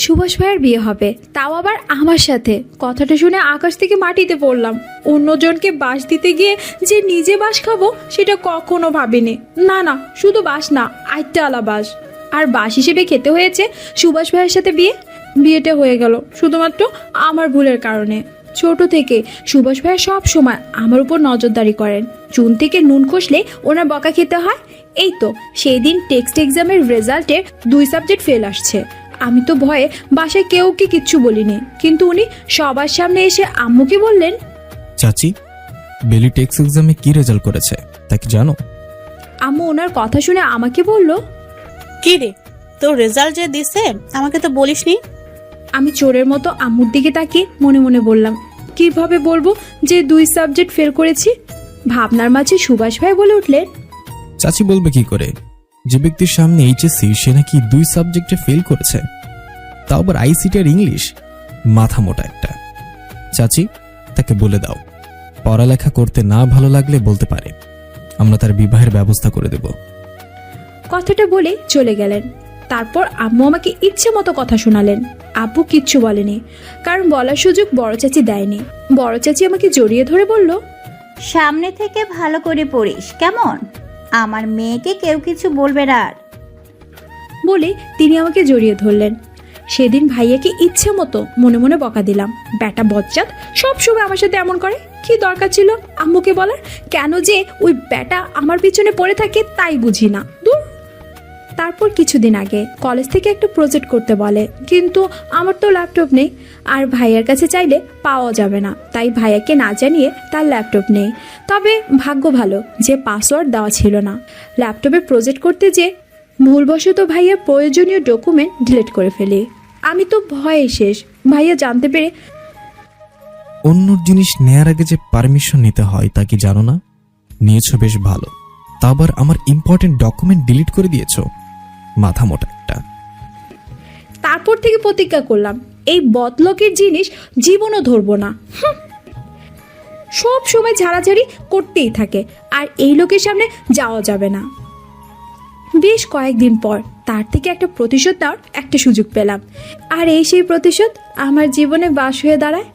সুভাষ ভাইয়ের বিয়ে হবে, তাও আবার আমার সাথে। কথাটা শুনে আকাশ থেকে মাটিতে পড়লাম। অন্যজনকে বাস দিতে গিয়ে যে নিজে বাস খাবো সেটা কখনো ভাবিনি। না না, শুধু বাস না, আইটালা বাস। আর বাস হিসেবে খেতে হয়েছে সুভাষ ভাইয়ের সাথে বিয়েটা হয়ে গেল শুধুমাত্র আমার ভুলের কারণে। ছোট থেকে সুভাষ ভাইয়া সব সময় আমার উপর নজরদারি করেন। চুন থেকে নুন খসলে ওনার বকা খেতে হয়। এই তো সেই দিন টেক্সট এক্সামের রেজাল্টের 2 সাবজেক্ট ফেল আসছে। আমি তো ভয়ে বাসায় কেউকে কিচ্ছু বলিনি, কিন্তু উনি সবার সামনে এসে আম্মুকে বললেন, চাচি, বেলি টেক্স এক্সামে কি রেজাল্ট করেছে তা কি জানো? আম্মু ওনার কথা শুনে আমাকে বলল, কি রে, তোর রেজাল্ট যে দিছে আমাকে তো বলিসনি। আমি চোরের মতো আম্মুর দিকে তাকিয়ে মনে মনে বললাম, কিভাবে বলবো যে 2 সাবজেক্ট ফেল করেছি। ভাবনার মাঝে সুভাষ ভাই বলে উঠলেন, চাচি বলবে কি করে যে ব্যক্তির সামনে এইচএসসি সে নাকি 2 সাবজেক্টে ফেল করেছে, তাও আবার আইসিটি আর ইংলিশ। মাথা মোটা একটা। চাচি, তাকে বলে দাও পড়ালেখা করতে না ভালো লাগলে বলতে পারে, আমরা তার বিবাহের ব্যবস্থা করে দেব। কথাটা বলে চলে গেলেন। তারপর আম্মু আমাকে ইচ্ছে মতো কথা শোনালেন। আব্বু কিচ্ছু বলেনি, কারণ বলার সুযোগ বড় চাচি দেয়নি। বড় চাচি আমাকে জড়িয়ে ধরে বলল, সামনে থেকে ভালো করে পড়িস কেমন? আমার মেয়েকে কেউ কিছু বলবে না আর। বলে তিনি আমাকে জড়িয়ে ধরলেন। সেদিন ভাইয়াকে ইচ্ছে মতো মনে মনে বকা দিলাম। ব্যাটা বজ্জাত, সবসময় আমার সাথে এমন করে। কি দরকার ছিল আম্মুকে বলার? কেন যে ওই ব্যাটা আমার পিছনে পড়ে থাকে তাই বুঝি না। দূর। তারপর কিছুদিন আগে কলেজ থেকে একটা প্রজেক্ট করতে বলে, কিন্তু আমার তো ল্যাপটপ নেই, আর ভাইয়ার কাছে চাইলে পাওয়া যাবে না। তাই ভাইয়াকে না জানিয়ে তার ল্যাপটপ নেই। তবে ভাগ্য ভালো যে পাসওয়ার্ড দেওয়া ছিল না। ল্যাপটপে প্রজেক্ট করতে যে ভুলবশত ভাইয়ার প্রয়োজনীয় ডকুমেন্ট ডিলিট করে ফেলি। আমি তো ভয়ে শেষ। ভাইয়া জানতে পেরে, অন্যর জিনিস নেয়ার আগে যে পারমিশন নিতে হয় তা কি জানো না? নিয়েছো বেশ ভালো, তা আবার আমার ইম্পর্টেন্ট ডকুমেন্ট ডিলিট করে দিয়েছো। মাথা মোটা একটা। তারপর থেকে প্রতিজ্ঞা করলাম এই বদলকের জিনিস জীবনও ধরবো না। সব সময় ঝাড়াঝাড়ি করতেই থাকে, আর এই লোকের সামনে যাওয়া যাবে না। বেশ কয়েকদিন পর তার থেকে একটা প্রতিশোধ নেওয়ার একটা সুযোগ পেলাম, আর এই সেই প্রতিশোধ আমার জীবনে বাস হয়ে দাঁড়ায়।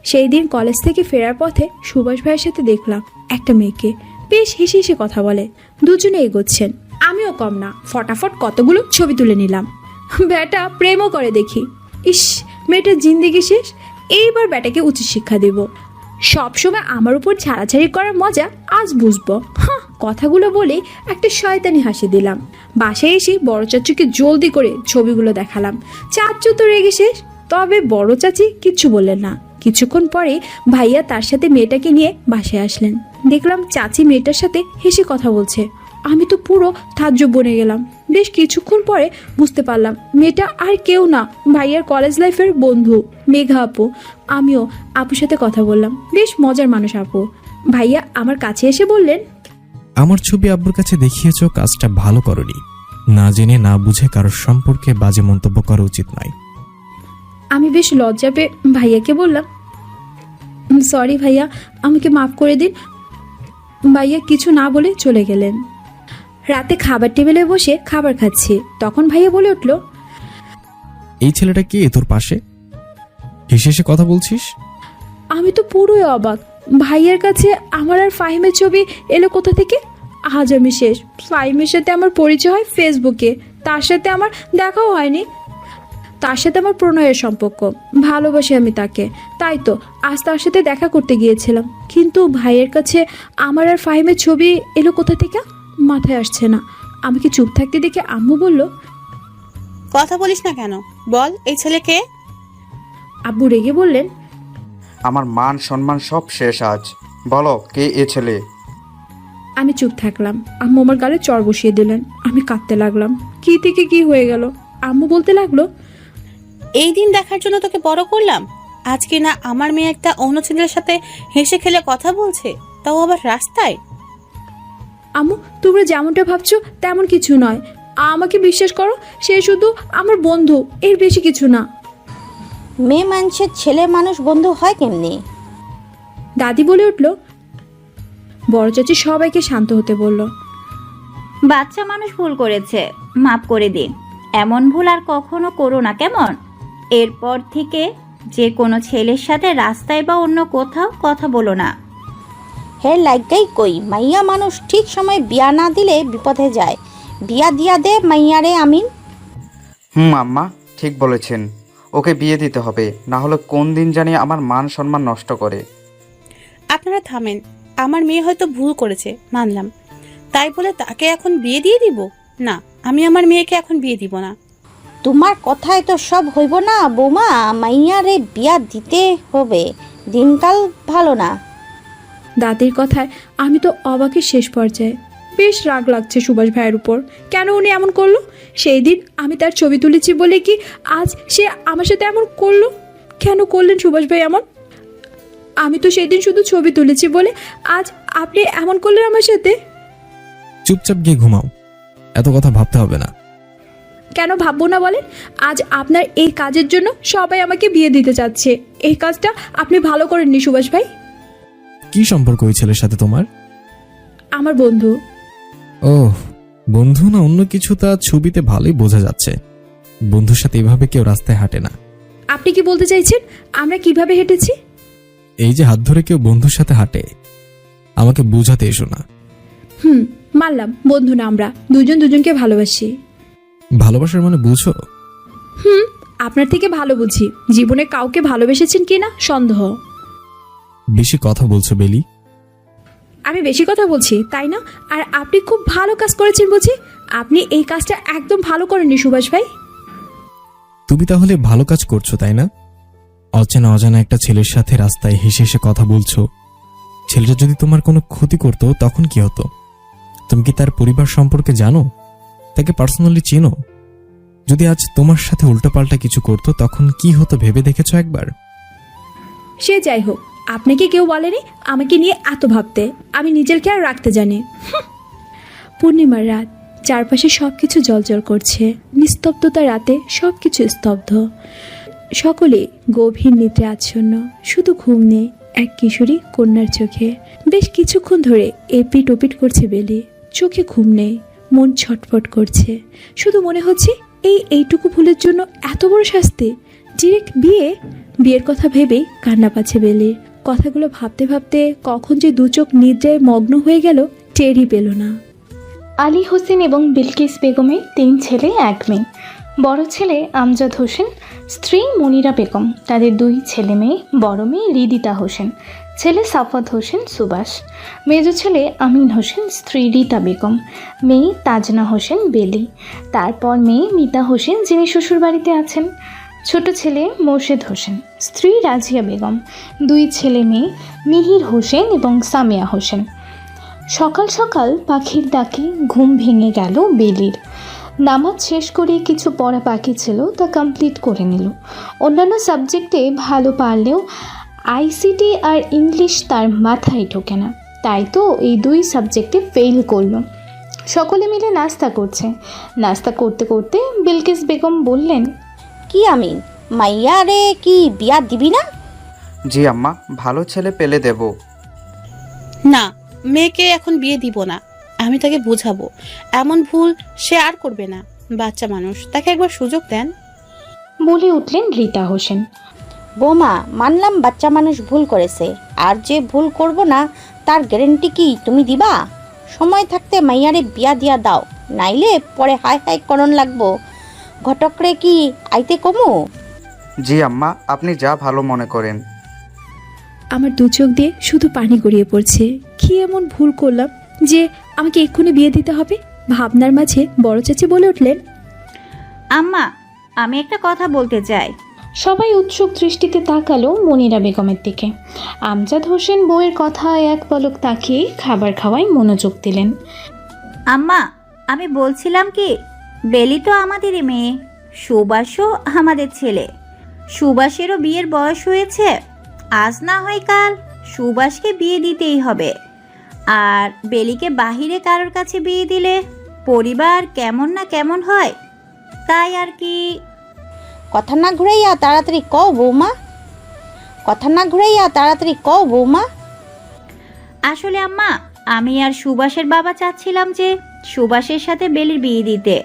সেই দিন কলেজ থেকে ফেরার পথে সুভাষ ভাইয়ের সাথে দেখলাম একটা মেয়েকে। বেশ হেসে হেসে কথা বলে, দুজনে এগোচ্ছেন। আমিও কম না, ফটাফট কতগুলো ছবি তুলে নিলাম। ব্যাটা প্রেমও করে দেখি। ইস, মেয়েটার জিন্দেগি শেষ। এইবার ব্যাটাকে উচিত শিক্ষা দেব। সবসময় আমার উপর ছাড়াছাড়ি করার মজা আজ বুঝবো। কথাগুলো বলে একটা শয়তানি হাসি দিলাম। বাসায় এসে বড় চাচুকে জলদি করে ছবিগুলো দেখালাম। চাচু তো রেগে শেষ, তবে বড় চাচি কিচ্ছু বললেন না। কিছুক্ষণ পরে ভাইয়া তার সাথে মেয়েটাকে নিয়ে বাসায় আসলেন। দেখলাম চাচি মেয়েটার সাথে হেসে কথা বলছে। আমি তো পুরো তাজ্জব বনে গেলাম। বেশ কিছুক্ষণ পরে বুঝতে পারলাম মেয়েটা আর কেউ না, ভাইয়ার কলেজ লাইফের বন্ধু মেঘা আপু। আমিও আপুর সাথে কথা বললাম। বেশ মজার মানুষ আপু। ভাইয়া আমার কাছে এসে বললেন, আমার ছবি আব্বুর কাছে দেখিয়েছো, কাজটা ভালো করনি। না জেনে না বুঝে কারোর সম্পর্কে বাজে মন্তব্য করা উচিত নয়। আমি বেশ লজ্জা পেয়ে ভাইয়াকে বললাম, সরি ভাইয়া, আমাকে মাফ করে দিন। ভাইয়া কিছু না বলে চলে গেলেন। রাতে খাবার টেবিলে বসে খাবার খাচ্ছি, তখন ভাইয়া বলে উঠল, এই ছেলেটা কে তোর পাশে? হেসে হেসে কথা বলছিস? আমি তো পুরোই অবাক। ভাইয়ার কাছে আমার আর ফাহিমের ছবি এলো কোথা থেকে? আজ আমি শেষ। ফাহিমের সাথে আমার পরিচয় হয় ফেসবুকে, তার সাথে আমার দেখাও হয়নি। তার সাথে আমার প্রণয়ের সম্পর্ক, ভালোবাসি আমি তাকে। তাই তো আজ তার সাথে দেখা করতে গিয়েছিলাম, কিন্তু ভাইয়ের কাছে আমার আর ফাহিমের ছবি এলো কোথা থেকে মাথায় আসছে না। আমাকে চুপ থাকতে দেখে আম্মু বলল, কথা বলিস না কেন, বল এই ছেলেকে। আব্বু রেগে বললেন, আমার মান সম্মান সব শেষ আজ। বলো কে এ ছেলে? আমি চুপ থাকলাম। আম্মু আমার গালে চড় বসিয়ে দিলেন। আমি কাঁদতে লাগলাম। কি থেকে কি হয়ে গেল? আম্মু বলতে লাগলো, এই দিন দেখার জন্য তোকে বড় করলাম, আজকে না আমার মেয়ে একটা অন্য ছেলের সাথে হেসে খেলে কথা বলছে, তাও আবার রাস্তায়। আম্মু তোমরা যেমনটা ভাবছো তেমন কিছু নয়। আমাকে বিশ্বাস করো, সে শুধু আমার বন্ধু, এর বেশি কিছু না। মেয়ে মানুষের ছেলে মানুষ বন্ধু হয় কেমনি? দাদি বলে উঠল। বড় চাচি সবাইকে শান্ত হতে বলল। বাচ্চা মানুষ ভুল করেছে, মাফ করে দিন। এমন ভুল আর কখনো করো না, কেমন? এরপর থেকে যে কোনো ছেলের সাথে রাস্তায় বা অন্য কোথাও কথা বলো না। হে লাগাই কই, মাইয়া মানুষ ঠিক সময় বিয়া না দিলে বিপদে যায়। বিয়া দিয়া দে মাইয়ারে আমিন। আম্মা ঠিক বলেছেন, ওকে বিয়ে দিতে হবে, না হলে কোন দিন জানি আমার মান সম্মান নষ্ট করে। আপনারা থামেন, আমার মেয়ে হয়তো ভুল করেছে মানলাম, তাই বলে তাকে এখন বিয়ে দিয়ে দিব? না, আমি আমার মেয়েকে এখন বিয়ে দিব না। তোমার কথায় তো সব হইব না বৌমা, মাইয়ারে বিয়া দিতে হবে, দিনকাল ভালো না। দাদির কথায় আমি তো অবাকের শেষ পর্যায়ে। বেশ রাগ লাগছে সুভাষ ভাইয়ের উপর। কেন উনি এমন করলো? সেই দিন আমি তার ছবি তুলেছি বলে কি আজ সে আমার সাথে এমন করলো? কেন করলেন সুভাষ ভাই এমন? আমি তো সেই দিন শুধু ছবি তুলেছি বলে আজ আপনি এমন করলেন আমার সাথে। চুপচাপ গিয়ে ঘুমাও, এত কথা ভাবতে হবে না। কেন ভাববো না বলেন? আজ আপনার এই কাজের জন্য সবাই আমাকে বিয়ে দিতে চাচ্ছে। এই কাজটা আপনি ভালো করেননি সুভাষ ভাই। কি সম্পর্ক ওই ছেলের সাথে তোমার? আমার বন্ধু। ও বন্ধু না অন্য কিছু, তা ছবিতে ভালোই বোঝা যাচ্ছে। বন্ধুর সাথে এভাবে কেউ রাস্তায় হাঁটে না। আপনি কি বলতে চাইছেন আমরা কিভাবে হেঁটেছি? এই যে হাত ধরে কেউ বন্ধুর সাথে হাঁটে, আমাকে বুঝাতে এসো না। মানলাম বন্ধু না, আমরা দুজন দুজনকে ভালোবাসি। ভালোবাসার মানে বুঝো? আপনার থেকে ভালো বুঝি। জীবনে কাউকে ভালোবেসেছেন কিনা সন্দেহ। বেশি কথা বলছো বেলি। আমি বেশি কথা বলছি তাই না? আর আপনি খুব ভালো কাজ করেছেন বুঝি। আপনি এই কাজটা একদম ভালো করেননি সুভাষ ভাই। তুমি তাহলে ভালো কাজ করছো তাই না? অচেনা অজানা একটা ছেলের সাথে রাস্তায় হেসে হেসে কথা বলছো। ছেলেটা যদি তোমার কোনো ক্ষতি করতো তখন কি হতো? তুমি কি তার পরিবার সম্পর্কে জানো? তাকে পার্সোনালি চেনো? যদি আজ তোমার সাথে উল্টোপাল্টা কিছু করতো তখন কি হতো ভেবে দেখেছো একবার? সে যাই হোক, আপনাকে কেউ বলেনি আমাকে নিয়ে এত ভাবতে। আমি নিজের খেয়াল রাখতে জানি। পূর্ণিমার রাত, চারপাশে সবকিছু জ্বলজ্বল করছে। নিস্তব্ধতা রাতে সবকিছু স্তব্ধ। সকলে গভীর নিদ্রে আচ্ছন্ন। শুধু ঘুম নেই এক কিশোরী কন্যার চোখে। বেশ কিছুক্ষণ ধরে এপিট ওপিট করছে বেলি। চোখে ঘুম নেই, মন ছটফট করছে। শুধু মনে হচ্ছে এইটুকু ভুলের জন্য এত বড় শাস্তি। ডিরেক্ট বিয়ের কথা ভেবেই কান্না পাচ্ছে বেলির। কথাগুলো ভাবতে ভাবতে কখন যে দু চোখ নিদ্রায় মগ্ন হয়ে গেল টেরই পেল না। আলী হোসেন এবং বিলকিস বেগমের 3 ছেলে 1 মেয়ে। বড় ছেলে আমজাদ হোসেন, স্ত্রী মনিরা বেগম, তাদের 2 ছেলে মেয়ে। বড় মেয়ে রিদিতা হোসেন, ছেলে সাফাত হোসেন সুভাষ। মেজ ছেলে আমিন হোসেন, স্ত্রী রীতা বেগম, মেয়ে তাজনা হোসেন বেলি। তারপর মেয়ে মিতা হোসেন, যিনি শ্বশুরবাড়িতে আছেন। ছোট ছেলে মোর্শেদ হোসেন, স্ত্রী রাজিয়া বেগম, 2 ছেলে মেয়ে মিহির হোসেন এবং সামিয়া হোসেন। সকাল সকাল পাখির ডাকে ঘুম ভেঙে গেল বেলির। নামাজ শেষ করে কিছু পড়া বাকি ছিল, তা কমপ্লিট করে নিল। অন্যান্য সাবজেক্টে ভালো পারলেও আইসিটি আর ইংলিশ তার মাথায় ঢোকে না, তাই তো এই 2 সাবজেক্টে ফেল করলো। সকলে মিলে নাস্তা করছে। নাস্তা করতে করতে বিলকিস বেগম বললেন, কি আমিন, মাইয়ারে কি বিয়া দিবি না? জি আম্মা, ভালো ছেলে পেলে দেব। না, মেয়েকে এখন বিয়ে দিব না। আমি তাকে বোঝাবো এমন ভুল সে আর করবে না। বাচ্চা মানুষ, তাকে একবার সুযোগ দেন। বলে উঠলেন রীতা হোসেন। বৌমা, মানলাম বাচ্চা মানুষ ভুল করেছে, আর যে ভুল করব না তার গ্যারেন্টি কি তুমি দিবা? সময় থাকতে মাইয়ারে বিয়া দিয়া দাও, নাইলে পরে হাই হাই করণ লাগবো। ঘটকরে কি আইতে কমু? জি আম্মা, আপনি যা ভালো মনে করেন। আমার দু চোখ দিয়ে শুধু পানি গড়িয়ে পড়ছে। কি এমন ভুল করলাম যে আমাকে এক্ষুনি বিয়ে দিতে হবে? ভাবনার মাঝে বড় চাচি বলে উঠলেন, আম্মা, আমি একটা কথা বলতে চাই। সবাই উৎসুক দৃষ্টিতে তাকালো মনিরা বেগমের দিকে। আমজাদ হোসেন বউয়ের কথা এক পলক তাকিয়ে খাবার খাওয়ায় মনোযোগ দিলেন। আম্মা, আমি বলছিলাম কি, বেলি তো আমাদেরই মেয়ে, সুবাসও আমাদের ছেলে। সুবাসেরও বিয়ের বয়স হয়েছে। আজ না হয় কাল সুবাসকে বিয়ে দিতেই হবে। আর বেলিকে বাহিরে কারোর কাছে বিয়ে দিলে পরিবার কেমন না কেমন হয়, তাই আর কি। কথা না ঘুরাইয়া তাড়াতাড়ি কও বৌমা, কথা না ঘুরাইয়া তাড়াতাড়ি কও বৌমা। আসলে আম্মা, আমি আর সুবাসের বাবা চাচ্ছিলাম যে সুভাষের সাথে বেলির বিয়ে দিতে।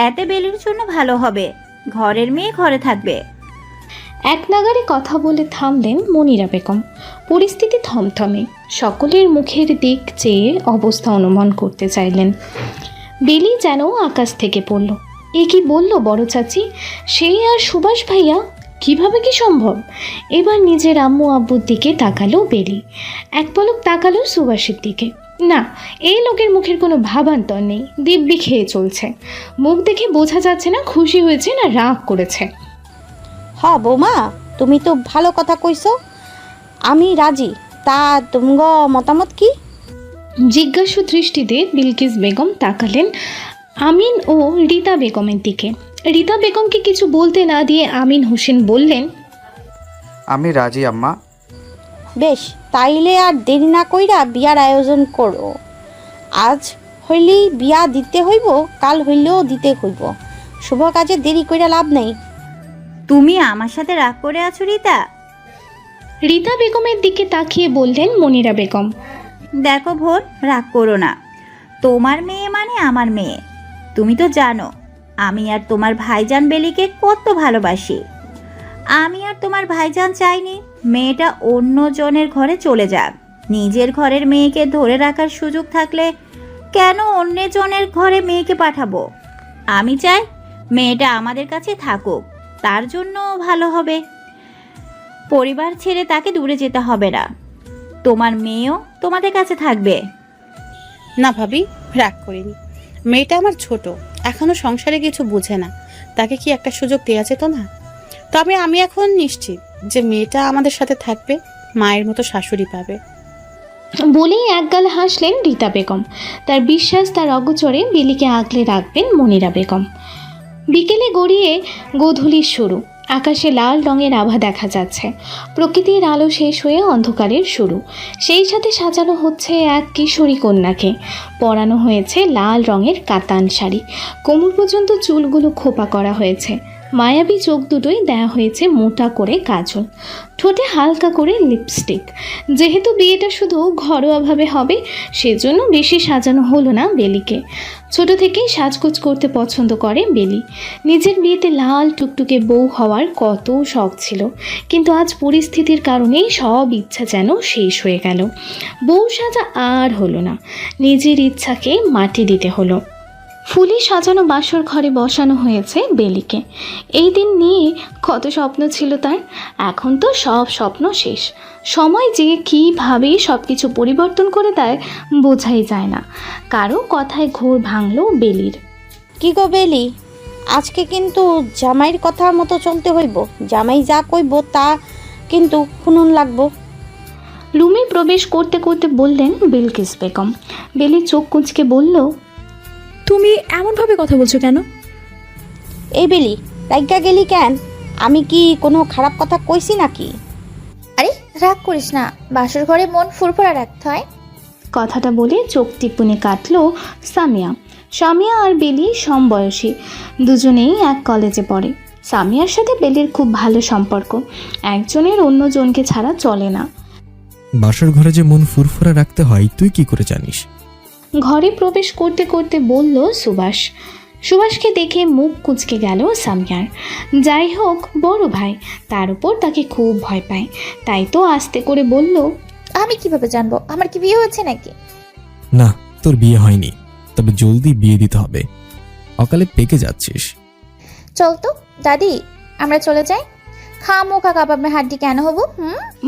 এতে বেলির জন্য ভালো হবে, ঘরের মেয়ে ঘরে থাকবে। এক নাগারে কথা বলে থামলেন মনিরা বেগম। পরিস্থিতি থমথমে, সকলের মুখের দিক চেয়ে অবস্থা অনুমান করতে চাইলেন। বেলি যেন আকাশ থেকে পড়ল। এ কি বলল বড় চাচি? সেই আর সুভাষ ভাইয়া, কিভাবে কি সম্ভব? এবার নিজের আম্মু আব্বুর দিকে তাকালো বেলি, এক পলক তাকালো সুভাষের দিকে। না, এই লোকের মুখের কোনো ভাবান্তর নেই, দিব্যি খেয়ে চলছে। মুখ দেখে বোঝা যাচ্ছে না খুশি হয়েছে না রাগ করেছে। বৌমা, তুমি তো ভালো কথা কইছো, আমি রাজি। তা তুমগ মতামত কি? জিজ্ঞাসু দৃষ্টিতে বিলকিস বেগম তাকালেন আমিন ও রীতা বেগমের দিকে। রীতা বেগমকে কিছু বলতে না দিয়ে আমিন হোসেন বললেন, আমি রাজি আম্মা। বেশ, তাইলে আর দেরি না কইরা বিয়ার আয়োজন করো। আজ হইলেই বিয়া দিতে হইব, কাল হইলেও দিতে হইব। শুভ কাজে দেরি কইরা লাভ নেই। তুমি আমার সাথে রাগ করে আছো রীতা? রীতা বেগমের দিকে তাকিয়ে বললেন মনিরা বেগম। দেখো ভোর, রাগ করো না। তোমার মেয়ে মানে আমার মেয়ে। তুমি তো জানো আমি আর তোমার ভাইজান বেলিকে কত ভালোবাসি। আমি আর তোমার ভাইজান চাইনি মেয়েটা অন্য জনের ঘরে চলে যাক। নিজের ঘরের মেয়েকে ধরে রাখার সুযোগ থাকলে কেন অন্য জনের ঘরে মেয়েকে পাঠাবো? আমি চাই মেয়েটা আমাদের কাছে থাকুক, তার জন্য ভালো হবে। পরিবার ছেড়ে তাকে দূরে যেতে হবে না। তোমার মেয়েও তোমাদের কাছে থাকবে। না ভাবি, রাগ করিনি। মেয়েটা আমার ছোট, এখনো সংসারে কিছু বুঝে না। তাকে কি একটা সুযোগ দেওয়া যেত না? তবে আমি এখন নিশ্চিত যে মেয়েটা আমাদের সাথে থাকবে, মায়ের মতো শাশুড়ি পাবে। বলেই একগাল হাসলেন রীতা বেগম। তার বিশ্বাস তার অগোচরে বেলিকে আগলে রাখবেন মনিরা বেগম। বিকেলে গড়িয়ে গোধূলির শুরু। আকাশে লাল রঙের আভা দেখা যাচ্ছে। প্রকৃতির আলো শেষ হয়ে অন্ধকারের শুরু। সেই সাথে সাজানো হচ্ছে এক কিশোরী কন্যাকে। পরানো হয়েছে লাল রঙের কাতান শাড়ি, কোমর পর্যন্ত চুলগুলো খোপা করা হয়েছে। মায়াবী চোখ দুটোই দেয়া হয়েছে মোটা করে কাজল, ঠোঁটে হালকা করে লিপস্টিক। যেহেতু বিয়েটা শুধু ঘরোয়াভাবে হবে, সেজন্য বেশি সাজানো হলো না বেলিকে। ছোট থেকেই সাজগোজ করতে পছন্দ করে বেলি। নিজের বিয়েতে লাল টুকটুকে বউ হওয়ার কত শখ ছিল, কিন্তু আজ পরিস্থিতির কারণে সব ইচ্ছা যেন শেষ হয়ে গেল। বউ সাজা আর হলো না, নিজের ইচ্ছাকে মাটি দিতে হলো। ফুলে সাজানো বাসর ঘরে বসানো হয়েছে বেলিকে। এই দিন নিয়ে কত স্বপ্ন ছিল তার, এখন তো সব স্বপ্ন শেষ। সময় যে কীভাবে সব কিছু পরিবর্তন করে দেয় বোঝাই যায় না। কারো কথায় ঘোর ভাঙল বেলির। কি গো বেলি, আজকে কিন্তু জামাইয়ের কথা মতো চলতে হইব। জামাই যা কইব তা কিন্তু শুনুন লাগবো। রুমে প্রবেশ করতে করতে বললেন বিলকিস বেগম। বেলি চোখ কুঁচকে বলল, তুমি এমনভাবে কথা বলছো কেন? এই বেলি, রাইগা গেলি কেন? আমি কি কোনো খারাপ কথা কইছি নাকি? আরে রাগ করিস না, বাসর ঘরে মন ফুরফুরা রাখতে হয়। কথাটা বলে চোখ টিপুনি কাটল সামিয়া। সামিয়া আর বেলি সমবয়সী, দুজনেই এক কলেজে পড়ে। সামিয়ার সাথে বেলির খুব ভালো সম্পর্ক, একজনের অন্যজনকে ছাড়া চলে না। বাসর ঘরে যে মন ফুরফুরা রাখতে হয় তুই কি করে জানিস? ঘরে প্রবেশ করতে করতে বলল সুভাষ। সুভাষকে দেখে মুখ কুঁচকে গেল সামিয়ার। যাই হোক, বড় ভাই, তার উপর তাকে খুব ভয় পায়, তাই তো আস্তে করে বলল, আমি কিভাবে জানবো আমার কি বিয়ে হয়েছে নাকি? না, তোর বিয়ে হয়নি, তবে জলদি বিয়ে দিতে হবে। অকালে পেকে যাচ্ছিস। চল তো দাদি, আমরা চলে যাই। খামোখা কাবাবে হাড্ডি কেন হবো?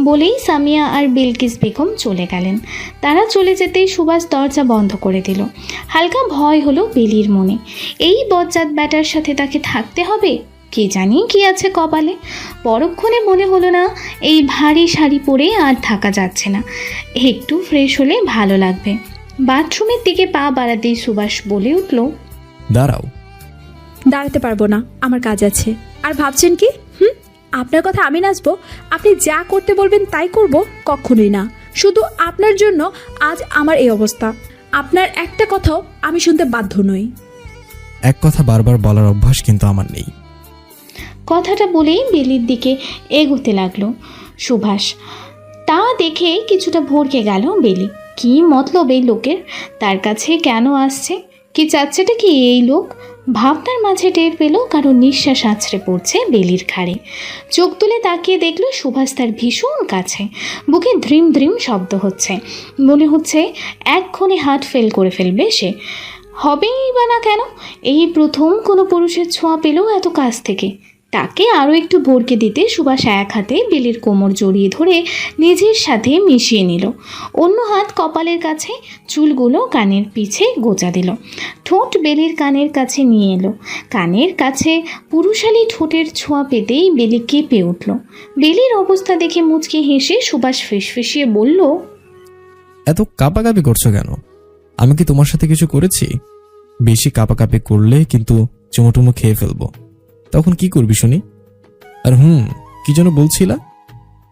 বলেই সামিয়া আর বিলকিস বেগম চলে গেলেন। তারা চলে যেতেই সুভাষ দরজা বন্ধ করে দিল। হালকা ভয় হলো বেলির মনে। এই বজ্জাত ব্যাটার সাথে তাকে থাকতে হবে, কে জানি কি আছে কপালে। পরক্ষণে মনে হলো না এই ভারী শাড়ি পরে আর থাকা যাচ্ছে না, একটু ফ্রেশ হলে ভালো লাগবে। বাথরুমের দিকে পা বাড়াতেই সুভাষ বলে উঠল, দাঁড়াও। দাঁড়াতে পারবো না, আমার কাজ আছে। আর ভাবছেন কি? আপনার কথা আমি নাচবো? আপনি যা করতে বলবেন তাই করব? কখনোই না। শুধু আপনার জন্য আজ আমার এই অবস্থা। আপনার একটা কথাও আমি শুনতে বাধ্য নই। এক কথা বারবার বলার অভ্যাস কিন্তু আমার নেই। কথাটা বলেই বেলির দিকে এগোতে লাগলো সুভাষ। তা দেখে কিছুটা ভরকে গেল বেলি। কি মতলব এই লোকের? তার কাছে কেন আসছে? কি চাচ্ছেটা কি এই লোক? ভাবনার মাঝে টের পেল কারো নিঃশ্বাস আছড়ে পড়ছে বেলির ঘাড়ে। চোখ তুলে তাকিয়ে দেখল সুভাষ তার ভীষণ কাছে। বুকে ধ্রিম ধ্রিম শব্দ হচ্ছে, মনে হচ্ছে এক্ষুনি হার্ট ফেল করে ফেলবে সে। হবেই বা না কেন, এই প্রথম কোনো পুরুষের ছোঁয়া পেল এত কাছ থেকে। তাকে আরও একটু ভরকে দিতে সুভাষ এক হাতে বেলির কোমর জড়িয়ে ধরে নিজের সাথে মিশিয়ে নিল, অন্য হাত কপালের কাছে, চুলগুলো কানের পিছে গোজা দিল। ঠোঁট বেলির কানের কাছে নিয়ে এলো। কানের কাছে পুরুষালী ঠোঁটের ছোঁয়া পেতেই বেলি কেঁপে উঠল। বেলির অবস্থা দেখে মুচকি হেসে সুভাষ ফিসফিসিয়ে বলল, এত কাঁপাকাঁপি করছো কেন? আমি কি তোমার সাথে কিছু করেছি? বেশি কাঁপাকাঁপি করলে কিন্তু চুমোটুমো খেয়ে ফেলবো। তখন কি করবি শুনি? আর কি যেন বলছিলা?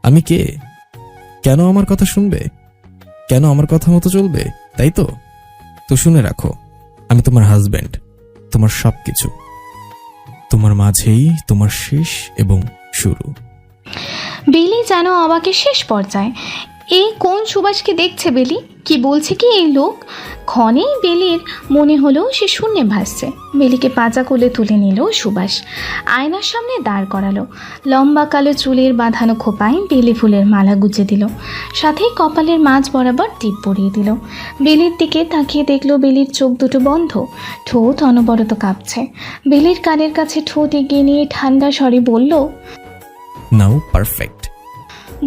আমি কে? কেন আমার কথা শুনবে? কেন আমার কথা মতো চলবে? তাই তো? তো শুনে রাখো, আমি তোমার হাজব্যান্ড, তোমার সব কিছু। তোমার মাঝেই তোমার শেষ এবং শুরু। বেলি যেন অবাকের শেষ পর্যায়ে। এই কোন সুভাষকে দেখছে বেলি? কি বলছে কি এই লোক? ক্ষণেই বেলির মনে হলো সে শূন্যে ভাসছে। বেলিকে পাজা কোলে তুলে নিল সুভাষ, আয়নার সামনে দাঁড় করালো। লম্বা কালো চুলের বাঁধানো খোপায় বেলি ফুলের মালা গুজে দিল, সাথে কপালের মাঝ বরাবর টিপ পরিয়ে দিল। বেলির দিকে তাকিয়ে দেখলো বেলির চোখ দুটো বন্ধ, ঠোঁট অনবরত কাঁপছে। বেলির কানের কাছে ঠোঁট এগিয়ে নিয়ে ঠান্ডা স্বরে বলল, নাও পারফেক্ট।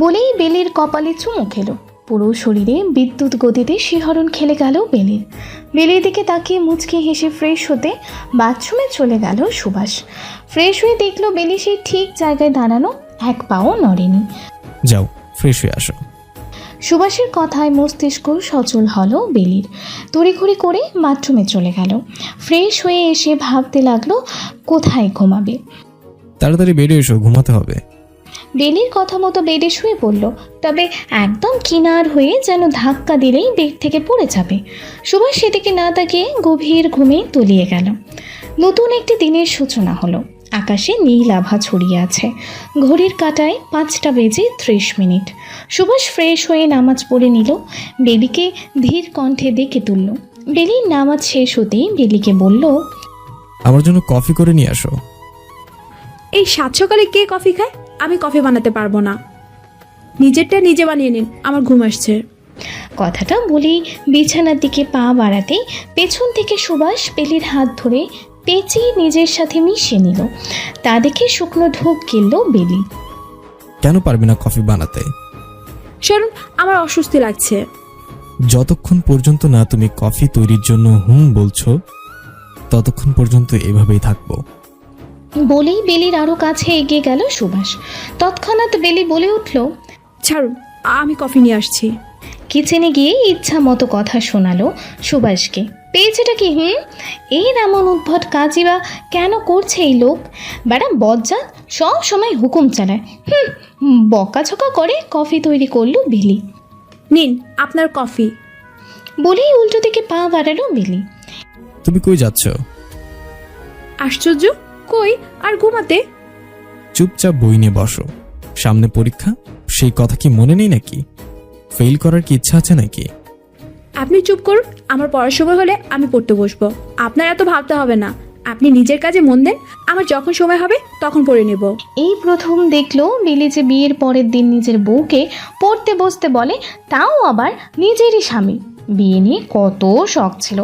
বলেই বেলির কপালে চুমু খেলো। পুরো শরীরে বিদ্যুৎ গতিতে শিহরণ খেলে গেল বেলির। বেলির দিকে তাকিয়ে মুচকি হেসে ফ্রেশ হতে বাথরুমে চলে গেল সুভাষ। ফ্রেশ হয়ে দেখলো বেলি সেই ঠিক জায়গায় দাঁড়ানো, এক পাও নড়েনি। যাও ফ্রেশ হয়ে আসো। সুভাষের কথায় মস্তিষ্ক সচল হলো বেলির। তড়িঘড়ি করে বাথরুমে চলে গেল। ফ্রেশ হয়ে এসে ভাবতে লাগলো কোথায় ঘুমাবে। তাড়াতাড়ি বেরিয়ে এসো, ঘুমাতে হবে। বেলির কথা মতো বেডে শুয়ে পড়ল, তবে একদম কিনার হয়ে যেন ধাক্কা দিলেই বেড থেকে পড়ে যাবে। সুভাষ সেদিকে না তাকিয়ে গভীর ঘুমে তলিয়ে গেল। নতুন একটি দিনের সূচনা হলো। আকাশে নীল আভা ছড়িয়ে আছে। ঘড়ির কাঁটায় 5:30। সুভাষ ফ্রেশ হয়ে নামাজ পড়ে নিল। বেলিকে ধীর কণ্ঠে ডেকে তুলল। বেলির নামাজ শেষ হতেই বেলিকে বলল, আমার জন্য কফি করে নিয়ে আসো। এই সাত সকালে কে কফি খায়? আমি কফি বানাতে পারবো না, নিজেরটা নিজে বানিয়ে নিন, আমার ঘুম আসছে। কথাটা বলেই বিছানার দিকে পা বাড়াতেই পেছন থেকে সুভাষ বেলির হাত ধরে পেঁচিয়ে নিজের সাথে মিশিয়ে নিল। তা দেখে শুকনো ঢোক গেল বেলি। কেন পারবে না কফি বানাতে? সরুন, আমার অস্বস্তি লাগছে। যতক্ষণ পর্যন্ত না তুমি কফি তৈরির জন্য বলছো, ততক্ষণ পর্যন্ত এভাবেই থাকবো। বলেই বেলির আরও কাছে এগিয়ে গেল সুভাষ। তৎক্ষণাৎ বেলি বলে উঠল, ছাড়ুন, আমি কফি নিয়ে আসছি। কিচেনে গিয়ে ইচ্ছা মতো কথা শোনালো সুভাষকে। পেয়েছেটা কি? এই এমন উদ্ভট কাজই বা কেন করছে এই লোক? বেড়া বজ্জাত, সব সময় হুকুম চালায়। বকাঝকা করে কফি তৈরি করলো বেলি। নিন আপনার কফি। বলেই উল্টো দিকে পা বাড়ালো বেলি। তুমি কই যাচ্ছ? আশ্চর্য, কই আর ঘুমাতে। চুপচাপ বই নিয়ে বসো, সামনে পরীক্ষা। সেই কথা কি মনে নেই নাকি? ফেল করার কি ইচ্ছা আছে নাকি? আপনি চুপ করুন, আমার পড়ার সময় হলে আমি পড়তে বসবো। আপনার এত ভাবতে হবে না, আপনি নিজের কাজে মন দেন, আমার যখন সময় হবে তখন পড়ে নেব। এই প্রথম দেখলো বেলি যে বিয়ের পরের দিন নিজের বউকে পড়তে বসতে বলে, তাও আবার নিজেরই স্বামী। বিয়ে নিয়ে কত শখ ছিল,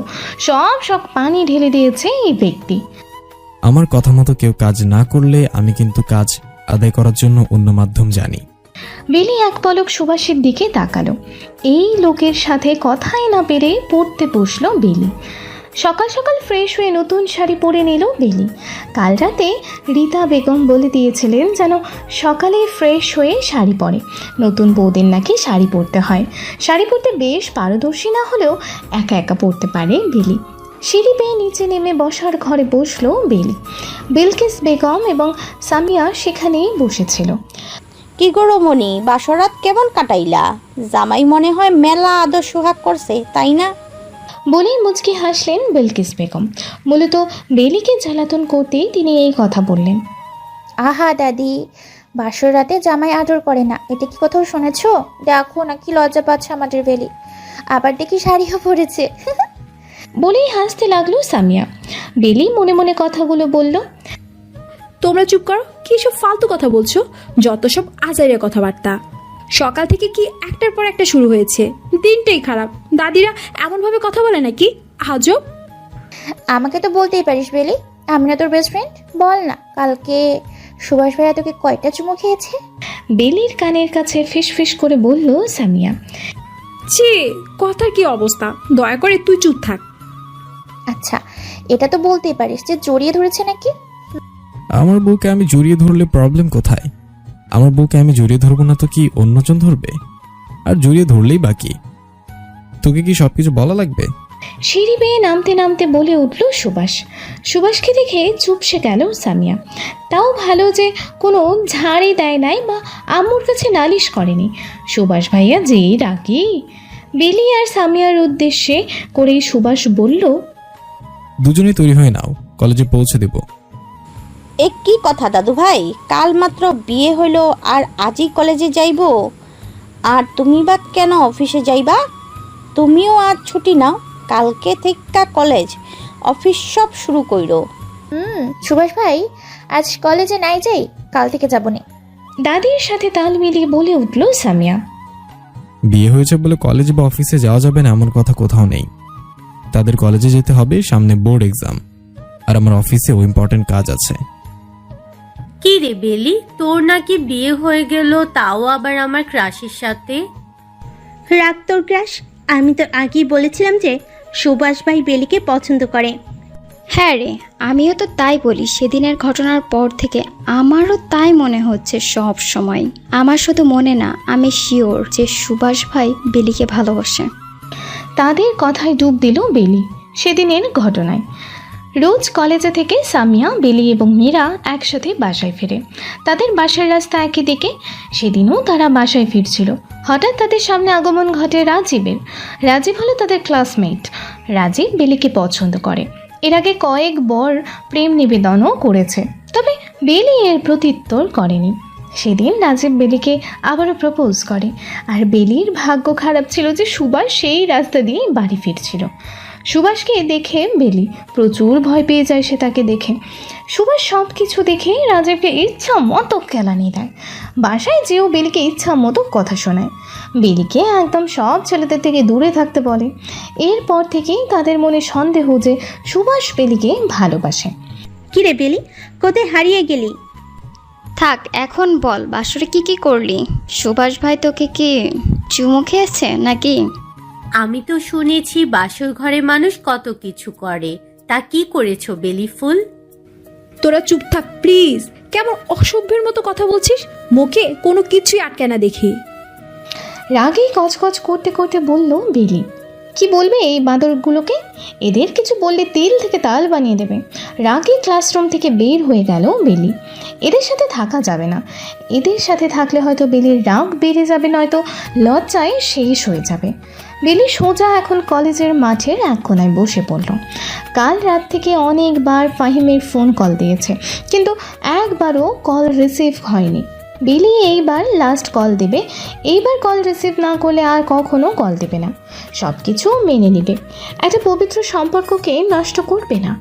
সব শখ পানি ঢেলে দিয়েছে এই ব্যক্তি। আমার কথা মতো কেউ কাজ না করলে আমি কিন্তু কাজ আদায় করার জন্য অন্য মাধ্যম জানি। বেলি এক পলক সুভাষের দিকে তাকালো। এই লোকের সাথে কথাই না পেরে পড়তে বসলো বেলি। সকাল সকাল ফ্রেশ হয়ে নতুন শাড়ি পরে নিল বেলি। কাল রাতে রীতা বেগম বলে দিয়েছিলেন যেন সকালে ফ্রেশ হয়ে শাড়ি পরে। নতুন বউদের নাকি শাড়ি পরতে হয়। শাড়ি পরতে বেশ পারদর্শী না হলেও একা একা পরতে পারে বেলি। সিঁড়ি বেয়ে নিচে নেমে বসার ঘরে বসলো বেলি। বিলকিস বেগম এবং সামিয়া সেখানেই বসেছিল। কি গো রমণী, বাসরাত কেমন কাটাইলা? জামাই মনে হয় মেলা আদর সোহাগ করছে, তাই না? বলেই মুচকি হাসলেন বিলকিস বেগম। মূলত বেলিকে জ্বালাতন করতেই তিনি এই কথা বললেন। আহা দাদি, বাসর রাতে জামাই আদর করে না, এটা কি কোথাও শুনেছ? দেখো না কি লজ্জা পাচ্ছে আমাদের বেলি, আবার দেখি শাড়িও পরেছে। বলেই হাসতে লাগলো সামিয়া। বেলি মনে মনে কথাগুলো বলল। তোমরা চুপ করো, কি সব ফালতু কথা বলছো? যত সব আজাইরা কথাবার্তা। সকাল থেকে কি একটার পর একটা শুরু হয়েছে, দিনটাই খারাপ। দাদিরা এমনভাবে কথা বলে নাকি? আজব। আমাকে তো বলতেই পারিস বেলি, আমি না তোর বেস্ট ফ্রেন্ড? বল না, কালকে সুভাষ ভাইয়া তোকে কয়টা চুমু খেয়েছে? বেলির কানের কাছে ফিস করে বলল সামিয়া। ছি, কথার কি অবস্থা! দয়া করে তুই চুপ থাক। আচ্ছা, এটা তো বলতেই পারিস যে জড়িয়ে ধরেছে নাকি? আমার বউকে আমি জড়িয়ে ধরলে প্রবলেম কোথায়? আমার বউকে আমি জড়িয়ে ধরবো না তো কি অন্যজন ধরবে? আর জড়িয়ে ধরলেই বাকি। তোকে কি সবকিছু বলা লাগবে? সিঁড়ি বেয়ে নামতে নামতে বলে উঠল সুভাষ। সুভাষকে দেখে চুপসে গেল সামিয়া। তাও ভালো যে কোনো ঝাড়ি দেয় নাই বা আম্মুর কাছে নালিশ করেনি। সুভাষ ভাইয়া যেই রাগি। বেলি আর সামিয়ার উদ্দেশ্যে করেই সুভাষ বলল, দুজনেই তৈরি হয়ে নাও, কলেজে পৌঁছে দেব। এ কি কথা দাদু ভাই? কাল মাত্র বিয়ে হইলো আর আজই কলেজে যাইবো? আর তুমি বা কেন অফিসে যাইবা? তুমিও আজ ছুটি নাও, কালকে থেকে কলেজ অফিস সব শুরু কইরো। সুভাষ ভাই, আজ কলেজে নাই যাই, কাল থেকে যাবো নে। দাদির সাথে তাল মিলিয়ে বলে উঠল সামিয়া। বিয়ে হয়েছে বলে কলেজে বা অফিসে যাওয়া যাবে না এমন কথা কোথাও নেই। তাদের কলেজে যেতে হবে, সামনে বোর্ড এক্সাম, আর আমার অফিসেও ইম্পর্টেন্ট কাজ আছে। কি রে বেলি, তোর নাকি বিয়ে হয়ে গেল, তাও আবার আমার ক্রাশের সাথে? রাগ তোর ক্রাশ। আমি তো আগেই বলেছিলাম যে সুভাষ ভাই বেলিকে পছন্দ করে। হ্যাঁ রে, আমিও তো তাই বলি। সেদিনের ঘটনার পর থেকে আমারও তাই মনে হচ্ছে সব সময়। আমার শুধু মনে না, আমি শিওর যে সুভাষ ভাই বেলিকে ভালোবাসে। তাদের কথায় ডুব দিল বেলি সেদিনের ঘটনায়। রোজ কলেজে থেকে সামিয়া, বেলি এবং মীরা একসাথে বাসায় ফিরে। তাদের বাসার রাস্তা একই দিকে। সেদিনও তারা বাসায় ফিরছিল। হঠাৎ তাদের সামনে আগমন ঘটে রাজীবের। রাজীব হলো তাদের ক্লাসমেট। রাজীব বেলিকে পছন্দ করে। এর আগে কয়েকবার প্রেম নিবেদনও করেছে, তবে বেলি এর প্রত্যুত্তর করেনি। সেদিন রাজীব বেলিকে আবারও প্রপোজ করে। আর বেলির ভাগ্য খারাপ ছিল যে সুভাষ সেই রাস্তা দিয়ে বাড়ি ফিরছিল। সুভাষকে দেখে বেলি প্রচুর ভয় পেয়ে যায়। সে তাকে দেখে সুভাষ সব কিছু দেখে রাজীবকে ইচ্ছা মতো কেলানি দেয়। বাসায় যেও বেলিকে ইচ্ছা মতো কথা শোনায়। বেলিকে একদম সব ছেলেদের থেকে দূরে থাকতে বলে। এরপর থেকেই তাদের মনে সন্দেহ যে সুভাষ বেলিকে ভালোবাসে। কি রে বেলি, কোথায় হারিয়ে গেলি? থাক, এখন বল বাসরে কি কি করলি? সুভাষ ভাই তোকে কি চুমু খেয়েছে নাকি? আমি তো শুনেছি বাসর ঘরে মানুষ কত কিছু করে, তা কি করেছো বেলি ফুল? তোরা চুপ থাক প্লিজ। কেমন অসভ্যের মতো কথা বলছিস, মুখে কোনো কিছুই আটকে না দেখি। রাগে কচকচ করতে করতে বলল বেলি। কি বলবে এই বাঁদরগুলোকে? এদের কিছু বললে তেল থেকে তাল বানিয়ে দেবে। রাগে ক্লাসরুম থেকে বের হয়ে গেল বেলি। এদের সাথে থাকা যাবে না। এদের সাথে থাকলে হয়তো বেলির রাগ বেড়ে যাবে, নয়তো লজ্জায় শেষ হয়ে যাবে। বেলি সোজা এখন কলেজের মাঠের এক কোনায় বসে পড়ল। কাল রাত থেকে অনেকবার ফাহিমের ফোন কল দিয়েছে, কিন্তু একবারও কল রিসিভ হয়নি। বেলি এইবার লাস্ট কল দেবে। এইবার কল রিসিভ না করলে আর কখনো কল দেবে না। সব কিছু মেনে নেবে। একটা পবিত্র সম্পর্ককে নষ্ট করবে না।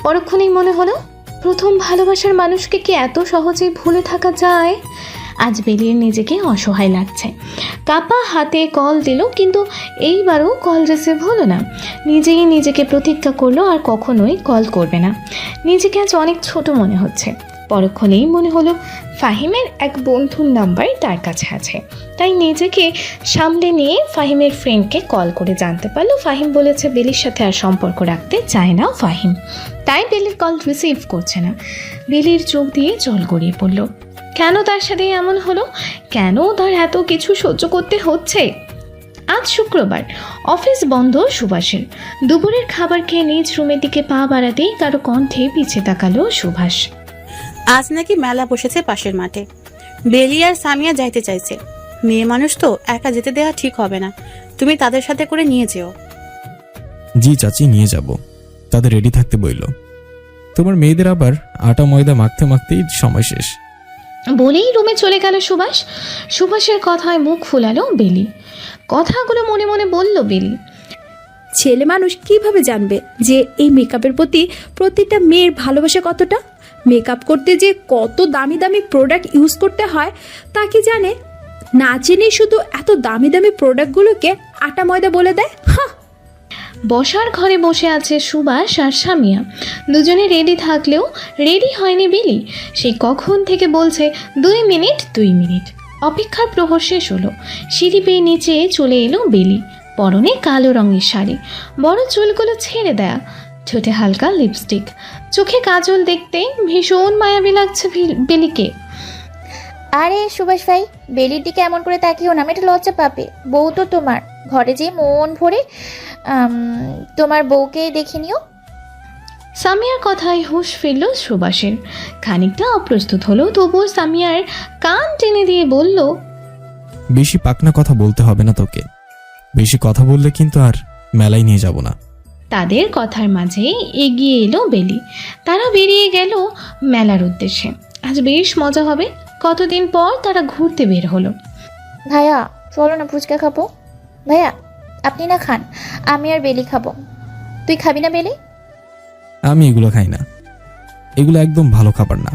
পরক্ষণেই মনে হলো, প্রথম ভালোবাসার মানুষকে কি এত সহজেই ভুলে থাকা যায়? আজ বেলির নিজেকে অসহায় লাগছে। কাপা হাতে কল দিল, কিন্তু এইবারও কল রিসিভ হলো না। নিজেই নিজেকে প্রতিজ্ঞা করলো আর কখনোই কল করবে না। নিজেকে আজ অনেক ছোট মনে হচ্ছে। পরক্ষণেই মনে হলো ফাহিমের এক বন্ধুর নাম্বার তার কাছে আছে। তাই নিজেকে সামলে নিয়ে ফাহিমের ফ্রেন্ডকে কল করে জানতে পারলো ফাহিম বলেছে বেলির সাথে আর সম্পর্ক রাখতে চায় না ফাহিম। তাই বেলির কল রিসিভ করছে না। বেলির চোখ দিয়ে জল গড়িয়ে পড়ল। কেন তার সাথে এমন হলো? কেন তার এত কিছু সহ্য করতে হচ্ছে? আজ শুক্রবার, অফিস বন্ধ সুভাষের। দুপুরের খাবার খেয়ে নিজ রুমের দিকে পা বাড়াতেই কারো কণ্ঠে পিছে তাকালো সুভাষ। আজ নাকি মেলা বসেছে পাশের মাঠে। বেলি আর সামিয়া যাইতে চাইছে। মেয়ে মানুষ তো একা যেতে দেওয়া ঠিক হবে না, তুমি তাদের সাথে করে নিয়ে যেও। জি চাচি, নিয়ে যাব। তাদের রেডি থাকতে বইল। তোমার মেয়েদের আবার আটা ময়দা মাখতে মাখতেই সময় শেষ। বলেই রুমে চলে গেল সুভাষ। সুভাষের কথায় মুখ ফুলালো বেলি। কথাগুলো মনে মনে বলল বেলি। ছেলে মানুষ কিভাবে জানবে যে এই মেকআপের প্রতি প্রতিটা মেয়ের ভালোবাসা কতটা? মেকআপ করতে যে কত দামি দামি প্রোডাক্ট ইউজ করতে হয় তা কি জানে? না জেনে শুধু এত দামি দামি প্রোডাক্টগুলোকে আটা ময়দা বলে দেয়। হ্যাঁ। বসার ঘরে বসে আছে সুভাষ আর সামিয়া। দুজনে রেডি থাকলেও রেডি হয়নি বেলি। সেই কখন থেকে বলছে 2 মিনিট 2 মিনিট। অপেক্ষার প্রহর শেষ হলো। সিঁড়ি বেয়ে নিচে চলে এলো বেলি। পরনে কালো রঙের শাড়ি, বড় চুলগুলো ছেড়ে দেয়া, ঠোঁটে হালকা লিপস্টিক, চোখে কাজল, দেখতে ভীষণ মায়াবী লাগছে বেলিকে। আরে সুভাষ ভাই, বেলির দিকে এমন করে তাকিও না, মেয়েটা লজ্জা পাবে। বউ তো তোমার, ঘরে যে মন ভরে তোমার বউকে দেখে নিও। সামিয়ার কথায় হুঁশ ফিরল সুভাষের। খানিকটা অপ্রস্তুত হলো, তবুও সামিয়ার কান টেনে দিয়ে বলল, বেশি পাকনা কথা বলতে হবে না তোকে। বেশি কথা বললে কিন্তু আর মেলায় নিয়ে যাব না। তাদের কথার মাঝে এগিয়ে এলো বেলি। তারা বেরিয়ে গেল মেলার উদ্দেশ্যে। আজ বেশ মজা হবে। কতদিন পর তারা ঘুরতে বের হলো। ভাইয়া চলো না, ফুচকা খাবো। ভাইয়া আপনি না খান, আমি আর বেলি খাবো। তুই খাবি না বেলি? আমি এগুলো খাই না। এগুলো একদম ভালো খাবার না।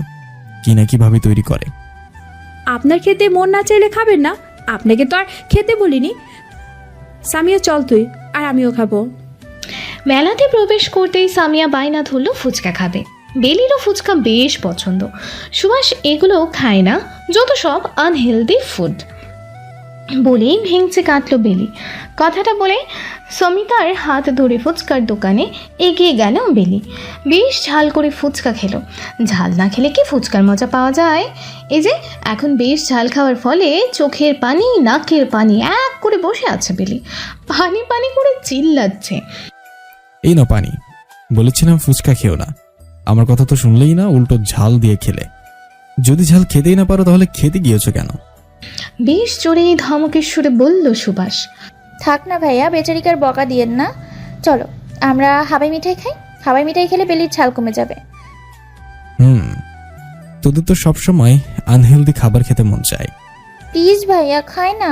কি না কিভাবে তৈরি করে। আপনার খেতে মন না চাইলে খাবেন না, আপনাকে তো আর খেতে বলিনি। সামিয়া চল তুই, আর আমিও খাবো। মেলাতে প্রবেশ করতেই সামিয়া বায়না ধরল ফুচকা খাবে। বেলিরও ফুচকা বেশ পছন্দ। সুভাষ এগুলো খায় না, যত সব আনহেলদি ফুড বলেই ভেঙচে কাটলো বেলি। কথাটা বলে সমিতার হাত ধরে ফুচকার দোকানে এগিয়ে গেল বেলি। বেশ ঝাল করে ফুচকা খেলো। ঝাল না খেলে কি ফুচকার মজা পাওয়া যায়? এই যে এখন বেশ ঝাল খাওয়ার ফলে চোখের পানি, নাকের পানি এক করে বসে আছে বেলি। পানি পানি করে চিল্লাচ্ছে। এই না পানি। বলেছিলাম ফুচকা খেও না। আমার কথা তো শুনলেই না, উল্টো ঝাল দিয়ে খেলে। যদি ঝাল খেতেই না পারো তাহলে খেতে গিয়েছো কেন? বেশ জোরে ধমকের সুরে বলল সুভাষ। থাক না ভাইয়া, বেচারিকার বকা দিয়েন না। চলো আমরা হাবাই মিঠাই খাই। হাবাই মিঠাই খেলে বেলির ঝাল কমে যাবে। তোদের তো সবসময় আনহেলদি খাবার খেতে মন চায়। প্লিজ ভাইয়া, খায় না।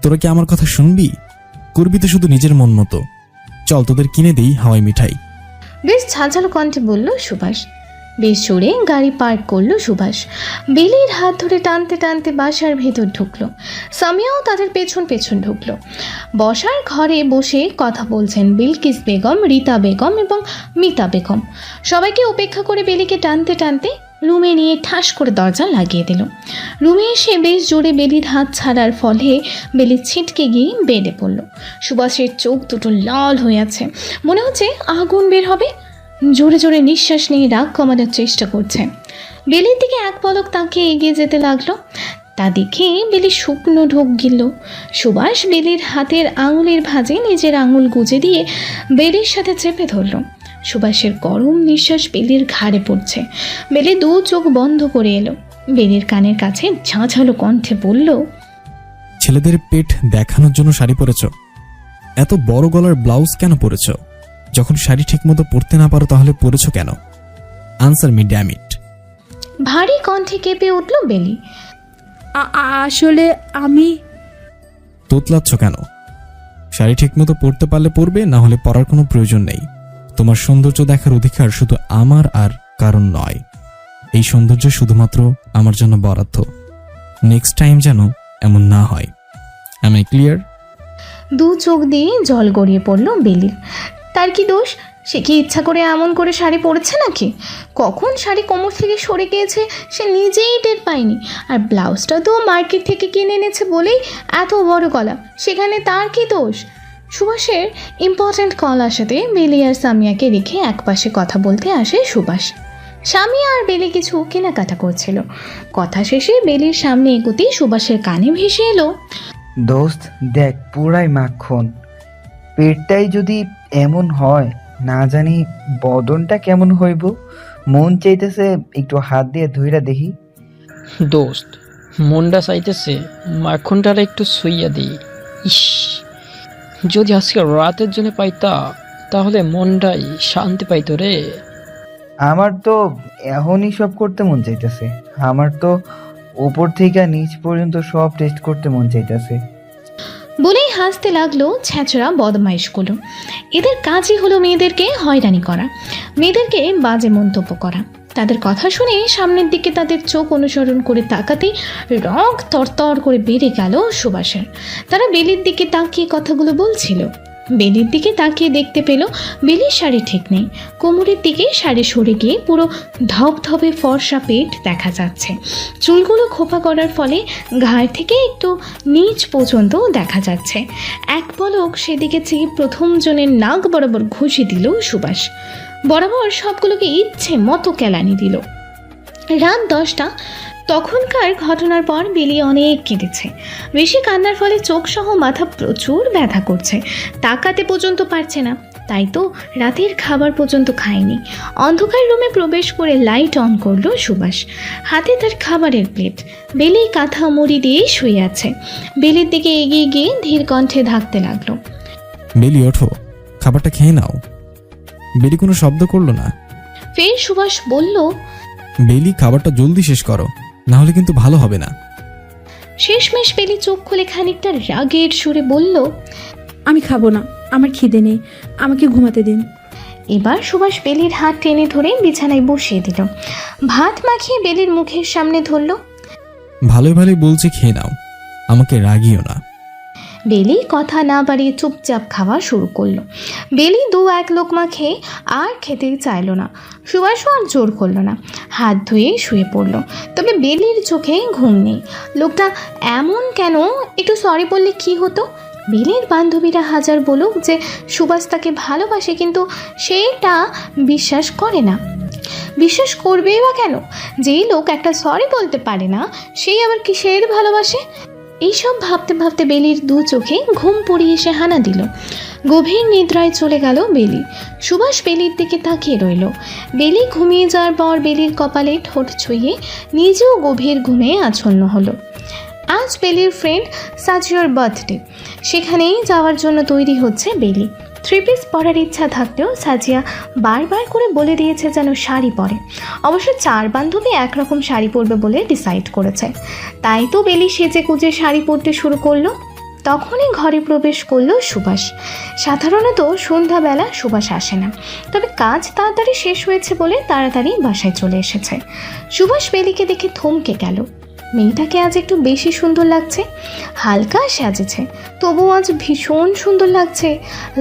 তোরা কি আমার কথা শুনবি? করবি তো শুধু নিজের মন মতো। চল তোদের কিনে দিই হাওয়াই মিঠাই। বেশ ঝাঁঝালো কণ্ঠে বলল সুভাষ। বেশ জোরে গাড়ি পার্ক করলো সুভাষ। বেলির হাত ধরে টানতে টানতে বাসার ভেতর ঢুকলো। সামিয়াও তাদের পেছন পেছন ঢুকলো। বসার ঘরে বসে কথা বলছেন বিলকিস বেগম, রীতা বেগম এবং মিতা বেগম। সবাইকে উপেক্ষা করে বেলিকে টানতে টানতে রুমে নিয়ে ঠাস করে দরজা লাগিয়ে দিল। রুমে এসে বেশ জোরে বেলির হাত ছাড়ার ফলে বেলি ছিটকে গিয়ে বেডে পড়ল। সুভাষের চোখ দুটো লাল হয়ে আছে, মনে হচ্ছে আগুন বের হবে। জোরে জোরে নিঃশ্বাস নিয়ে রাগ কমানোর চেষ্টা করছে। বেলির দিকে এক পলক তাকিয়ে এগিয়ে যেতে লাগলো। তা দেখে বেলি শুকনো ঢোক গিলল। সুভাষ বেলির হাতের আঙুলের ভাঁজে নিজের আঙুল গুজে দিয়ে বেলির সাথে চেপে ধরল। সুভাষের গরম নিঃশ্বাস বেলির ঘাড়ে পড়ছে। বেলি 2 চোখ বন্ধ করে এলো। বেলির কানের কাছে ঝাঁঝালো কণ্ঠে বলল, ছেলেদের পেট দেখানোর জন্য শাড়ি পরেছ? এত বড় গলার ব্লাউজ কেন পরেছ? যখন শাড়ি ঠিকমতো পরতে না পারো তাহলে পরেছ কেন? Answer me damn it. ভারী কণ্ঠে কেঁপে উঠল বেলি। আসলে আমি। তোতলাচ্ছ কেন? শাড়ি ঠিকমতো পরতে পারলে পরবে, না হলে পরার কোনো প্রয়োজন নেই। তোমার সৌন্দর্য দেখার অধিকার শুধু আমার আর কারণ নয়। এই সৌন্দর্য শুধুমাত্র আমার জন্য বরাদ্দ। নেক্সট টাইম যেন এমন না হয়। M I clear? 2 চোখ দিয়ে জল গড়িয়ে পড়ল বেলির। তার কি দোষ? সে কি ইচ্ছা করে এমন করে শাড়ি পরেছে নাকি? কখন শাড়ি কোমর থেকে সরে গিয়েছে সে নিজেই টের পায়নি। আর ব্লাউজটা তো মার্কেট থেকে কিনে এনেছে বলেই এত বড় গলা, সেখানে তার কি দোষ? সুভাষের ইম্পর্ট্যান্ট কল আসাতে বেলি আর সামিয়াকে রেখে একপাশে কথা বলতে আসে সুভাষ। সামিয়া আর বেলি কিছু কেনাকাটা করছিল। কথা শেষে বেলির সামনে এগোতেই সুভাষের কানে ভেসে এলো, দোস্ত দেখ, পুরাই মাখন। পেটটাই যদি এমন হয়, না জানি বদনটা কেমন হইব। মন চাইতেছে একটু হাত দিয়ে ধুইরা দেখি। দোস্ত মনটা চাইতেছে মাখনটার একটু সইয়া দিই। ইস, যদি আজকে রাতের জন্য পাইতা তাহলে মনটাই শান্তি পাইতো রে। আমার তো এখনই সব করতে মন চাইতেছে। আমার তো উপর থেকে নিচ পর্যন্ত সব টেস্ট করতে মন চাইতেছে। বলেই হাসতে লাগলো ছ্যাঁচড়া বদমাইশগুলো। এদের কাজই হলো মেয়েদেরকে হয়রানি করা, মেয়েদেরকে বাজে মন্তব্য করা। তাদের কথা শুনে সামনের দিকে তাদের চোখ অনুসরণ করে তাকাতেই রগ তরতর করে বেড়ে গেল সুবাসের। তারা বেলির দিকে তাকিয়ে কথাগুলো বলছিল। বেলির দিকে তাকিয়ে দেখতে পেল বেলির শাড়ি ঠিক নেই, কোমরের দিকে শাড়ি সরে গিয়ে পুরো ধপধপে ফর্সা পেট দেখা যাচ্ছে। চুলগুলো খোপা করার ফলে ঘাড় থেকে একটু নিচ পর্যন্ত দেখা যাচ্ছে। এক পলক সেদিকে চেয়ে প্রথম জনের নাক বরাবর ঘুষি দিল সুবাস। বরাবর সবগুলোকে ইচ্ছে মতো কেলানি দিল। রাত 10টা। তখনকার ঘটনার পর বেলি অনেক কেঁদেছে। বেশি কান্নার ফলে চোখ সহ মাথা প্রচুর ব্যথা করছে, তাকাতে পর্যন্ত পারছে না। তাই তো রাতের খাবার পর্যন্ত খায়নি। অন্ধকার রুমে প্রবেশ করে লাইট অন করলো সুবাস। হাতে তার খাবারের প্লেট। বেলি কাঁথা মুড়ি দিয়ে শুয়ে আছে। বেলির দিকে এগিয়ে গিয়ে ধীর কণ্ঠে ঢাকতে লাগলো। বেলি ওঠো, খাবারটা খেয়ে নাও। বেলি কোনো শব্দ করলো না। ফের সুবাস বলল, বেলি খাবারটা জলদি শেষ করো, না হলে কিন্তু ভালো হবে না। শেষমেশ বেলি চোখ খুলে খানিকটা রাগের সুরে বলল, আমি খাবো না, আমার খিদে নেই, আমাকে ঘুমাতে দিন। এবার সুভাষ বেলির হাত টেনে ধরে বিছানায় বসিয়ে দিল। ভাত মাখিয়ে বেলির মুখের সামনে ধরল। ভালোই ভালোই বলছে খেয়ে নাও, আমাকে রাগিও না। বেলি কথা না বাড়িয়ে চুপচাপ খাওয়া শুরু করলো। বেলি 2-1 লোকমা খেয়ে আর খেতেই চাইলো না। সুভাষও আর জোর করলো না, হাত ধুয়ে শুয়ে পড়লো। তবে বেলির চোখে ঘুম নেই। লোকটা এমন কেন? একটু সরি বললে কি হতো? বেলির বান্ধবীরা হাজার বলুক যে সুভাষ তাকে ভালোবাসে, কিন্তু সেটা বিশ্বাস করে না। বিশ্বাস করবেই বা কেন? যেই লোক একটা সরি বলতে পারে না, সেই আবার কিসের ভালোবাসে? এইসব ভাবতে ভাবতে বেলির 2 চোখে ঘুম পড়িয়ে এসে হানা দিল। গভীর নিদ্রায় চলে গেল বেলি। সুভাষ বেলির দিকে তাকিয়ে রইল। বেলি ঘুমিয়ে যাওয়ার পর বেলির কপালে ঠোঁট ছুঁয়ে নিজেও গভীর ঘুমে আচ্ছন্ন হলো। আজ বেলির ফ্রেন্ড সাজিয়ার বার্থডে। সেখানেই যাওয়ার জন্য তৈরি হচ্ছে বেলি। 3 পিস পরার ইচ্ছা থাকলেও সাজিয়া বারবার করে বলে দিয়েছে যেন শাড়ি পরে। অবশ্য 4 বান্ধবী একরকম শাড়ি পরবে বলে ডিসাইড করেছে। তাই তো বেলি সেজে কুজে শাড়ি পরতে শুরু করলো। তখনই ঘরে প্রবেশ করলো সুভাষ। সাধারণত সন্ধ্যাবেলা সুভাষ আসে না, তবে কাজ তাড়াতাড়ি শেষ হয়েছে বলে তাড়াতাড়ি বাসায় চলে এসেছে। সুভাষ বেলিকে দেখে থমকে গেল। মেয়েটাকে আজ একটু বেশি সুন্দর লাগছে। হালকা সাজেছে, তবুও আজ ভীষণ সুন্দর লাগছে।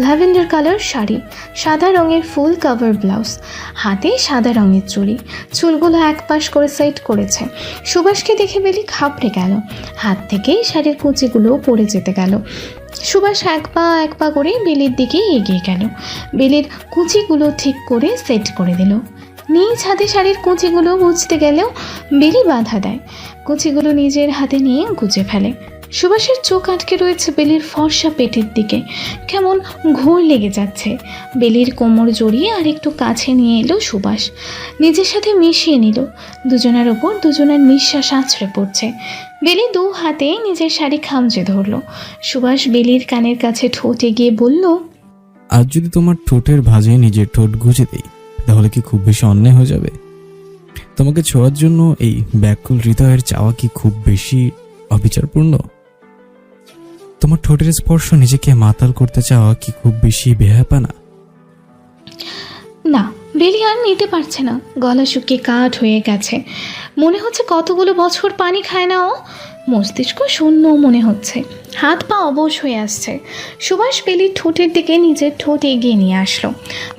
ল্যাভেন্ডার কালার শাড়ি, সাদা রঙের ফুল কাভার ব্লাউজ, হাতে সাদা রঙের চুড়ি, চুলগুলো এক পাশ করে সেট করেছে। সুভাষকে দেখে বেলি ঘাবড়ে গেল। হাত থেকেই শাড়ির কুচিগুলো পড়ে যেতে গেল। সুভাষ এক পা করে বেলির দিকে এগিয়ে গেল। বেলির কুচিগুলো ঠিক করে সেট করে দিল। নিজ হাতে শাড়ির কুচিগুলো গুছতে গেলেও বেলি বাধা দেয়। কুচিগুলো নিজের হাতে নিয়ে গুজে ফেলে। সুভাষের চোখ আটকে রয়েছে বেলির ফর্সা পেটের দিকে। কেমন ঘোর লেগে যাচ্ছে। বেলির কোমর জড়িয়ে আর একটু কাছে নিয়ে এলো সুভাষ। নিজের সাথে মিশিয়ে নিল। দুজনের ওপর দুজনের নিঃশ্বাস আছড়ে পড়ছে। বেলি 2 হাতে নিজের শাড়ি খামচে ধরল। সুভাষ বেলির কানের কাছে ঠোঁট এগিয়ে বলল, আজ যদি তোমার ঠোঁটের ভাঁজে নিজের ঠোঁট গুঁজে দেই, তাহলে কি খুব বেশি অন্যায় হয়ে যাবে? তোমাকে ছোঁয়ার জন্য এই ব্যাকুল হৃদয়ের চাওয়া কি খুব বেশি অবিচারপূর্ণ? তোমার ঠোঁটের স্পর্শ নিজেকে মাতাল করতে চাওয়া কি খুব বেশি বেহাপানা? না, বেলি আর নিতে পারছে না। গলা শুকিয়ে কাঠ হয়ে গেছে। মনে হচ্ছে কতগুলো বছর পানি খায় না ও। মস্তিষ্ক শূন্য মনে হচ্ছে। হাত পা অবশ হয়ে আসছে। সুভাষ বেলির ঠোঁটের দিকে নিজের ঠোঁট এগিয়ে নিয়ে আসলো।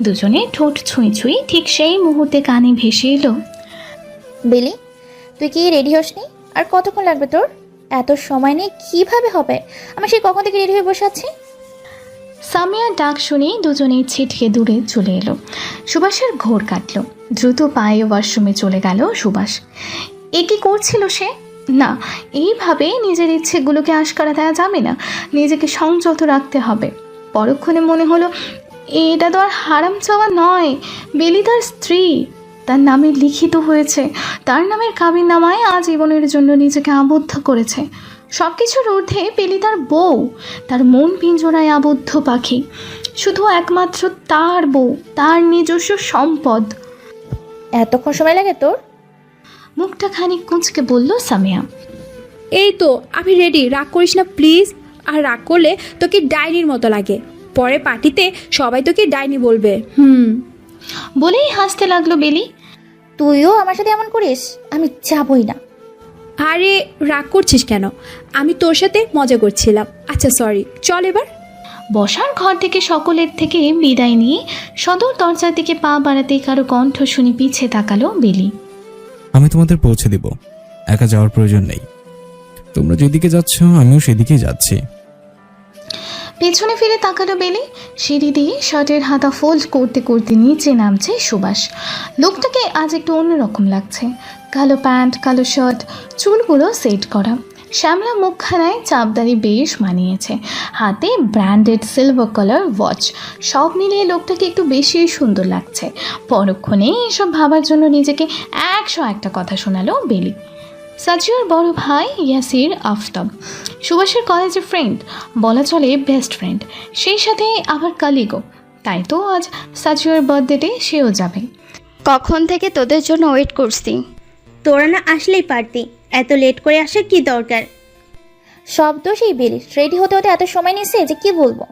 দুজনে ঠোঁট ছুঁই ছুঁই ঠিক সেই মুহূর্তে কানে ভেসে এলো, বেলি, তুই কি রেডি হসনি? আর কতক্ষণ লাগবে তোর? এত সময় নেই, কিভাবে হবে? আমি সেই কখন থেকে রেডি হয়ে বসে আছি। সামিয়ার ডাক শুনেই দুজনেই ছিটকে দূরে চলে এলো। সুভাষের ঘোর কাটল। দ্রুত পায়ে ওয়াশরুমে চলে গেল সুভাষ। এ কি করছিল সে? না, এইভাবে নিজের ইচ্ছেগুলোকে আশকারা দেওয়া যাবে না। নিজেকে সংযত রাখতে হবে। পরক্ষণে মনে হলো এটা তো আর হারাম চাওয়া নয়। বেলি তার স্ত্রী, তার নামে লিখিত হয়েছে। তার নামের কাবিননামায় আজীবনের জন্য নিজেকে আবদ্ধ করেছে। সব কিছুর ঊর্ধ্বে বেলি তার বউ, তার মন পিঞ্জরায় আবদ্ধ পাখি। শুধু একমাত্র তার বউ, তার নিজস্ব সম্পদ। এতক্ষণ সময় লাগে তোর? মুখটা খানিক কুঁচকে বলল সামিয়া। এই তো আমি রেডি, রাগ করিস না প্লিজ। আর রাগ করলে তোকে ডাইনির মতো লাগে। পরে পার্টিতে সবাই তোকে ডাইনি বলবে। বলেই হাসতে লাগলো বেলি। তুইও আমার সাথে এমন করিস? আমি যাবই না। আরে রাগ করছিস কেন? আমি তোর সাথে মজা করছিলাম। আচ্ছা সরি, চল এবার। বসার ঘর থেকে সকলের থেকে বিদায় নিয়ে সদর দরজার দিকে পা বাড়াতে কারো কণ্ঠ শুনে পিছে তাকালো বেলি। আমি তোমাদের পৌঁছে দিব, একা যাওয়ার প্রয়োজন নেই। তোমরা যেদিকে যাচ্ছ আমিও সেদিকেই যাচ্ছি। পেছনে ফিরে তাকালো বেলি। সিঁড়ি দিয়ে শার্টের হাতা ফোল্ড করতে করতে নিচে নামছে সুভাষ। লোকটাকে আজ একটু অন্যরকম লাগছে। কালো প্যান্ট, কালো শার্ট, চুলগুলো সেট করা, শ্যামলা মুখখানায় চাপদারি বেশ মানিয়েছে, হাতে ব্র্যান্ডেড সিলভার কালার ওয়াচ। সব মিলিয়ে লোকটাকে একটু বেশি সুন্দর লাগছে। পরক্ষণে এসব ভাবার জন্য নিজেকে 101টা কথা শোনালো বেলি। সাজিওর বড় ভাই ইয়াসির আফতাব, সুভাষের কলেজের ফ্রেন্ড, বলা চলে বেস্ট ফ্রেন্ড, সেই সাথে আবার কালিগো। তাই তো আজ সাজিওর বার্থডেতে সেও যাবে। কখন থেকে তোদের জন্য ওয়েট করছি। তোরা না আসলেই পারতি, এত লেট করে আসার কি দরকার? সব দোষই বেলির, রেডি হতে হতে এত সময় নিচ্ছে যে কি বলবো।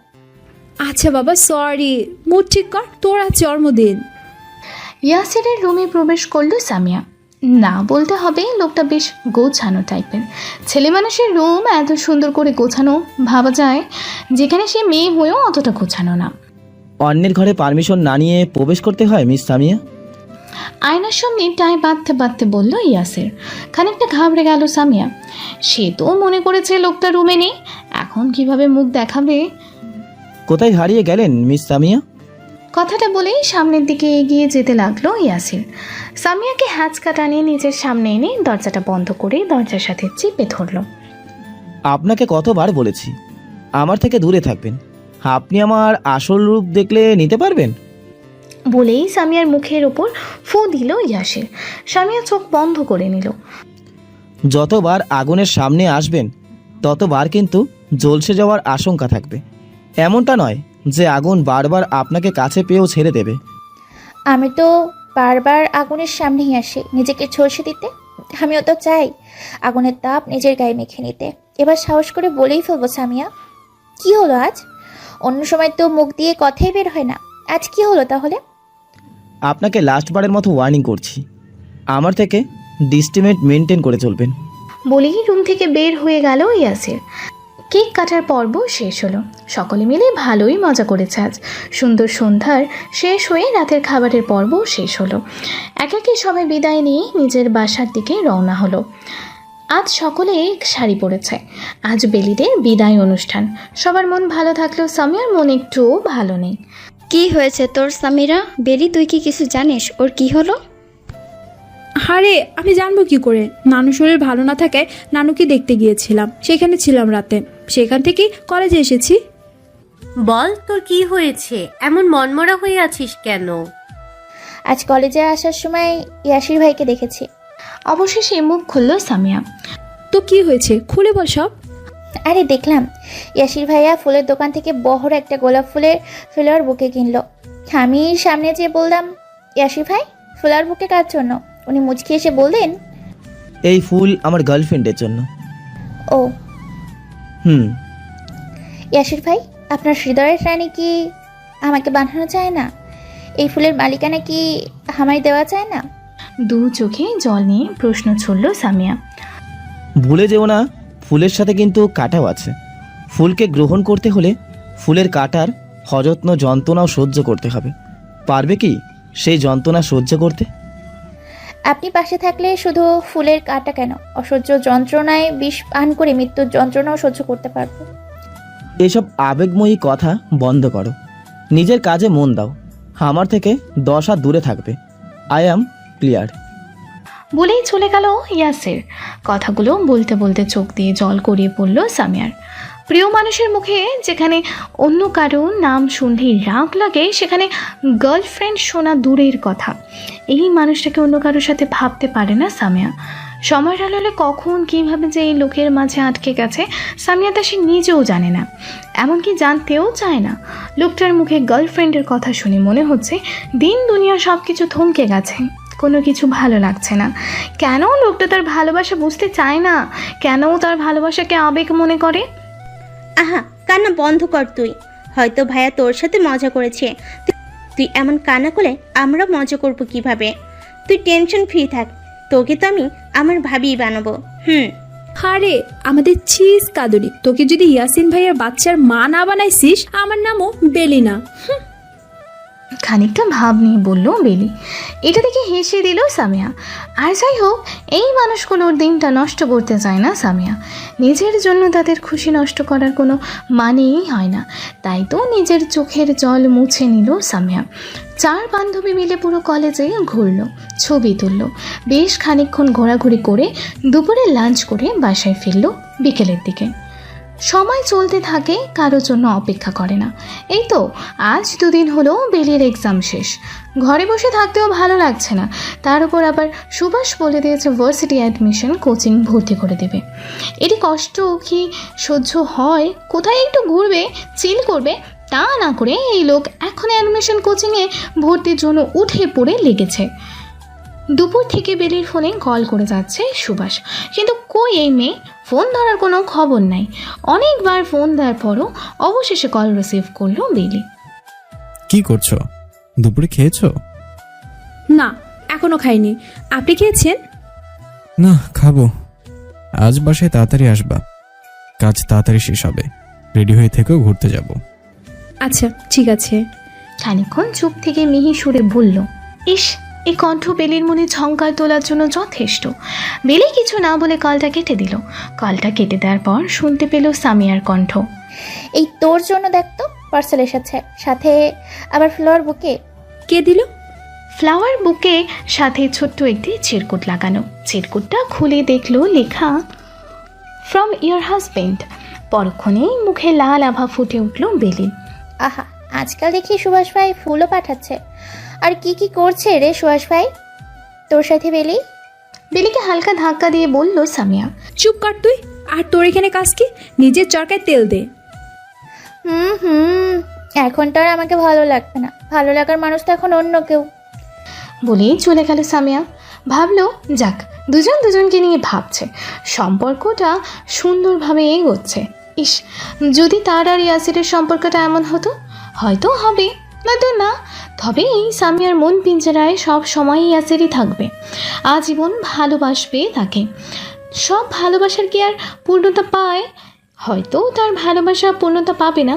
আচ্ছা বাবা সরি, মুড ঠিক কর, তোর আজ জন্মদিন। ইয়াসিরের রুমে প্রবেশ করলো সামিয়া। না বলতে হবে লোকটা বেশ গোছানো টাইপের। ছেলে মানুষের রুম এত সুন্দর করে গোছানো ভাবা যায়, যেখানে সে মেয়ে হয়েও অতটা গোছানো না। অন্যের ঘরে পারমিশন না নিয়ে প্রবেশ করতে হয় মিস সামিয়া? আয়নার সামনে টাই বাঁধতে বাঁধতে বলল ইয়াসির। খানিকটা ঘাবড়ে গেল সামিয়া। সে তো মনে করেছে লোকটা রুমে নেই, এখন কিভাবে মুখ দেখাবে। কোথায় হারিয়ে গেলেন মিস সামিয়া? কথাটা বলেই সামনের দিকে এগিয়ে যেতে লাগলো ইয়াসির। সামিয়াকে হ্যাঁচকা টানিয়ে নিজের সামনে এনে দরজাটা বন্ধ করে দরজার সাথে চেপে ধরল। আপনাকে কতবার বলেছি আমার থেকে দূরে থাকবেন, আপনি আমার আসল রূপ দেখলে নিতে পারবেন? বলেই সামিয়ার মুখের ওপর ফু দিল ইয়াসির। সামিয়া চোখ বন্ধ করে নিল। যতবার আগুনের সামনে আসবেন ততবার কিন্তু জ্বলসে যাওয়ার আশঙ্কা থাকবে। এমনটা নয় যে আগুন বারবার আপনাকে কাছে পেয়েও ছেড়ে দেবে। আমি তো বারবার আগুনের সামনেই আসি নিজেকে ঝলসে দিতে। আমিও তো চাই আগুনের তাপ নিজের গায়ে মেখে নিতে। এবার সাহস করে বলেই ফেলবো সামিয়া। কি হলো আজ? অন্য সময় তো মুখ দিয়ে কথাই বের হয় না, আজ কি হলো তাহলে? আপনাকে লাস্টবারের মতো ওয়ার্নিং করছি, আমার থেকে ডিস্টেন্স মেনটেন করে চলবেন। বলেই রুম থেকে বের হয়ে গেল ইয়াসির। কেক কাটার পর্ব শেষ হলো। সকলে মিলে ভালোই মজা করেছে আজ। সুন্দর সন্ধ্যার শেষ হয়ে রাতের খাবারের পর্ব শেষ হলো। একে সবাই বিদায় নিয়ে নিজের বাসার দিকে রওনা হলো। আজ সকলে শাড়ি পরেছে। আজ বেলিদের বিদায় অনুষ্ঠান। সবার মন ভালো থাকলেও সামিয়ার মন একটুও ভালো নেই। কি হয়েছে তোর সামিরা? বেলি, তুই কি কিছু জানিস ওর কি হলো? আরে আমি জানবো কি করে? নানু শরীর ভালো না থাকায় নানুকে দেখতে গিয়েছিলাম, সেখানে ছিলাম রাতে, সেখান থেকেই কলেজে এসেছি। বল তোর কি হয়েছে, এমন মনমরা হয়ে আছিস কেন? আজ কলেজে আসার সময় ইয়াসির ভাইকে দেখেছি। অবশেষে মুখ খুলল সামিয়া। তো কি হয়েছে, খুলে বল সব। আরে দেখলাম ইয়াসির ভাইয়া ফুলের দোকান থেকে বড় একটা গোলাপ ফুলের ফ্লাওয়ার বুকে কিনলো। আমি সামনে যেয়ে বললাম, ইয়াসির ভাই ফ্লাওয়ার বুকে কার জন্য? উনি মুচকি এসে বললেন, এই ফুল আমার গার্লফ্রেন্ডের জন্য। ও ইয়াসির ভাই, আপনার হৃদয়ের রানী কি আমাকে বানানো যায় না? এই ফুলের মালিকানা কি আমায় দেওয়া যায় না? দু চোখে জল নিয়ে প্রশ্ন ছুড়ল সামিয়া। ভুলে যেও না, ফুলের সাথে কিন্তু কাঁটাও আছে। ফুলকে গ্রহণ করতে হলে ফুলের কাঁটার অযত্ন যন্ত্রণাও সহ্য করতে হবে। পারবে কি সেই যন্ত্রণা সহ্য করতে? আপনি পাশে থাকলে শুধু ফুলের কাঁটা কেন, অসহ্য যন্ত্রণায় বিষ পান করে মৃত্যুর যন্ত্রণাও সহ্য করতে পারবো। এসব আবেগময়ী কথা বন্ধ করো, নিজের কাজে মন দাও। আমার থেকে 10 হাত দূরে থাকবে। I am clear. বলেই চলে গেল ইয়াসির। কথাগুলো বলতে বলতে চোখ দিয়ে জল গড়িয়ে পড়ল সামিয়ার। প্রিয় মানুষের মুখে যেখানে অন্য কারো নাম শুনলেই রাগ লাগে, সেখানে গার্লফ্রেন্ড শোনা দূরের কথা। এই মানুষটাকে অন্য কারোর সাথে ভাবতে পারে না সামিয়া। সময় ঢাললে কখন কিভাবে যে এই লোকের মাঝে আটকে গেছে সামিয়া তা সে নিজেও জানে না, এমনকি জানতেও চায় না। লোকটার মুখে গার্লফ্রেন্ডের কথা শুনে মনে হচ্ছে দিন দুনিয়া সব কিছু থমকে গেছে, কোনো কিছু ভালো লাগছে না। কেন লোকটা তার ভালোবাসা বুঝতে চায় না? কেন তার ভালোবাসাকে আবেগ মনে করে? আহা, কান্না বন্ধ কর তুই। হয়তো ভাইয়া তোর সাথে মজা করেছে। তুই এমন কান্না করলে আমরা মজা করবো কিভাবে? তুই টেনশন ফ্রি থাক, তোকে তো আমি আমার ভাবিই বানাবো। আরে আমাদের চিজ কাদুরি, তোকে যদি ইয়াসিন ভাইয়ের বাচ্চার মা না বানাইছিস, আমার নামও বেলিনা। খানিকটা ভাব নিয়ে বলল বেলি। এটা দেখে হেসে দিল সামিয়া। আর যাই হোক, এই মানুষগুলোর দিনটা নষ্ট করতে চায় না সামিয়া। নিজের জন্য তাদের খুশি নষ্ট করার কোনো মানেই হয় না। তাই তো নিজের চোখের জল মুছে নিল সামিয়া। 4 বান্ধবী মিলে পুরো কলেজে ঘুরলো, ছবি তুললো, বেশ খানিকক্ষণ ঘোরাঘুরি করে দুপুরে লাঞ্চ করে বাসায় ফিরল বিকেলের দিকে। সময় চলতে থাকে, কারোর জন্য অপেক্ষা করে না। এই তো আজ 2 দিন হলো বেলির এক্সাম শেষ। ঘরে বসে থাকতেও ভালো লাগছে না, তার উপর আবার সুভাষ বলে দিয়েছে ভার্সিটি অ্যাডমিশন কোচিং ভর্তি করে দেবে। এটি কষ্ট কি সহ্য হয়? কোথায় একটু ঘুরবে, চিল করবে, তা না করে এই লোক এখন অ্যাডমিশন কোচিংয়ে ভর্তির জন্য উঠে পড়ে লেগেছে। দুপুর থেকে বেলির ফোনে কল করে যাচ্ছে সুভাষ, কিন্তু কই এই মেয়ে, ফোন ধরার কোনো খবর নাই। অনেকবার ফোন দেওয়ার পরও অবশেষে কল রিসিভ করলো বেলি। কি করছো? দুপুরে খেয়েছো? না, এখনো খাইনি। আপনি খেয়েছেন? না, খাবো। আজ বাসায় তাড়াতাড়ি আসবা, কাজ তাড়াতাড়ি শেষ হবে। রেডি হয়ে থেকেও ঘুরতে যাব। আচ্ছা ঠিক আছে। খানিকক্ষণ চুপ থেকে মিহি সুরে বলল, ইস, এই কণ্ঠ বেলির মনে ঝঙ্কার তোলার জন্য যথেষ্ট। বেলি কিছু না বলে কলটা কেটে দিল। কলটা কেটে দেওয়ার পর শুনতে পেল সামিয়ার কণ্ঠ। এই তোর জন্য দেখ তো, পার্সেল এসেছে, সাথে আবার ফ্লাওয়ার বুকে। কে দিল? ফ্লাওয়ার বুকে সাথে ছোট্ট একটি চিরকুট লাগানো। চিরকুটটা খুলে দেখলো লেখা ফ্রম ইয়োর হাজবেন্ড। পরক্ষণেই মুখে লাল আভা ফুটে উঠল বেলি। আহা, আজকাল দেখি সুভাষ ভাই ফুলও পাঠাচ্ছে। আর কি কি করছে রে সুভাষ ভাই তোর সাথে বেলি? বেলিকে হালকা ধাক্কা দিয়ে বলল সামিয়া। চুপ কর তুই। আর তোর এখানে কাজ কি? নিজের চরকায় তেল দে। এখন তো আর আমাকে ভালো লাগবে না। ভালো লাগার মানুষ তো এখন অন্য কেউ। বলেই চলে গেল সামিয়া। ভাবলো যাক, দুজন দুজনকে নিয়ে ভাবছে, সম্পর্কটা সুন্দরভাবে এগোচ্ছে। ইস, যদি তার আর ইয়াসিরের সম্পর্কটা এমন হতো, হয়তো হবে, নয়তো না। তবে এই সামিয়ার মন পিঞ্জরায় সব সময় ইয়াসিরই থাকবে, আজীবন ভালোবাসবে তাকে। সব ভালোবাসার কি আর পূর্ণতা পায়? হয়তো তার ভালোবাসা পূর্ণতা পাবে না।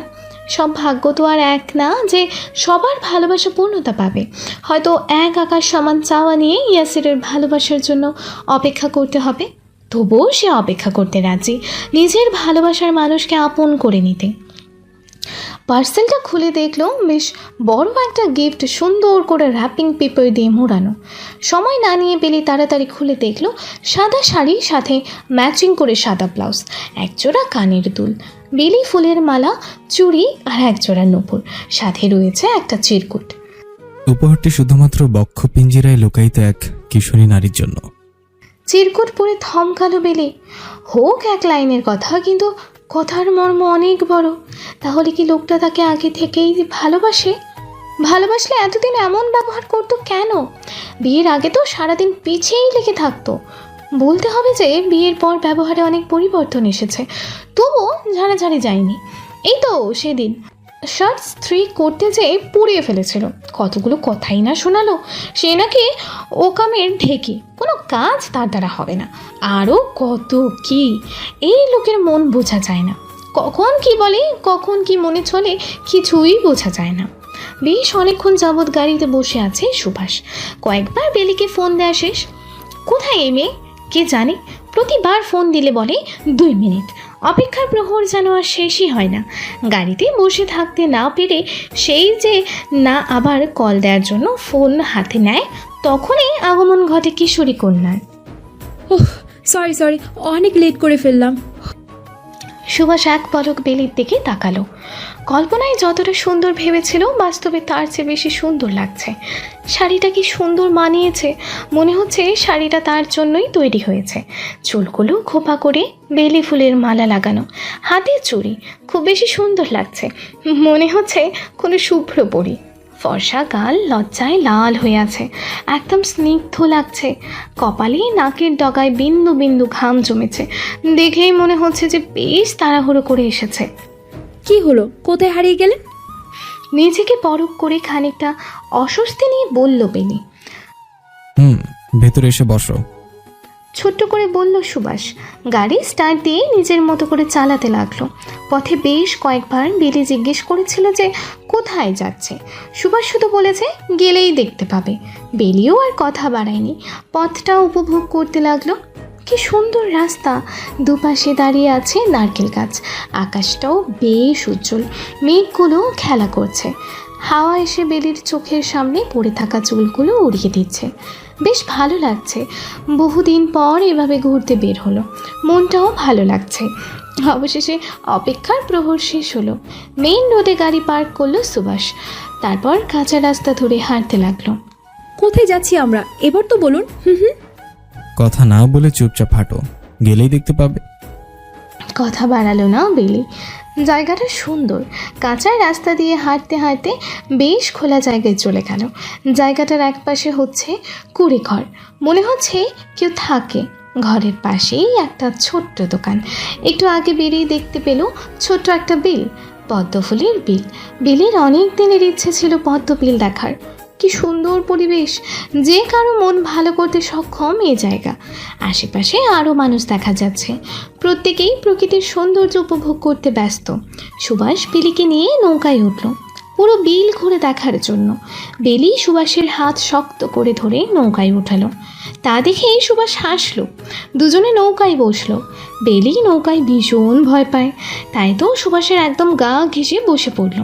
সব ভাগ্য তো আর এক না যে সবার ভালোবাসা পূর্ণতা পাবে। হয়তো এক আকাশ সমান চাওয়া নিয়ে ইয়াসিরের ভালোবাসার জন্য অপেক্ষা করতে হবে। তবুও সে অপেক্ষা করতে রাজি, নিজের ভালোবাসার মানুষকে আপন করে নিতে। পার্সেলটা খুলে দেখলো বেশ বড় একটা গিফট, সুন্দর করে র্যাপিং পেপার দিয়ে মোড়ানো। সময় না নিয়ে বেলি তাড়াতাড়ি খুলে দেখলো সাদা শাড়ি, সাথে ম্যাচিং করে সাদা ব্লাউজ, একজোড়া কানের দুল, বেলি ফুলের মালা, চুড়ি আর একজোড়া নূপুর, সাথে রয়েছে একটা চিরকুট। উপহারটি শুধুমাত্র বক্ষ পিঞ্জিরায় লুকায়িত এক কিশোরী নারীর জন্য। চিরকুট পরে থমকালো বেলি। হোক এক লাইনের কথা, কিন্তু কথার মর্ম অনেক বড়। তাহলে কি লোকটা তাকে আগে থেকেই ভালোবাসে? ভালোবাসলে এতদিন এমন ব্যবহার করতো কেন? বিয়ের আগে তো সারাদিন পিছেই লেগে থাকতো। বলতে হবে যে বিয়ের পর ব্যবহারে অনেক পরিবর্তন এসেছে, তবুও ঝাড়াঝাড়ি যায়নি। এই তো সেদিন শার্ট স্ত্রী করতে যেয়ে পুড়িয়ে ফেলেছিল। কতগুলো কথাই না শোনালো, সে নাকি ওকামের ঢেকি, কোনো কাজ তার দ্বারা হবে না, আরও কত কি। এই লোকের মন বোঝা যায় না, কখন কি বলে কখন কি মনে চলে কিছুই বোঝা যায় না। বেশ অনেকক্ষণ যাবৎ গাড়িতে বসে আছে সুভাষ। কয়েকবার বেলিকে ফোন দেয়া শেষ। কোথায় এই মেয়ে কে জানে, প্রতিবার ফোন দিলে বলে 2 মিনিট। অপেক্ষার প্রহর যেন আর শেষই হয় না। গাড়িতে বসে থাকতে না পেরে সেই যে না আবার কল দেওয়ার জন্য ফোন হাতে নেয়, তখনই আগমন ঘটে কিশোরী কন্যার। ওহ সরি, অনেক লেট করে ফেললাম। সুভাষ এক পলক বেলির দিকে তাকালো। কল্পনায় যতটা সুন্দর ভেবেছিল, বাস্তবে তার চেয়ে বেশি সুন্দর লাগছে। শাড়িটা কি সুন্দর মানিয়েছে, মনে হচ্ছে শাড়িটা তার জন্যই তৈরি হয়েছে। চুলগুলো খোপা করে বেলি ফুলের মালা লাগানো, হাতে চুড়ি, খুব বেশি সুন্দর লাগছে। মনে হচ্ছে কোনো শুভ্র পরী। ফর্সা গাল লজ্জায় লাল হয়ে আছে, একদম স্নিগ্ধ লাগছে। কপালে নাকের ডগায় বিন্দু বিন্দু ঘাম জমেছে। দেখেই মনে হচ্ছে যে বেশ তাড়াহুড়ো করে এসেছে। কি হলো, কোথায় হারিয়ে গেলেন? নিজেকে পরখ করে খানিকটা অস্বস্তি নিয়ে বলল বেলি। ভেতরে এসে বসো। ছোট্ট করে বলল সুভাষ। গাড়ি স্টার্ট দিয়ে নিজের মতো করে চালাতে লাগলো। পথে বেশ কয়েকবার বেলি জিজ্ঞেস করেছিল যে কোথায় যাচ্ছে। সুভাষ শুধু বলেছে গেলেই দেখতে পাবে। বেলিও আর কথা বাড়ায়নি, পথটা উপভোগ করতে লাগলো। কি সুন্দর রাস্তা, দুপাশে দাঁড়িয়ে আছে নারকেল গাছ, আকাশটাও বেশ উজ্জ্বল, মেঘগুলো খেলা করছে। হাওয়া এসে বেলির চোখের সামনে পড়ে থাকা চুলগুলো উড়িয়ে দিচ্ছে। বেশ ভালো লাগছে। বহুদিন পর এভাবে ঘুরতে বের হলো, মনটাও ভালো লাগছে। অবশেষে অপেক্ষার প্রহর শেষ হলো। মেইন রোডে গাড়ি পার্ক করলো সুভাষ, তারপর কাঁচা রাস্তা ধরে হাঁটতে লাগলো। কোথায় যাচ্ছি আমরা, এবার তো বলুন। কথা না বলে চুপচাপ হাঁটো, গেলেই দেখতে পাবে। কথা বাড়ালো না বেলি। জায়গাটা সুন্দর। কাঁচা রাস্তা দিয়ে হাঁটতে হাঁটতে বেশ খোলা জায়গায় চলে গেল। জায়গাটার একপাশে হচ্ছে কুড়ে ঘর, মনে হচ্ছে কেউ থাকে। ঘরের পাশেই একটা ছোট্ট দোকান। একটু আগে বেরিয়ে দেখতে পেল ছোট্ট একটা বিল, পদ্মফুলের বিল। বিলের অনেক দিনের ইচ্ছে ছিল পদ্ম বিল দেখার। কি সুন্দর পরিবেশ, যে কারো মন ভালো করতে সক্ষম এই জায়গা। আশেপাশে আরও মানুষ দেখা যাচ্ছে, প্রত্যেকেই প্রকৃতির সৌন্দর্য উপভোগ করতে ব্যস্ত। সুভাষ বেলিকে নিয়ে নৌকায় উঠল পুরো বিল ঘুরে দেখার জন্য। বেলি সুভাষের হাত শক্ত করে ধরে নৌকায় উঠালো। তা দেখেই সুভাষ হাসলো। দুজনে নৌকায় বসলো। বেলি নৌকায় ভীষণ ভয় পায়, তাই তো সুভাষের একদম গা ঘেঁষে বসে পড়ল।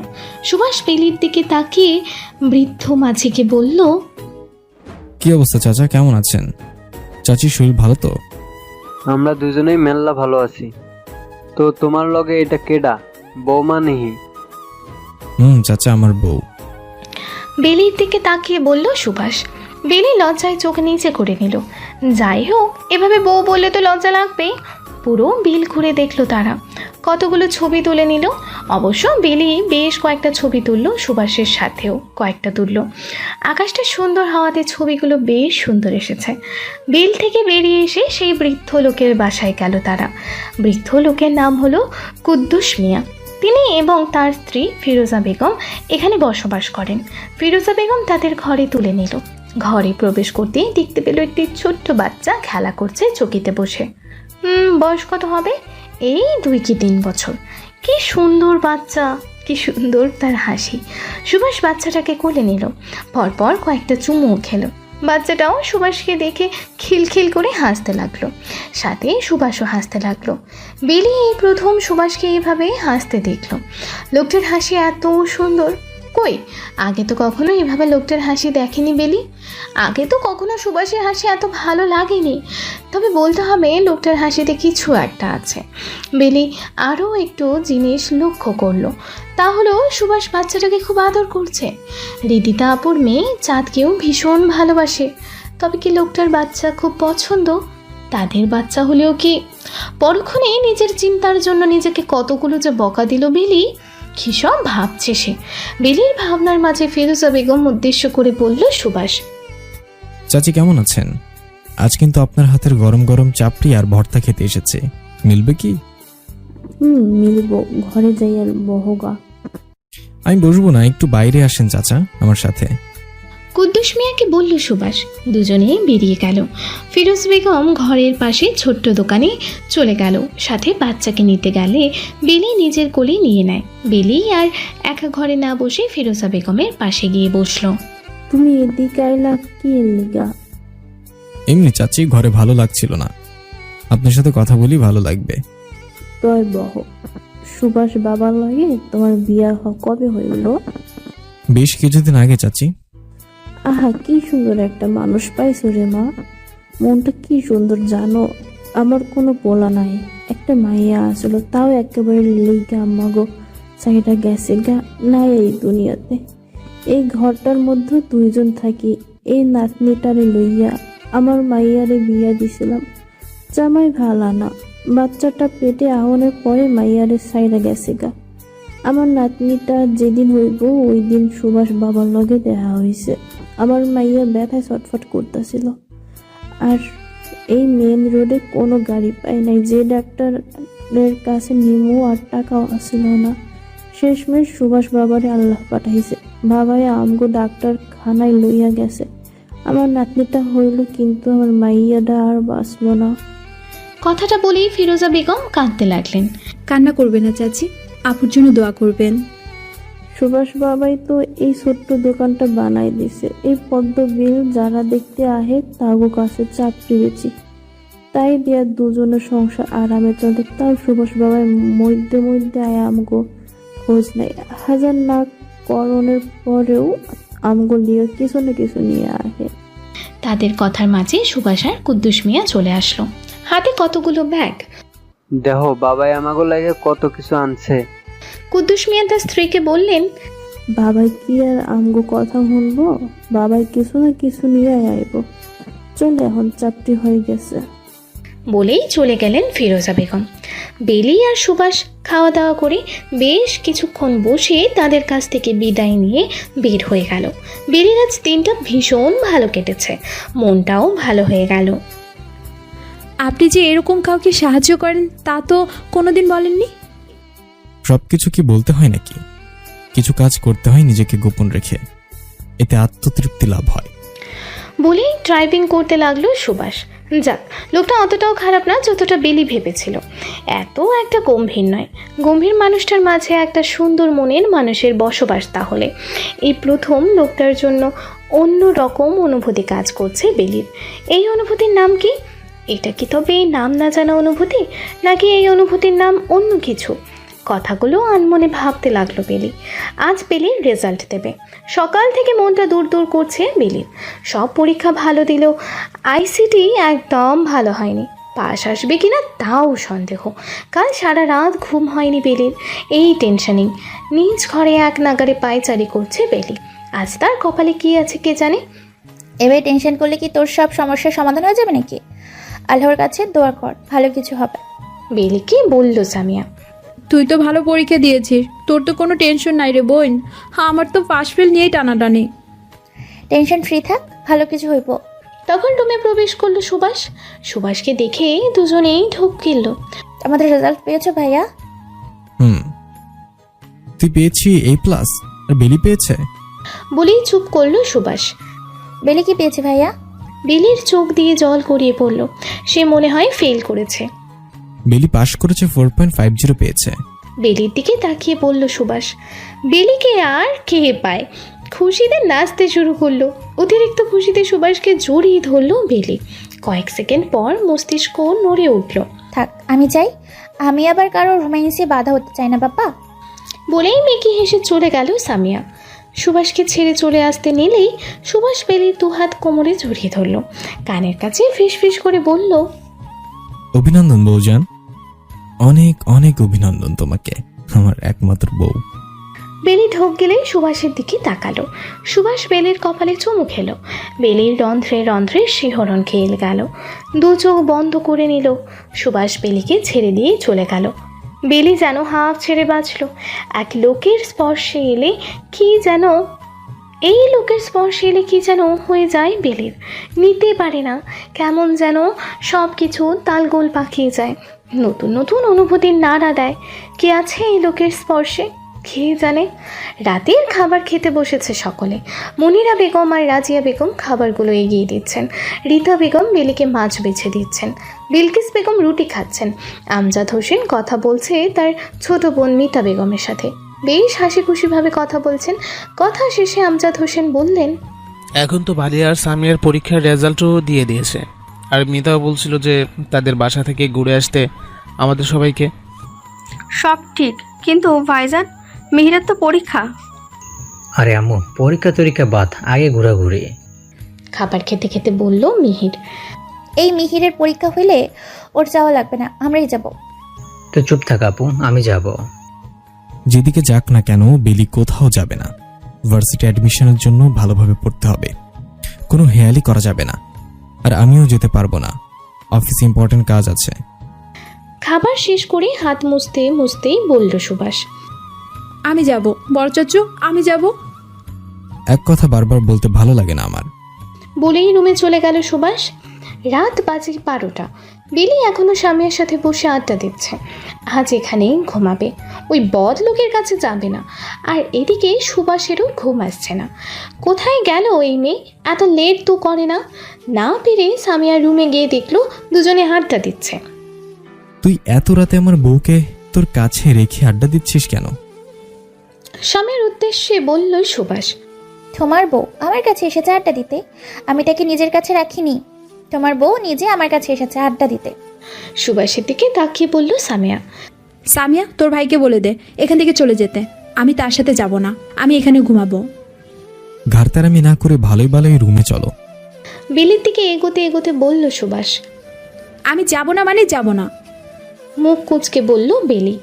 সুভাষ বেলির দিকে তাকিয়ে বৃদ্ধ মাঝিকে বলল, কি অবস্থা চাচা, কেমন আছেন? চাচির শরীর ভালো তো? আমরা দুজনেই মেল্লা ভালো আছি। তো তোমার লগে এটা কেডা, বৌমা নেহি? চাচা আমার বউ। বেলির দিকে তাকিয়ে বলল সুভাষ। বেলি লজ্জায় চোখ নিচে করে নিল। যাই হোক, এভাবে বউ বললে তো লজ্জা লাগবেই। পুরো বিল ঘুরে দেখলো তারা, কতগুলো ছবি তুলে নিল। অবশ্য বেলি বেশ কয়েকটা ছবি তুললো, সুভাষের সাথেও কয়েকটা তুললো। আকাশটা সুন্দর হওয়াতে ছবিগুলো বেশ সুন্দর এসেছে। বিল থেকে বেরিয়ে এসে সেই বৃদ্ধ লোকের বাসায় গেল তারা। বৃদ্ধ লোকের নাম হলো কুদ্দুস মিয়া। তিনি এবং তার স্ত্রী ফিরোজা বেগম এখানে বসবাস করেন। ফিরোজা বেগম তাদের ঘরে তুলে নিল। ঘরে প্রবেশ করতেই দেখতে পেল একটি ছোট্ট বাচ্চা খেলা করছে চকিতে বসে। বয়স কত হবে? এই 2 কি 3 বছর। কি সুন্দর বাচ্চা, কি সুন্দর তার হাসি। সুভাষ বাচ্চাটাকে কোলে নিল, পরপর কয়েকটা চুমুও খেলো। বাচ্চাটাও সুভাষকে দেখে খিলখিল করে হাসতে লাগলো, সাথে সুভাষও হাসতে লাগলো। বেলি এই প্রথম সুভাষকে এইভাবে হাসতে দেখলো। লোকটার হাসি এত সুন্দর, কই আগে তো কখনো এভাবে লোকটার হাসি দেখেনি বেলি। আগে তো কখনো সুভাষের হাসি এত ভালো লাগেনি। তবে বলতে হবে লোকটার হাসিতে কিছু একটা আছে। বেলি আরও একটু জিনিস লক্ষ্য করলো, তা হলো সুভাষ বাচ্চাটাকে খুব আদর করছে। রিদিতা আপুর মেয়ে চাঁদকেও ভীষণ ভালোবাসে। তবে কি লোকটার বাচ্চা খুব পছন্দ? তাদের বাচ্চা হলেও কি? পরক্ষণে নিজের চিন্তার জন্য নিজেকে কতগুলো যে বকা দিল বেলি, কি সব ভাবছে সে। বেলির ভাবনার মাঝে ফিরোজা বেগম উদ্দেশ্য করে বলল সুভাষ, চাচি কেমন আছেন? আজ কিন্তু আপনার হাতের গরম গরম চাপড়ি আর ভর্তা খেতে এসেছে, মিলবে কি? মিলবো, ঘরে যাই আর বহগা। আমি বসবো না, একটু বাইরে আসেন চাচা আমার সাথে। কুদ্দুস মিয়াকে বলল সুভাষ। দুজনে বেরিয়ে গেল। ফিরোজ বেগম ঘরের পাশে ছোট্ট দোকানে চলে গেল। সাথে বাচ্চাকে নিতে গেলে বেলি নিজের কোলে নিয়ে নেয়। বেলি আর একা ঘরে না বসে ফিরোজা বেগমের পাশে গিয়ে বসলো। তুমি এদিকে আইলা কি লিগা? এমনি চাচি, ঘরে ভালো লাগছিল না, আপনার সাথে কথা বলি, ভালো লাগবে। তয় বহ, সুভাষ বাবার লাগে তোমার বিয়া কবে হইল? বেশ কিছুদিন আগে চাচি। আহা, কি সুন্দর একটা মানুষ পাইছো রে মা। মনটা কি সুন্দর জানো। আমার কোনো পোলা নাই, একটা মাইয়া আসলো, তাও একেবারে লিগা আম্মাগো চাইটা গেছে গা, নাই এই দুনিয়াতে। এই ঘরটার মধ্যে 2 জন থাকি। এই নাতনিটারে লইয়া আমার মাইয়ারে বিয়া দিছিলাম। জামাই ভালা না, বাচ্চাটা পেটে আহনের পরে মাইয়ারে সাইরা গেছে গা। আমার নাতনিটা যেদিন হইব ওই দিন সুভাষ বাবার লগে দেখা হয়েছে। আমার মাইয়া ব্যথায় ছটফট করতেছিল। আর এই মেন রোডে কোনো গাড়ি পাই নাই, যে ডাক্তারের কাছে নিমু আর টাকাও আসছিল না। শেষমেশ সুভাষ বাবারে আল্লাহ পাঠাইছে। বাবাই আমগো ডাক্তার খানায় লইয়া গেছে। আমার নাতনিটা হইল, কিন্তু আমার মাইয়াটা আর বাঁচব না। কথাটা বলেই ফিরোজা বেগম কাঁদতে লাগলেন। কান্না করবেন না চাচি, আপুর জন্য দোয়া করবেন। সুভাষ বাবাই তো এই ছোট্ট দোকানটা বানাই দিছে। এই পদ্ম বিল যারা দেখতে আহে তাগো কাছে চাকরি বেচি, তাই দিয়া দুজনের সংসার আরামে চলে। তাও সুভাষ বাবাই মধ্যে মধ্যে আয় আমগো খোঁজ নেই। হাজার না করণের পরেও আমগো লিয়ে কিছু না কিছু নিয়ে আহে। তাদের কথার মাঝে সুভাষ আর কুদ্দুস মিয়া চলে আসলো, হাতে কতগুলো ব্যাগ। দেখো বাবাই আমাকে লাগে কত কিছু আনছে। কুদ্দুস মিয়া তার স্ত্রীকে বললেন, বাবাই কি আর আমগো কথা শুনবো? বাবাই কিছু না কিছু নিয়ে আইব। চলে, এখন চাকরি হয়ে গেছে। বলেই চলে গেলেন ফিরোজা বেগম। বেলি আর সুভাষ খাওয়া দাওয়া করে বেশ কিছুক্ষণ বসে তাদের কাছ থেকে বিদায় নিয়ে বের হয়ে গেল। বেলির আজ দিনটা ভীষণ ভালো কেটেছে, মনটাও ভালো হয়ে গেল। আপনি যে এরকম কাউকে সাহায্য করেন তা তো কোনোদিন বলেননি। সবকিছু কি বলতে হয় নাকি? কিছু কাজ করতে হয় নিজেকে গোপন রেখে, এতে আত্মতৃপ্তি লাভ হয়। বলেই ড্রাইভিং করতে লাগলো সুভাষ। যাক, লোকটা অতটাও খারাপ না যতটা বেলি ভেবেছিল। এত একটা গম্ভীর নয়। গম্ভীর মানুষটার মাঝে একটা সুন্দর মনের মানুষের বসবাস। তাহলে এই প্রথম লোকটার জন্য অন্য রকম অনুভূতি কাজ করছে বেলির। এই অনুভূতির নাম কি? এটা কি তবে এই নাম না জানা অনুভূতি, নাকি এই অনুভূতির নাম অন্য কিছু? কথাগুলো আনমনে ভাবতে লাগলো বেলি। আজ বেলির রেজাল্ট দেবে। সকাল থেকে মনটা দূর দূর করছে বেলির। সব পরীক্ষা ভালো দিলেও আইসিটি একদম ভালো হয়নি। পাশ আসবে কিনা তাও সন্দেহ। কাল সারা রাত ঘুম হয়নি বেলির, এই টেনশনেই নিজ ঘরে এক নাগারে পায়চারি করছে বেলি। আজ তার কপালে কি আছে কে জানে। এবার টেনশন করলে কি তোর সব সমস্যার সমাধান হয়ে যাবে নাকি? আল্লাহর কাছে দোয়া কর, ভালো কিছু হবে। বেলিকে বলল সামিয়া। তুই তো ভালো পরীক্ষা দিয়েছিস, তোর তো কোনো টেনশন নাই রে বোন। আমার তো পাশ ফেল নিয়েই টানাটানি। টেনশন ফ্রি থাক, ভালো কিছু হইব। তখন রুমে প্রবেশ করলো সুভাষ। সুভাষকে দেখে দুজনেই ঢোক গেল। আমাদের রেজাল্ট পেয়েছো ভাইয়া? তুই পেয়েছি A+ আর বেলি পেয়েছে। বলেই চুপ করলো সুভাষ। বেলি কি পেয়েছে ভাইয়া? বেলির চোখ দিয়ে জল গড়িয়ে পড়ল। সে মনে হয় ফেল করেছে। বেলি পাশ করেছে, 4.50 পেয়েছে। বেলির দিকে তাকিয়ে বলল সুভাষ। বেলিকে আর কে পায়? খুশিতে নাচতে শুরু করলো। অতিরিক্ত খুশিতে সুভাষকে জড়িয়ে ধরলো বেলি। কয়েক সেকেন্ড পর মস্তিষ্ক নড়ে উঠল। থাক, আমি চাই। আমি আবার কারো রোম্যান্সে বাধা হতে চাই না বাবা। বলেই মেকি হেসে চলে গেল সামিয়া। সুভাষকে ছেড়ে চলে আসতে নিলেই সুভাষ বেলির দুহাত কোমরে জড়িয়ে ধরল। কানের কাছে ফিস ফিস করে বলল, অভিনন্দন বউজান, অনেক অনেক অভিনন্দন তোমাকে, আমার একমাত্র বউ। বেলি ঢোক গেলে সুভাষের দিকে তাকালো। সুভাষ বেলির কপালে চুমু খেলো। বেলির রন্ধ্রে রন্ধ্রে শিহরণ খেয়ে গেল। দু চোখ বন্ধ করে নিল। সুভাষ বেলিকে ছেড়ে দিয়ে চলে গেল। বেলি যেন হাঁফ ছেড়ে বাঁচল। এক লোকের স্পর্শে এলে কি যেন হয়ে যায় বেলির। নিতে পারে না, কেমন যেন সব কিছু তালগোল পাকিয়ে যায়। নতুন নতুন অনুভূতির নাড়া দেয়। কে আছে এই লোকের স্পর্শে কে জানে। রাতের খাবার খেতে বসেছে সকলে। মনিরা বেগম আর রাজিয়া বেগম খাবারগুলো এগিয়ে দিচ্ছেন। রীতা বেগম বেলিকে মাছ বেছে দিচ্ছেন। বিলকিস বেগম রুটি খাচ্ছেন। আমজাদ হোসেন কথা বলছে তার ছোট বোন মিতা বেগমের সাথে। বেশ হাসি খুশিভাবে কথা বলছেন। কথা শেষে আমজাদ হোসেন বললেন, এখন তো বালি আর সামিয়ার পরীক্ষার রেজাল্টও দিয়ে দিয়েছে, আর মিতাও বলছিল যে তাদের বাসা থেকে ঘুরে আসতে আমাদের সবাইকে। সব ঠিক, কিন্তু ভাইজান, মিহিরের তো পরীক্ষা। আরে আম্মু, পরীক্ষা বাদ, আগে ঘোরাঘুরি। খাবার খেতে খেতে বলল মিহির। এই মিহিরের পরীক্ষা হইলে ওর যাওয়া লাগবে না, আমরাই যাব। তো চুপ থাক আপু, আমি যাব। যেদিকে যাক না কেন বেলি কোথাও যাবে না। ভার্সিটি অ্যাডমিশনের জন্য ভালোভাবে পড়তে হবে, কোনো হেয়ালি করা যাবে না। আর আমিও যেতে পারবো না, অফিসে ইম্পর্টেন্ট কাজ আছে। খাবার শেষ করে হাত মুছতে মুছতেই বলল সুভাষ, আমি যাব বড় চাচু, আমি যাব। এক কথা বারবার বলতে ভালো লাগে না আমার। বলেই রুমে চলে গেল সুভাষ। রাত বাজে 12টা। বিলি এখনো স্বামীর সাথে বসে আড্ডা দিচ্ছে। আজ এখানেই ঘুমাবে, ওই বদ লোকের কাছে যাবে না। আর এদিকে সুভাষেরও ঘুম আসছে না। কোথায় গেল এই মেয়ে? এত লেট তো করে না। না পেরে সামিয়ার রুমে গিয়ে দেখলো দুজনে আড্ডা দিচ্ছে। তুই এত রাতে আমার বউকে তোর কাছে রেখে আড্ডা দিচ্ছিস কেন? স্বামীর উদ্দেশ্যে বলল সুভাষ। তোমার বউ আমার কাছে এসেছে আড্ডা দিতে, আমি তাকে নিজের কাছে রাখিনি। তোমার বউ নিজে আমার কাছে এসেছে আড্ডা দিতে। সুভাষের দিকে তাকিয়ে বলল সামিয়া। সামিয়া, তোর ভাইকে বলে দে এখান থেকে চলে যেতে। আমি তার সাথে যাব না, আমি এখানে ঘুমাবো। ঘাড়তারামি না করে ভালোই ভালোই রুমে চলো। বিলির দিকে এগোতে এগোতে বলল সুভাষ। আমি যাব না মানে যাব না। মুখ কুঁচকে বলল বেলি।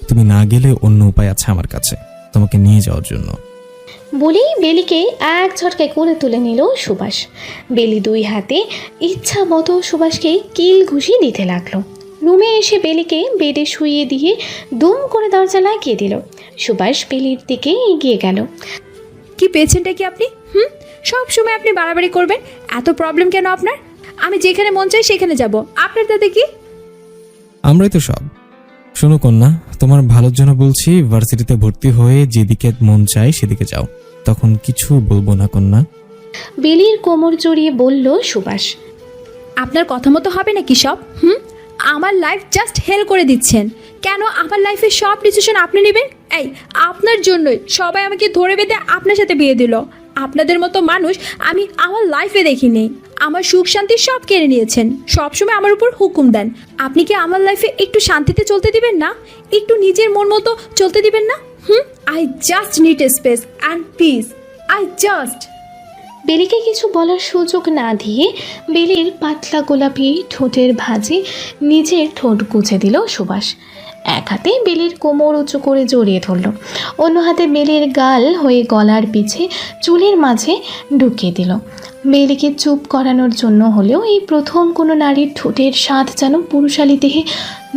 তুমি না গেলে অন্য উপায় আছে আমার কাছে তোমাকে নিয়ে যাওয়ার জন্য। বলেই বেলিকে এক ঝটকায় করে তুলে নিল সুভাষ। বেলি দুই হাতে ইচ্ছা মতো সুভাষকে কিল ঘুষি দিতে লাগলো। রুমে এসে বেলিকে বেডে শুইয়ে দিয়ে দুম করে দরজা লাগিয়ে দিল। সুভাষ বেলির দিকে এগিয়ে গেল। কি পেয়েছেনটা কি আপনি? সব সময় আপনি বাড়াবাড়ি করবেন। এত প্রবলেম কেন আপনার? আমি যেখানে মন চাই সেখানে যাব, আপনার তাতে কি? আমরাই তো সব। শোনো কন্যা, তোমার ভালোর জন্য বলছি, ভার্সিটিতে ভর্তি হয়ে যেদিকে মন চায় সেদিকে যাও, তখন কিছু বলবো না কন্যা। বেলির কোমর জড়িয়ে বলল সুভাষ। আপনার কথা মতো হবে নাকি সব? আমার লাইফ জাস্ট হেল করে দিচ্ছেন কেন? আমার লাইফের সব ডিসিশন আপনি নেবেন? এই আপনার জন্যই সবাই আমাকে ধরে বেঁধে আপনার সাথে বিয়ে দিল। আপনাদের মতো মানুষ আমি আমার লাইফে দেখিনি। আমার সুখ শান্তি সব কেড়ে নিয়েছেন, সবসময় আমার উপর হুকুম দেন। আপনি কি আমার লাইফে একটু শান্তিতে চলতে দিবেন না? একটু নিজের মন মতো চলতে দিবেন না? I just need a space and peace. I just. বেলিকে কিছু বলার সুযোগ না দিয়ে বেলির পাতলা গোলাপি ঠোঁটের ভাঁজে নিজের ঠোঁট গুছে দিল সুভাষ। এক হাতে বেলির কোমর উঁচু করে জড়িয়ে ধরল, অন্য হাতে বেলির গাল হয়ে গলার পিছে চুলের মাঝে ঢুকিয়ে দিল। বেলিকে চুপ করানোর জন্য হলেও এই প্রথম কোনো নারীর ঠোঁটের স্বাদ যেন পুরুষালী দেহে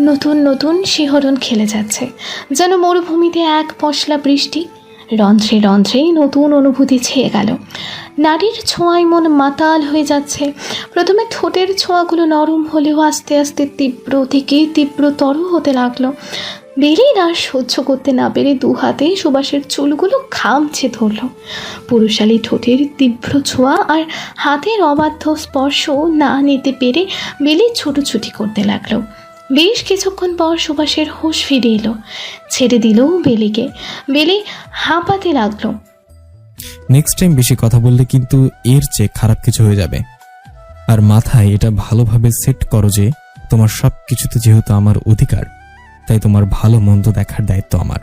নতুন নতুন শিহরণ খেলে যাচ্ছে, যেন মরুভূমিতে এক পশলা বৃষ্টি। রন্ধ্রে রন্ধ্রে নতুন অনুভূতি ছেয়ে গেল। নারীর ছোঁয়ায় মন মাতাল হয়ে যাচ্ছে। প্রথমে ঠোঁটের ছোঁয়াগুলো নরম হলেও আস্তে আস্তে তীব্র থেকে তীব্রতর হতে লাগলো। বেলির আর সহ্য করতে না পেরে দু হাতে সুভাষের চুলগুলো খামছে ধরল। পুরুষালী ঠোঁটের তীব্র ছোঁয়া আর হাতের অবাধ্য স্পর্শ না নিতে পেরে বেলি ছুটোছুটি করতে লাগলো। বেশ কিছুক্ষণ পর সুভাষের হুঁশ ফিরে এলো, ছেড়ে দিল বেলিকে। বেলি হাঁপাতে লাগলো। নেক্সট টাইম বেশি কথা বললে কিন্তু এর চেয়ে খারাপ কিছু হয়ে যাবে। আর মাথায় এটা ভালোভাবে সেট করো যে তোমার সব কিছুতে যেহেতু আমার অধিকার, তাই তোমার ভালো মন্দ দেখার দায়িত্ব আমার।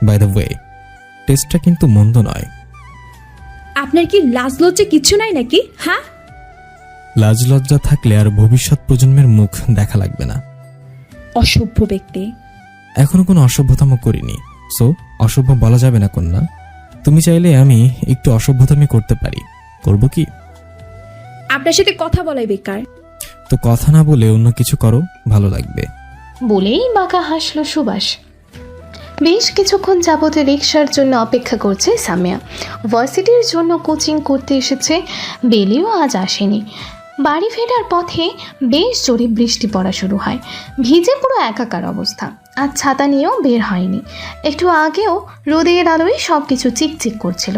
বাই দ্য ওয়ে, টেস্টটা কিন্তু মন্দ নয়। আপনার কি লাজ লজ্জা কিচ্ছু নাই নাকি? হ্যাঁ, লাজ লজ্জা থাকলে আর ভবিষ্যৎ প্রজন্মের মুখ দেখা লাগবে না। অসভ্য ব্যক্তি। এখনো কোনো অসভ্যতাম করিনি, সো অসভ্য বলা যাবে না কন্যা। তুমি চাইলে আমি একটু অসভ্যতামি করতে পারি, করব কি? আপনার সাথে কথা বলাই বেকার। তো কথা না বলে অন্য কিছু করো, ভালো লাগবে। বলেই বাঁকা হাসল সুভাষ। বেশ কিছুক্ষণ যাবত রিক্সার জন্য অপেক্ষা করছে সামিয়া। ভার্সিটির জন্য কোচিং করতে এসেছে। বেলিও আজ আসেনি। বাড়ি ফেরার পথে বেশ জোরে বৃষ্টি পড়া শুরু হয়। ভিজে পুরো একাকার অবস্থা। আর ছাতা নিয়েও বের হয়নি। একটু আগেও রোদের আলোয় সব কিছু চিকচিক করছিল।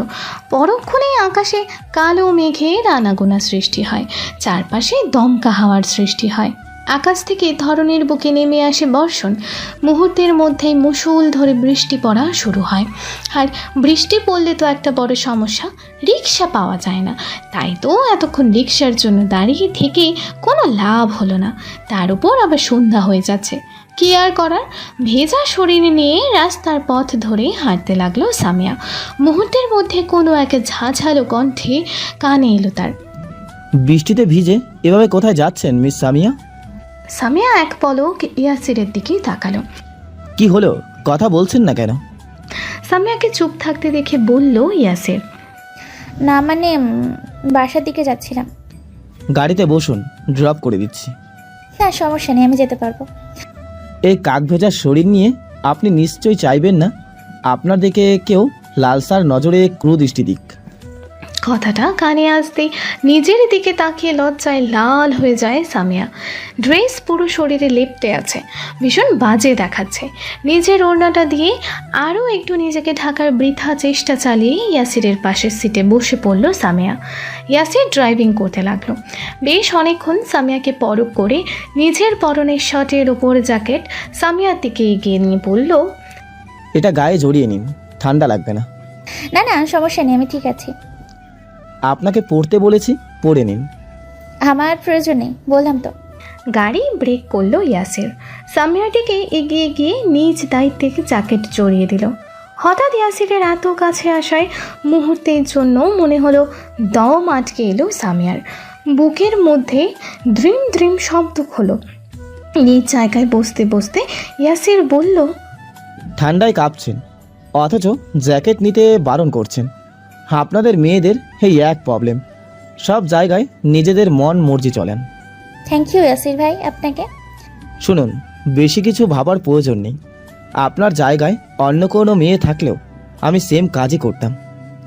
পরক্ষণেই আকাশে কালো মেঘের আনাগোনা সৃষ্টি হয়, চারপাশে দমকা হাওয়ার সৃষ্টি হয়। আকাশ থেকে ধরনের বুকে নেমে আসে বর্ষণ। মুহূর্তের মধ্যেই মুষল ধরে বৃষ্টি পড়া শুরু হয়। আর বৃষ্টি পড়লে তো একটা বড় সমস্যা, রিক্সা পাওয়া যায় না। তাই তো এতক্ষণ রিক্সার জন্য দাঁড়িয়ে থেকে কোনো লাভ হলো না। তার উপর আবার সন্ধ্যা হয়ে যাচ্ছে। কি আর করার, ভেজা শরীর নিয়ে রাস্তার পথ ধরে হাঁটতে লাগলো সামিয়া। মুহূর্তের মধ্যে কোনো এক ঝাঝালো কণ্ঠে কানে এলো তার। বৃষ্টিতে ভিজে এভাবে কোথায় যাচ্ছেন মিস সামিয়া? সামিয়া এক পলক ইয়াসিরের দিকে তাকালো। কি হলো, কথা বলছেন না কেন? সামিয়াকে চুপ থাকতে দেখে বলল ইয়াসির। না মানে বাসার দিকে যাচ্ছিলাম। গাড়িতে বসুন, ড্রপ করে দিচ্ছি। না সমস্যা নেই, আমি যেতে পারবো। এই কাক ভেজা শরীর নিয়ে আপনি নিশ্চয়ই চাইবেন না আপনার দিকে কেউ লালসার নজরে ক্রু দৃষ্টি দিক। কথাটা কানে আসতেই নিজের দিকে তাকিয়ে লজ্জায় লাল হয়ে যায় সামিয়া। ড্রেস পুরো শরীরে লেপ্টে আছে, ভীষণ বাজে দেখাচ্ছে। নিজের ওড়নাটা দিয়ে আরও একটু নিজেকে ঢাকার বৃথা চেষ্টা চালিয়ে ইয়াসিরের পাশের সিটে বসে পড়ল সামিয়া। ইয়াসির ড্রাইভিং করতে লাগলো। বেশ অনেকক্ষণ সামিয়াকে পরখ করে নিজের পরনের শার্টের ওপর জ্যাকেট সামিয়ার দিকে এগিয়ে নিয়ে বলল, এটা গায়ে জড়িয়ে নিন, ঠান্ডা লাগবে না। না না, সমস্যা নেই, আমি ঠিক আছি। আপনাকে পড়তে বলেছি, পড়ে নিন। আমার প্রয়োজন নেই, বললাম তো। গাড়ি ব্রেক করলো ইয়াসির। সামিয়ার দিকে এগিয়ে গিয়ে নিজ দায়িত্বে জ্যাকেট জড়িয়ে দিল। হঠাৎ ইয়াসিরের এত কাছে আসায় মুহূর্তের জন্য মনে হলো দম আটকে এলো সামিয়ার। বুকের মধ্যে দ্রিম দ্রিম শব্দ হলো। নিজ জায়গায় বসতে বসতে ইয়াসির বলল, ঠান্ডায় কাঁপছেন অথচ জ্যাকেট নিতে বারণ করছেন। আপনাদের মেয়েদের এই এক প্রবলেম, সব জায়গায় নিজেদের মন মর্জি চলেন। থ্যাংক ইউ ইয়াসির ভাই, আপনাকে। শুনুন, বেশি কিছু ভাবার প্রয়োজন নেই। আপনার জায়গায় অন্য কোনো মেয়ে থাকলেও আমি সেম কাজই করতাম,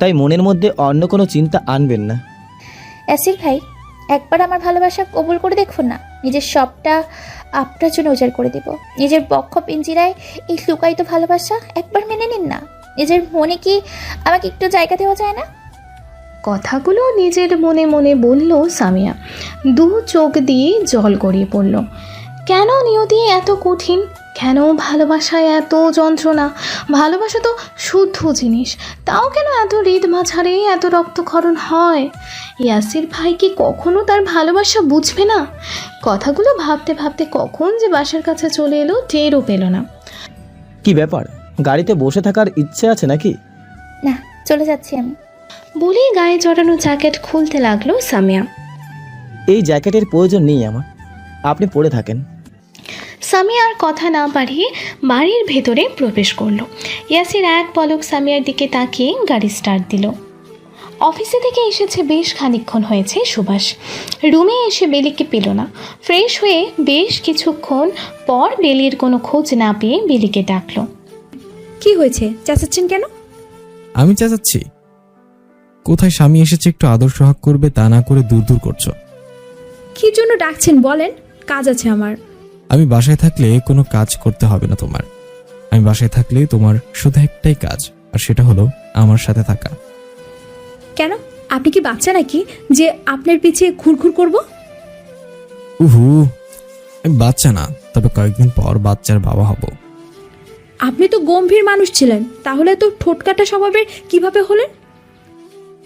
তাই মনের মধ্যে অন্য কোনো চিন্তা আনবেন না। ইয়াসির ভাই, একবার আমার ভালোবাসা কবুল করে দেখুন না, নিজের সবটা আপনার জন্য উজাড় করে দিব। নিজের বক্ষ পিঞ্জিরায় এই লুকায়িত ভালোবাসা একবার মেনে নিন না। নিজের মনে কি আমাকে একটু জায়গা দেওয়া যায় না? কথাগুলো নিজের মনে মনে বলল সামিয়া। দু চোখ দিয়ে জল গড়িয়ে পড়ল। কেন নিয়তি এত কঠিন? কেন ভালোবাসায় এত যন্ত্রণা? ভালোবাসা তো শুদ্ধ জিনিস, তাও কেন এত হৃদ মাঝারে এত রক্তক্ষরণ হয়? ইয়াসির ভাই কি কখনো তার ভালোবাসা বুঝবে না? কথাগুলো ভাবতে ভাবতে কখন যে বাসার কাছে চলে এলো টেরও পেল না। কি ব্যাপার, গাড়িতে বসে থাকার ইচ্ছে আছে নাকি? না, চলে যাচ্ছি আমি। বলেই গায়ে জড়ানো জ্যাকেট খুলতে লাগলো সামিয়া। এই জ্যাকেটের প্রয়োজন নেই আমার, আপনি পরে থাকেন। সামিয়া আর কথা না বাড়িয়ে বাড়ির ভেতরে প্রবেশ করলো। ইয়াসির এক পলক সামিয়ার দিকে তাকিয়ে গাড়ি স্টার্ট দিল। অফিসে থেকে এসেছে বেশ খানিকক্ষণ হয়েছে সুভাষ। রুমে এসে বেলিকে পেল না। ফ্রেশ হয়ে বেশ কিছুক্ষণ পর বেলির কোনো খোঁজ না পেয়ে বেলিকে ডাকলো। কি হয়েছে, চেঁচাচ্ছেন কেন? আমি চেঁচাচ্ছি? কোথায় স্বামী এসেছে একটু আদর সোহাগ করবে, তা না করে দূর দূর করছো। কি জন্য ডাকছেন বলেন, কাজ আছে আমার। আমি বাসায় থাকলে কোনো কাজ করতে হবে না তোমার। আমি বাসায় থাকলে তোমার শুধু একটাই কাজ, আর সেটা হলো আমার সাথে থাকা। কেন, আপনি কি বাচ্চা নাকি যে আপনার পিছে ঘুরঘুর করব? উহু, আমি বাচ্চা না, তবে কয়েকদিন পর বাচ্চার বাবা হব। আপনি তো গম্ভীর মানুষ ছিলেন, তাহলে তো ঠোঁট কাটা স্বভাবের কিভাবে হলেন?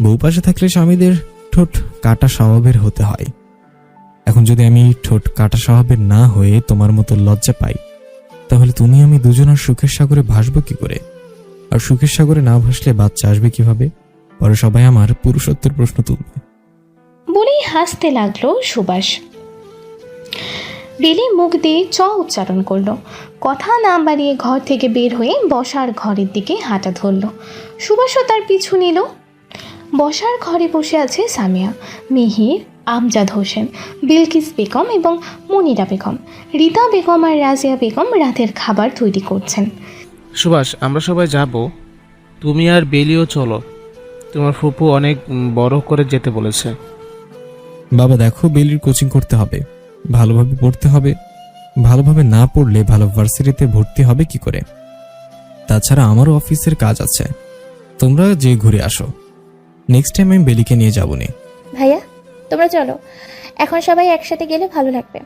বউ পাশে থাকলে স্বামীদের ঠোঁট কাটা স্বভাবের হতে হয়। এখন যদি আমি ঠোঁট কাটা স্বভাবের না হয়ে তোমার মতো লজ্জা পাই, তাহলে তুমি আমি দুজন আর সুখের সাগরে ভাসবো কি করে? আর সুখের সাগরে না ভাসলে বাচ্চা আসবে কিভাবে? পরে সবাই আমার পুরুষত্বের প্রশ্ন তুলবে। বলেই হাসতে লাগলো সুভাষ। বেলি মুখ দিয়ে চ উচ্চারণ করলো। কথা না বাড়িয়ে ঘর থেকে বের হয়ে বসার ঘরের দিকে হাঁটা ধরলো। সুভাষও তার পিছু নিল। বসার ঘরে বসে আছে সামিয়া, মিহির, আমজাদ হোসেন, বিলকিস বেগম এবং মনিরা বেগম। রীতা বেগম আর রাজিয়া বেগম রাতের খাবার তৈরি করছেন। সুভাষ, আমরা সবাই যাব, তুমি আর বেলিও চলো। তোমার ফুপু অনেক বড় করে যেতে বলেছে। বাবা দেখো, বেলির কোচিং করতে হবে, ভালোভাবে পড়তে হবে। ভালোভাবে না পড়লে ভালো ভার্সিটিতে ভর্তি হবে কি করে? তাছাড়া আমারও অফিসের কাজ আছে। তোমরা যে ঘুরে আসো, নেক্সট টাইম আমি বেলিকে নিয়ে যাবো নে। ভাইয়া, তোমরা চলো, এখন সবাই একসাথে গেলে ভালো লাগবে।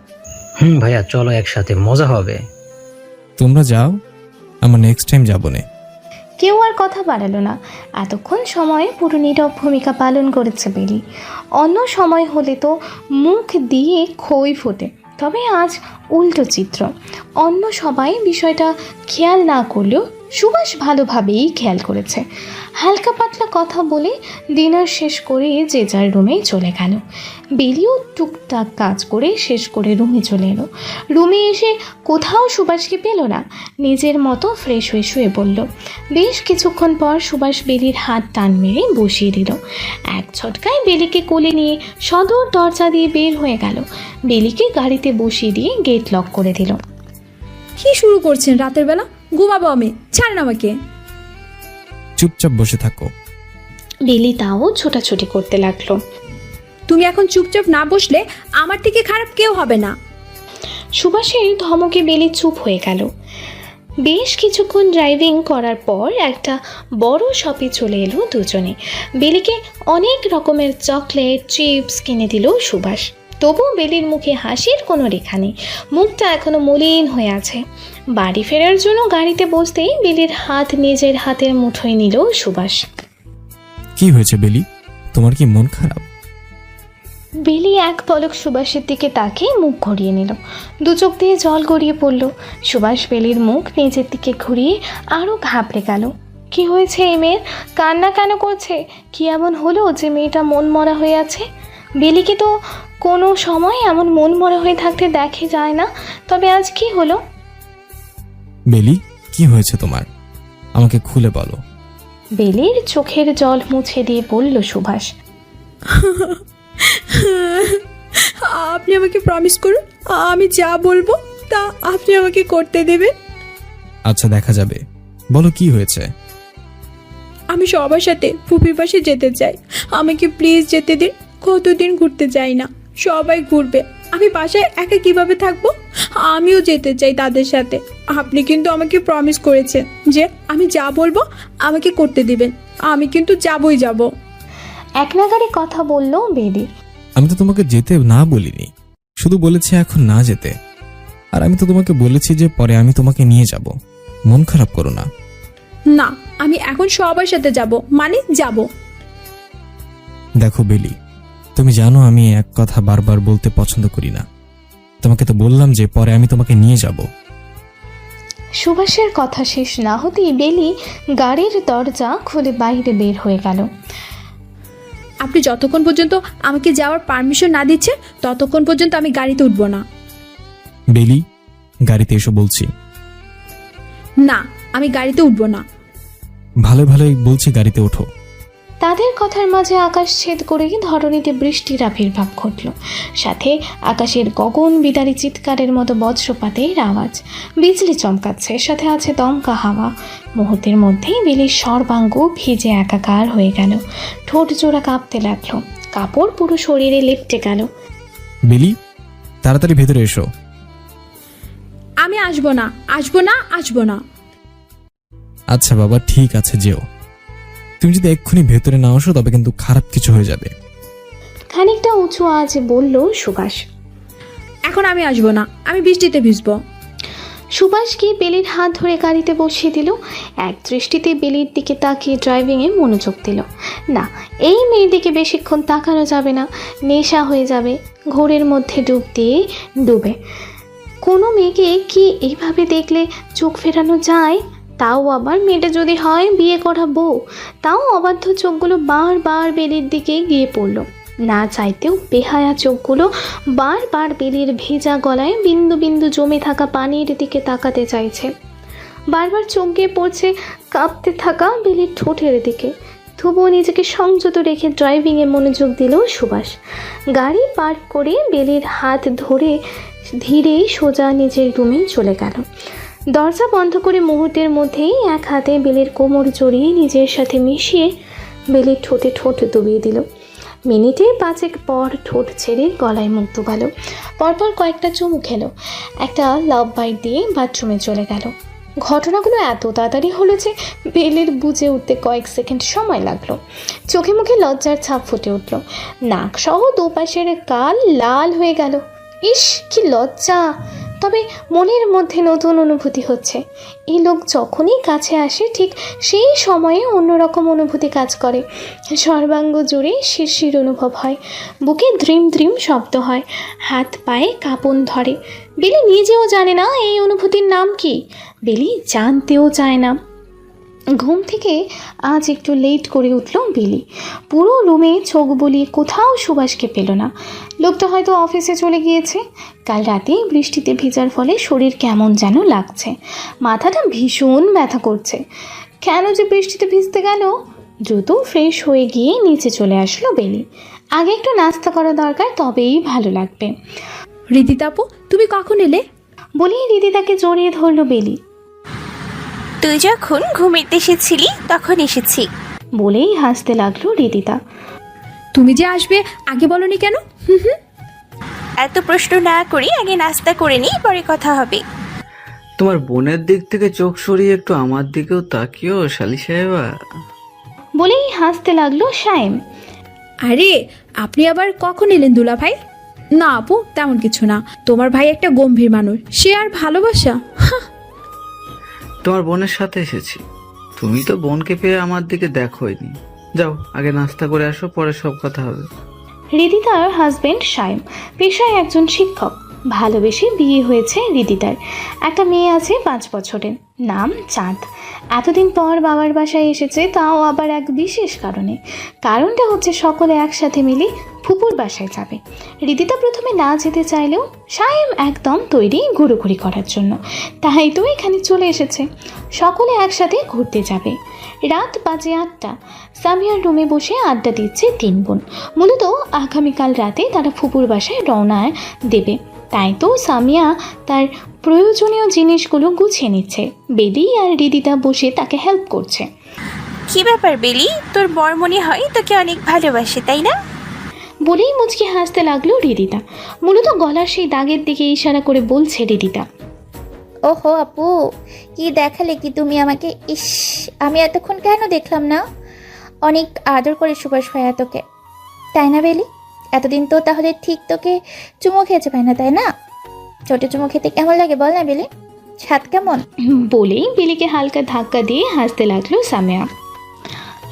ভাইয়া চলো, একসাথে মজা হবে। তোমরা যাও, আমার নেক্সট টাইম যাবো নে। কেউ আর কথা বাড়ালো না। এতক্ষণ সময় পুরো নীরব ভূমিকা পালন করেছে বেলি। অন্য সময় হলে তো মুখ দিয়ে খই ফোটে, তবে আজ উল্টো চিত্র। অন্য সবাই বিষয়টা খেয়াল না করলেও সুভাষ ভালোভাবেই খেয়াল করেছে। হালকা পাতলা কথা বলে ডিনার শেষ করে যে যার রুমে চলে গেল। বেলিও টুকটাক কাজ করে শেষ করে রুমে চলে এলো। রুমে এসে কোথাও সুভাষকে পেল না। নিজের মতো ফ্রেশ হয়ে শুয়ে পড়ল। বেশ কিছুক্ষণ পর সুভাষ বেলির হাত টান মেরে বসিয়ে দিল। এক ঝটকায় বেলিকে কোলে নিয়ে সদর দরজা দিয়ে বের হয়ে গেল। বেলিকে গাড়িতে বসিয়ে দিয়ে গেট লক করে দিল। কি শুরু করছেন রাতের বেলা? ঘুমাবো আমি, ছাড়েন আমাকে। চুপচাপ বসে থাকো। বেলি তাও ছোটাছুটি করতে লাগলো। তুমি এখন চুপচাপ না বসলে আমার থেকে খারাপ কেউ হবে না। সুভাষের ধমকে বেলি চুপ হয়ে গেল। বেশ কিছুক্ষণ ড্রাইভিং করার পর একটা বড় শপে চলে এলো দুজনে। বেলিকে অনেক রকমের চকলেট চিপস কিনে দিল সুভাষ। তবুও বেলির মুখে হাসির কোনো রেখা নেই, মুখটা এখনো মলিন হয়ে আছে। বাড়ি ফেরার জন্য গাড়িতে বসতেই বেলির হাত নিজের হাতের মুঠোয় নিল সুভাষ। কি হয়েছে বেলি, তোমার কি মন খারাপ? বেলি এক পলক সুভাষের দিকে তাকিয়ে মুখ ঘুরিয়ে নিল। দু চোখ দিয়ে জল গড়িয়ে পড়ল। সুভাষ বেলির মুখ নিজের দিকে ঘুরিয়ে আরও ঘাবড়ে গেল। কি হয়েছে এই মেয়ের? কান্না কেন করছে? কি এমন হলো যে মেয়েটা মন মরা হয়ে আছে? বেলিকে তো কোনো সময় এমন মন মরা হয়ে থাকতে দেখে যায় না, তবে আজ কি হলো? বেলি, কি হয়েছে তোমার? আমাকে খুলে বলো। বেলির চোখের জল মুছে দিয়ে বলল সুভাষ, আপনি আমাকে প্রমিস করুন, আমি যা বলবো তা আপনি আমাকে করতে দেবেন। আচ্ছা, দেখা যাবে, বলো কি হয়েছে। আমি সবার সাথে ফুপির পাশে যেতে চাই, আমাকে প্লিজ যেতে দিন। কতদিন ঘুরতে যাই না, সবাই ঘুরবে, আমি বাসায় একা কিভাবে থাকবো? আমিও যেতে চাই তাদের সাথে। আপনি কিন্তু আমাকে প্রমিস করেছেন যে আমি যা বলবো আমাকে করতে দিবেন, আমি কিন্তু যাবই যাব। এক নাগারে কথা বলল বেলি। আমি তো তোমাকে যেতে না বলিনি, শুধু বলেছি এখন না যেতে। আর আমি তো তোমাকে বলেছি যে পরে আমি তোমাকে নিয়ে যাব, মন খারাপ করো না। না, আমি এখন সবার সাথে যাব, মানে যাব। দেখো বেলি, তুমি জানো আমি এক কথা বারবার বলতে পছন্দ করি না। তোমাকে তো বললাম যে পরে আমি তোমাকে নিয়ে যাব। সুভাষের কথা শেষ না হতেই বেলি গাড়ির দরজা খুলে বাইরে বের হয়ে গেল। আপনি যতক্ষণ পর্যন্ত আমাকে যাওয়ার পারমিশন না দিচ্ছেন ততক্ষণ পর্যন্ত আমি গাড়িতে উঠবো না। বেলি, গাড়িতে এসো বলছি। না, আমি গাড়িতে উঠবো না। ভালো ভালোই বলছি, গাড়িতে ওঠো। তাদের কথার মাঝে আকাশ ছেদ করে ধরণীতে বৃষ্টির আবির্ভাব ঘটল। সাথে আকাশের গগন বিদারী চিৎকারের মতো বজ্রপাতের আওয়াজ, বিজলি চমকাচ্ছে, সাথে আছে দমকা হাওয়া। মুহূর্তের মধ্যেই বেলির সর্বাঙ্গ ভিজে একাকার হয়ে গেল। ঠোঁট জোড়া কাঁপতে লাগলো, কাপড় পুরো শরীরে লেপটে গেল। বেলি, তাড়াতাড়ি ভেতরে এসো। আমি আসবো না, আসবো না, আসবো না। আচ্ছা বাবা, ঠিক আছে, যেও। তুমি যদি এক্ষুনি ভেতরে না আসো তবে কিন্তু খারাপ কিছু হয়ে যাবে। খানিকটা উঁচু আওয়াজে বলল সুভাষ। এখন আমি আসবো না, আমি বৃষ্টিতে ভিজবো। সুভাষকে বেলির হাত ধরে গাড়িতে বসিয়ে দিল। এক দৃষ্টিতে বেলির দিকে তাকিয়ে ড্রাইভিংয়ে মনোযোগ দিল। না, এই মেয়ের দিকে বেশিক্ষণ তাকানো যাবে না, নেশা হয়ে যাবে, ঘোরের মধ্যে ডুব দিয়ে ডুবে। কোনো মেয়েকে কি এইভাবে দেখলে চোখ ফেরানো যায়? তাও আবার মেয়েটা যদি হয় বিয়ে করা বউ। তাও অবাধ্য চোখগুলো বারবার বেলির দিকে গিয়ে পড়ল। না চাইতেও বেহায়া চোখগুলো বারবার বেলির ভেজা গলায় বিন্দু বিন্দু জমে থাকা পানির দিকে তাকাতে চাইছে। বারবার চোখ গিয়ে পড়ছে কাঁপতে থাকা বেলির ঠোঁটের দিকে। তবুও নিজেকে সংযত রেখে ড্রাইভিংয়ে মনোযোগ দিল সুভাষ। গাড়ি পার্ক করে বেলির হাত ধরে ধীরে সোজা নিজের রুমে চলে গেল। দরজা বন্ধ করে মুহূর্তের মধ্যেই এক হাতে বেলির কোমর জড়িয়ে নিজের সাথে মিশিয়ে বেলির ঠোঁটে ঠোঁট ডুবিয়ে দিল। মিনিটে পাঁচেক পর ঠোঁট ছেড়ে গলায় মুখ ডুবালো। পরপর কয়েকটা চুমু খেলো। একটা লাভ বাইট দিয়ে বাথরুমে চলে গেল। ঘটনাগুলো এত তাড়াতাড়ি হলো যে বেলির বুঝে উঠতে কয়েক সেকেন্ড সময় লাগলো। চোখে মুখে লজ্জার ছাপ ফুটে উঠল। নাক সহ দুপাশের গাল লাল হয়ে গেল। ইস, কি লজ্জা! তবে মনের মধ্যে নতুন অনুভূতি হচ্ছে। এই লোক যখনই কাছে আসে ঠিক সেই সময়ে অন্যরকম অনুভূতি কাজ করে। সর্বাঙ্গ জুড়ে শিরশির অনুভব হয়, বুকে দ্রিম দ্রিম শব্দ হয়, হাত পায়ে কাঁপন ধরে। বেলি নিজেও জানে না এই অনুভূতির নাম কি, বেলি জানতেও চায় না। ঘুম থেকে আজ একটু লেট করে উঠল বেলি। পুরো রুমে চোখ বুলিয়ে কোথাও সুভাষকে পেল না। লোকটা হয়তো অফিসে চলে গিয়েছে। কাল রাতে বৃষ্টিতে ভেজার ফলে শরীর কেমন যেন লাগছে, মাথাটা ভীষণ ব্যথা করছে। কেন যে বৃষ্টিতে ভিজতে গেল? দ্রুত ফ্রেশ হয়ে গিয়ে নিচে চলে আসলো বেলি। আগে একটু নাস্তা করা দরকার, তবেই ভালো লাগবে। রিদিতাপু, তুমি কখন এলে? বলেই রিদিতাকে জড়িয়ে ধরলো বেলি। তুই যখন ঘুমিয়ে এসেছিলি তখন এসেছি। বলেই হাসতে লাগলো রিদিতা। তুমি যে আসবে আগে বলনি কেন? এত প্রশ্ন না করি আগে নাস্তা করে নিই, পরে কথা হবে। তোমার বোনের দিক থেকে চোখ সরিয়ে একটু আমার দিকেও তাকিও শালি সাহেবা। বলেই হাসতে লাগলো শাইম। আরে আপনি আবার কখন এলেন দুলা ভাই? না আপু, তেমন কিছু না। তোমার ভাই একটা গম্ভীর মানুষ, সে আর ভালোবাসা। তোমার বোনের সাথে এসেছি। তুমি তো বোনকে পেয়ে আমার দিকে দেখোইনি। যাও আগে নাস্তা করে আসো, পরে সব কথা হবে। রিদিতার হাজবেন্ড শাইম পেশায় একজন শিক্ষক। ভালোবেসে বিয়ে হয়েছে রিদিতার। একটা মেয়ে আছে 5 বছরের, নাম চাঁদ। এতদিন পর বাবার বাসায় এসেছে, তাও আবার এক বিশেষ কারণে। কারণটা হচ্ছে সকলে একসাথে মিলে ফুপুর বাসায় যাবে। রিদিতা প্রথমে না যেতে চাইলেও শাইম একদম তৈরি ঘুরোঘুরি করার জন্য, তাই তো এখানে চলে এসেছে। সকলে একসাথে ঘুরতে যাবে। রাত বাজে 8টা। সামিয়ার রুমে বসে আড্ডা দিচ্ছে 3 বোন। মূলত আগামীকাল রাতে তারা ফুপুর বাসায় রওনা দেবে, তাই তো সামিয়া তার প্রয়োজনীয় জিনিসগুলো গুছিয়ে নিচ্ছে। বেলি আর রিদিতা বসে তাকে হেল্প করছে। কি ব্যাপার বেলি, তোর বর মনে হয় তোকে অনেক ভালোবাসে, তাই না? বলেই মুচকি হাসতে লাগলো রিদিতা। মূলত গলার সেই দাগের দিকে ইশারা করে বলছে রিদিতা। ওহো আপু, কি দেখালে কি তুমি আমাকে! ইস, আমি এতক্ষণ কেন দেখলাম না? অনেক আদর করে সুভাষ ভাইয়া তোকে, তাই না বেলি? এতদিন তো তাহলে ঠিক তোকে চুমো খেয়েছে পাই না, তাই না? ছোট চুমো খেতে কেমন লাগে বল না বেলি, স্বাদ কেমন? বলেই বেলিকে হালকা ধাক্কা দিয়ে হাসতে লাগলো সামিয়া।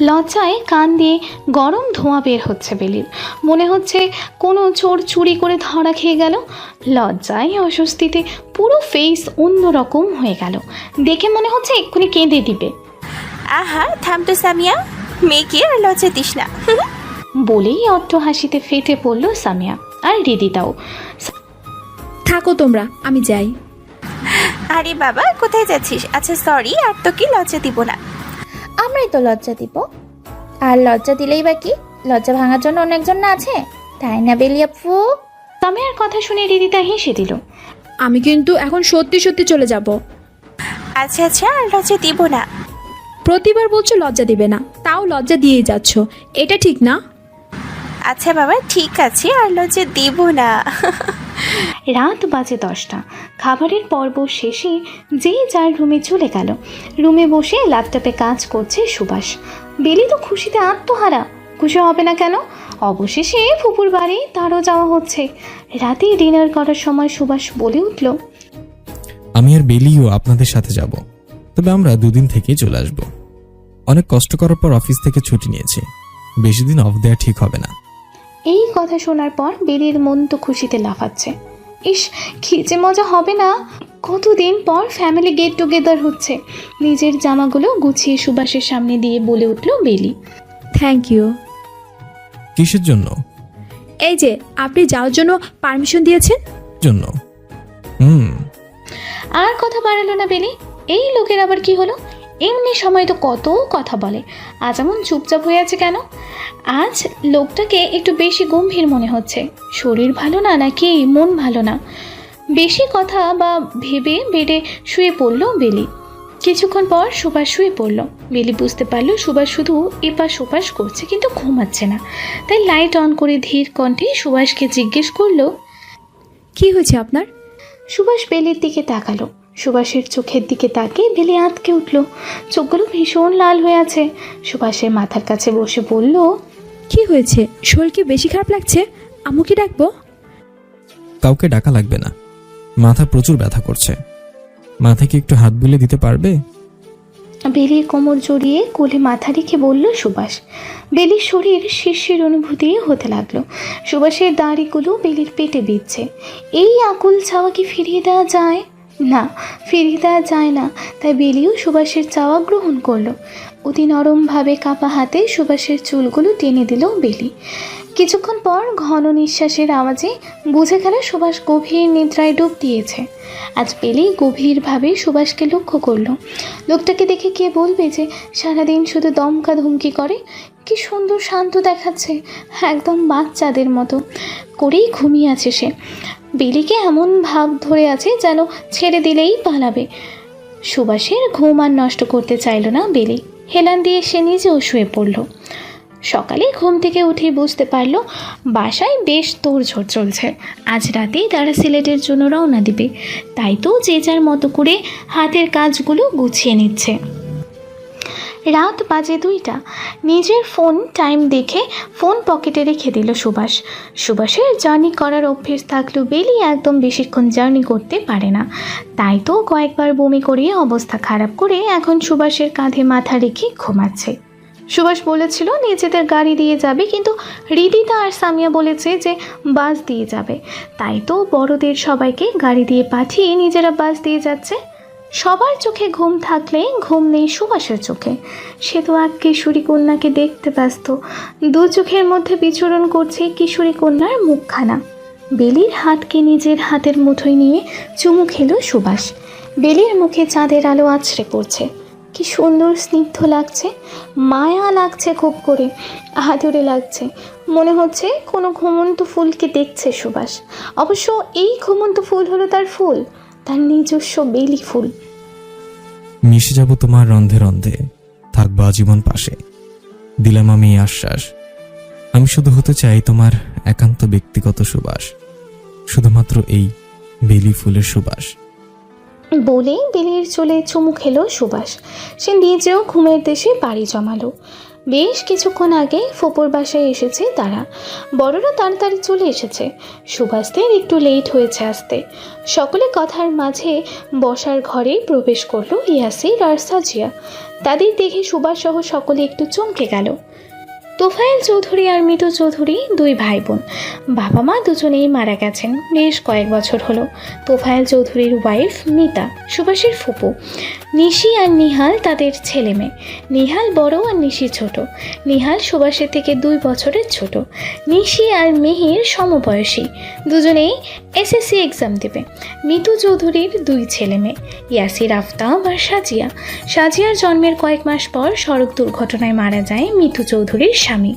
লজ্জায় কান দিয়ে গরম ধোঁয়া বের হচ্ছে বেলির। মনে হচ্ছে কোনো চোর চুরি করে ধরা খেয়ে গেল। লজ্জায় অস্বস্তিতে পুরো ফেস অন্যরকম হয়ে গেল। দেখে মনে হচ্ছে এক্ষুনি কেঁদে দিবে। আহা থাম তো সামিয়া, মেয়েকে আর লজ্জা দিস না। বলেই অট্ট হাসিতে ফেটে পড়ল সামিয়া আর রিদিতাও। থাকো তোমরা, আমি যাই। আরে বাবা কোথায় যাচ্ছিস? আচ্ছা সরি, আর তোকে লজ্জা দিব না। আমরাই তো লজ্জা দিব, আর লজ্জা দিলেই বা কি? লজ্জা ভাঙার জন্য অনেকজন না আছে, তাই না বেলি আপু? সামিয়ার কথা শুনে রিদিতা হেসে দিল। আমি কিন্তু এখন সত্যি সত্যি চলে যাব। আচ্ছা আচ্ছা, আর লজ্জা দিব না। প্রতিবার বলছো লজ্জা দিবে না, তাও লজ্জা দিয়েই যাচ্ছ, এটা ঠিক না। আচ্ছা বাবা ঠিক আছে, আর লজ্জা দিব না। রাত বাজে 10টা। খাবারের পর্ব শেষে যে যার রুমে চলে গেল। রুমে বসে ল্যাপটপে কাজ করছে সুভাষ। বেলি তো খুশিতে আত্মহারা। খুশি হবে না কেন? অবশেষে ফুপুর বাড়ি তারও যাওয়া হচ্ছে। রাতে ডিনার করার সময় সুভাষ বলে উঠল, আমি আর বেলিও আপনাদের সাথে যাব, তবে আমরা 2 দিন থেকেই চলে আসব। অনেক কষ্ট করার পর অফিস থেকে ছুটি নিয়েছি, বেশি দিন অফ দেওয়া ঠিক হবে না। এই কথা শোনার পর বেলির মন তো খুশিতে লাফাচ্ছে। ইস, খিচে মজা হবে না? কতদিন পর ফ্যামিলি গেট টুগেদার হচ্ছে। নিজের জামাগুলো গুছিয়ে সুভাষের সামনে দিয়ে বলে উঠল বেলি, থ্যাংক ইউ। কিসের জন্য? এই যে আপনি যাওয়ার জন্য পারমিশন দিয়েছেন জন্য। আর কথা বাড়ালো না বেলি। এই লোকের আবার কি হলো? এমনি সময় তো কত কথা বলে, আজ এমন চুপচাপ হয়ে আছে কেন? আজ লোকটাকে একটু বেশি গম্ভীর মনে হচ্ছে। শরীর ভালো না নাকি মন ভালো না? বেশি কথা বা ভেবে বেডে শুয়ে পড়ল বেলি। কিছুক্ষণ পর সুভাষ শুয়ে পড়ল। বেলি বুঝতে পারল সুভাষ শুধু এপাশ ওপাশ করছে, কিন্তু ঘুমাচ্ছে না। তাই লাইট অন করে ধীর কণ্ঠে সুভাষকে জিজ্ঞেস করলো, কি হয়েছে আপনার? সুভাষ বেলির দিকে তাকালো। সুভাষের চোখের দিকে তাকিয়ে বেলি আঁতকে উঠল। চোখগুলো ভীষণ লাল হয়ে আছে। সুভাষের মাথার কাছে বসে বলল, কি হয়েছে? শরীর কি বেশি খারাপ লাগছে? আম্মুকে ডাকবো? কাউকে ডাকা লাগবে না, মাথা প্রচুর ব্যথা করছে। মাথায় কি একটু হাত বুলে দিতে পারবে? বেলির কোমর জড়িয়ে কোলে মাথা রেখে বলল সুভাষ। বেলির শরীর শিরশির অনুভূতি হতে লাগলো। সুভাষের দাড়িগুলো বেলির পেটে বিঁধছে। এই আকুল চাওয়া কি ফিরিয়ে দেওয়া যায়? না, ফিরিয়ে দেওয়া যায় না। তাই বেলিও সুভাষের চাওয়া গ্রহণ করলো। অতি নরমভাবে কাপা হাতে সুভাষের চুলগুলো টেনে দিল বেলি। কিছুক্ষণ পর ঘন নিঃশ্বাসের আওয়াজে বুঝে গেল সুভাষ গভীর নিদ্রায় ডুব দিয়েছে। আজ বেলি গভীরভাবে সুভাষকে লক্ষ্য করলো। লোকটাকে দেখে কে বলবে যে সারাদিন শুধু দমকা ধমকি করে? কি সুন্দর শান্ত দেখাচ্ছে, একদম বাচ্চাদের মতো করেই ঘুমিয়ে আছে সে। বেলিকে এমন ভাব ধরে আছে যেন ছেড়ে দিলেই পালাবে। সুভাষের ঘুম আর নষ্ট করতে চাইল না বেলি। হেলান দিয়ে সে নিজেও শুয়ে পড়ল। সকালে ঘুম থেকে উঠে বুঝতে পারল বাসায় বেশ তোড়ঝোড় চলছে। আজ রাতেই তারা সিলেটের জন্য রওনা দিবে, তাই তো যে যার মতো করে হাতের কাজগুলো গুছিয়ে নিচ্ছে। রাত বাজে 2টা। নিজের ফোন টাইম দেখে ফোন পকেটে রেখে দিল সুভাষ। সুভাষের জার্নি করার অভ্যেস থাকলেও বেলি একদম বেশিক্ষণ জার্নি করতে পারে না, তাই তো কয়েকবার বমি করিয়ে অবস্থা খারাপ করে এখন সুভাষের কাঁধে মাথা রেখে ঘুমাচ্ছে। সুভাষ বলেছিল নিজেদের গাড়ি দিয়ে যাবে, কিন্তু হৃদিতা আর সামিয়া বলেছে যে বাস দিয়ে যাবে, তাই তো বড়দের সবাইকে গাড়ি দিয়ে পাঠিয়ে নিজেরা বাস দিয়ে যাচ্ছে। সবার চোখে ঘুম থাকলে ঘুম নেই সুভাষের চোখে। সে তো এক কিশোরী কন্যাকে দেখতে ব্যস্ত, দু চোখের মধ্যে বিচরণ করছে কিশোরী কন্যার মুখখানা। বেলির হাতকে নিজের হাতের মুঠোয় নিয়ে চুমু খেল সুভাষ। বেলির মুখে চাঁদের আলো আছড়ে পড়ছে, কি সুন্দর স্নিগ্ধ লাগছে, মায়া লাগছে, খুব করে আদরে লাগছে। মনে হচ্ছে কোনো ঘুমন্ত ফুলকে দেখছে সুভাষ। অবশ্য এই ঘুমন্ত ফুল হলো তার ফুল, তার নিজস্ব বেলি ফুল। মিশে যাব তোমার রন্ধে রন্ধে, থাকবো আজীবন পাশে, দিলাম আমি এই আশ্বাস। আমি শুধু হতে চাই তোমার একান্ত ব্যক্তিগত সুবাস, শুধুমাত্র এই বেলি ফুলের সুবাস। বলেই বেলির চুলে চুমু খেলো সুভাষ। সে নিজেও ঘুমের দেশে পাড়ি জমালো। বেশ কিছুক্ষণ আগে ফুপুর বাসায় এসেছে তারা। বড়রা তাড়াতাড়ি চলে এসেছে, সুভাষদের একটু লেট হয়েছে আসতে। সকলে কথার মাঝে বসার ঘরে প্রবেশ করলো ইয়াসির আর সাজিয়া। তাদের দেখে সুভাষ সহ সকলে একটু চমকে গেল। তোফায়েল চৌধুরী আর মিতু চৌধুরী দুই ভাই বোন, বাবা মা দুজনেই মারা গেছেন বেশ কয়েক বছর হলো। তোফায়েল চৌধুরীর ওয়াইফ মিতা সুভাষের ফুপু। নিশি আর নিহাল তাদের ছেলে মেয়ে। নিহাল বড় আর নিশি ছোট। নিহাল সুভাষের থেকে 2 বছরের ছোট। নিশি আর মিহির সমবয়সী, দুজনেই এসএসসি এক্সাম দেবে। মিতু চৌধুরীর 2 ছেলে মেয়ে, ইয়াসির আফতাব আর সাজিয়া। সাজিয়ার জন্মের কয়েক মাস পর সড়ক দুর্ঘটনায় মারা যায় মিতু চৌধুরীর স্বামী।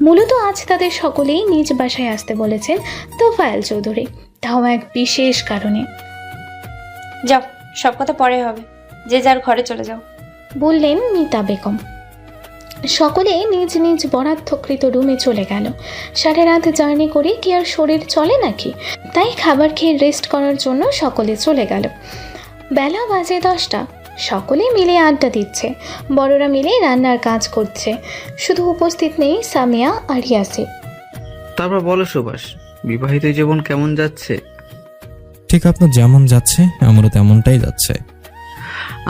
মূলত আজ তাদের সকলেই নিজ বাসায় আসতে বলেছেন তোফায়েল চৌধুরী, তাও এক বিশেষ কারণে। যাও, সব কথা পরে হবে, যে যার ঘরে চলে যাও, বললেন মিতা বেগম। সকলে নিজ নিজ বরাদ্দকৃত রুমে চলে গেল। সারা রাত জার্নি করে কি আর শরীর চলে নাকি? তাই খাবার খেয়ে রেস্ট করার জন্য সকলে চলে গেল। বেলা বাজে 10টা। সকলে মিলে আড্ডা দিচ্ছে, বড়রা মিলে রান্নার কাজ করছে। শুধু উপস্থিত নেই সামিয়া আর ইয়াসির। তারপর বলো সুভাষ, বিবাহিত জীবন কেমন যাচ্ছে? ঠিক আপনার যেমন যাচ্ছে আমারও তেমনটাই যাচ্ছে।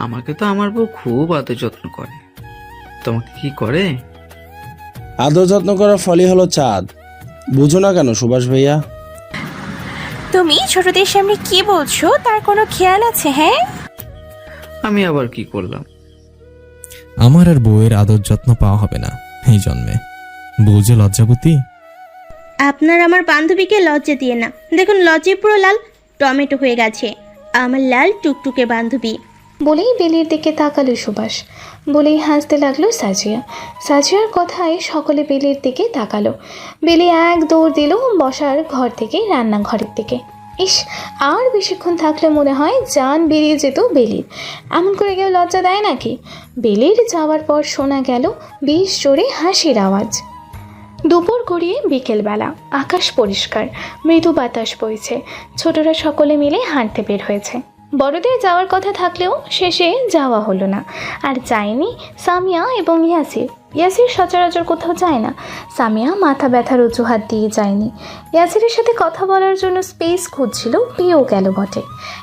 আমাকে তো আমার বউ খুব আদর যত্ন করে। তোমাকে কি করে? আদর যত্ন করার ফলই হলো চাঁদ। বুঝো না কেন সুভাষ ভাইয়া? তুমি ছোটদের সামনে কি বলছো তার কোনো খেয়াল আছে? হ্যাঁ, আমি আবার কি করলাম? আমার আর বউয়ের আদর যত্ন পাওয়া হবে না এই জন্মে। বউ যে লজ্জাবতী। আপনার আমার বান্ধবীকে লজ্জা দিয়ে না, দেখুন লজ্জায় পুরো লাল টমেটো হয়ে গেছে। আমার লাল টুকটুকে বান্ধবী। বলেই বেলির দিকে তাকালো সুভাষ। বলেই হাসতে লাগলো সাজিয়া। সাজিয়ার কথায় সকলে বেলির দিকে তাকালো। বেলি এক দৌড় দিল বসার ঘর থেকে রান্নাঘরের দিকে। ইস, আর বেশিক্ষণ থাকলে মনে হয় জান বেরিয়ে যেত বেলির। এমন করে কেউ লজ্জা দেয় নাকি? বেলির যাওয়ার পর শোনা গেল বেশ জোরে হাসির আওয়াজ। দুপুর গড়িয়ে বিকেলবেলা, আকাশ পরিষ্কার, মৃদু বাতাস বইছে। ছোটরা সকলে মিলে হাঁটতে বের হয়েছে। বড়দের যাওয়ার কথা থাকলেও শেষে যাওয়া হলো না। আর যায়নি সামিয়া এবং ইয়াসির। ইয়াসির সচরাচর কোথাও যায় না। সামিয়া মাথা ব্যথার অজুহাত দিয়ে যায়নি। ইয়াসিরের সাথে কথা বলার জন্য স্পেস খুঁজছিল, পেয়েও গেল বটে।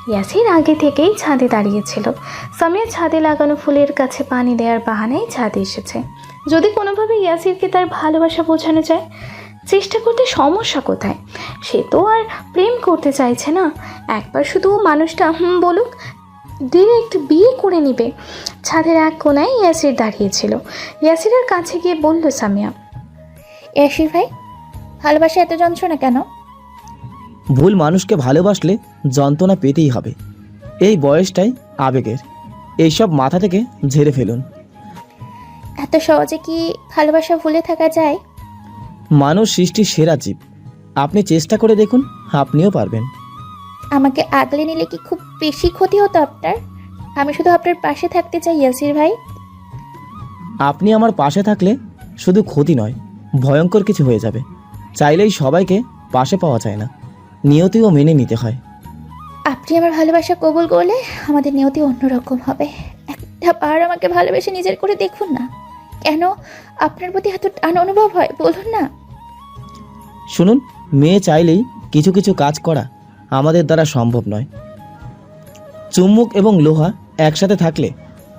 ইয়াসির আগে থেকেই ছাদে দাঁড়িয়েছিল। সামিয়া ছাদে লাগানো ফুলের কাছে পানি দেওয়ার বাহানায় ছাদে এসেছে। যদি কোনোভাবে ইয়াসিরকে তার ভালোবাসা বোঝানো যায়, চেষ্টা করতে সমস্যা কোথায়? সে তো আর প্রেম করতে চাইছে না। একবার শুধু মানুষটা বলুক, ডিরেক্ট বিয়ে করে নিবে। ছাদের এক কোনায় ইয়াসির দাঁড়িয়েছিল। ইয়াসিরের কাছে গিয়ে বলল সামিয়া, ইয়াসির ভাই, ভালোবাসা এত যন্ত্রণা কেন? ভুল মানুষকে ভালোবাসলে যন্ত্রণা পেতেই হবে। এই বয়সটাই আবেগের। এইসব মাথা থেকে ঝেড়ে ফেলুন। এত সহজে কি ভালোবাসা ভুলে থাকা যায়? মানুষ সৃষ্টির সেরা জীব। আপনি চেষ্টা করে দেখুন, আপনিও পারবেন। আমাকে আগলে নিলে কি খুব বেশি ক্ষতি হতো আপনার? আমি শুধু আপনার পাশে থাকতে চাই ইয়াসির ভাই। আপনি আমার পাশে থাকলে শুধু ক্ষতি নয়, ভয়ঙ্কর কিছু হয়ে যাবে। চাইলেই সবাইকে পাশে পাওয়া যায় না, নিয়তিও মেনে নিতে হয়। আপনি আমার ভালোবাসা কবুল করলে আমাদের নিয়তি অন্যরকম হবে। একটা বার আমাকে ভালোবেসে নিজের করে দেখুন না। কেন আপনার প্রতি এত টান অনুভব হয় বলুন না। শুনুন, মেয়ে চাইলেই কিছু কিছু কাজ করা আমাদের দ্বারা সম্ভব নয়। চুম্বক এবং লোহা একসাথে থাকলে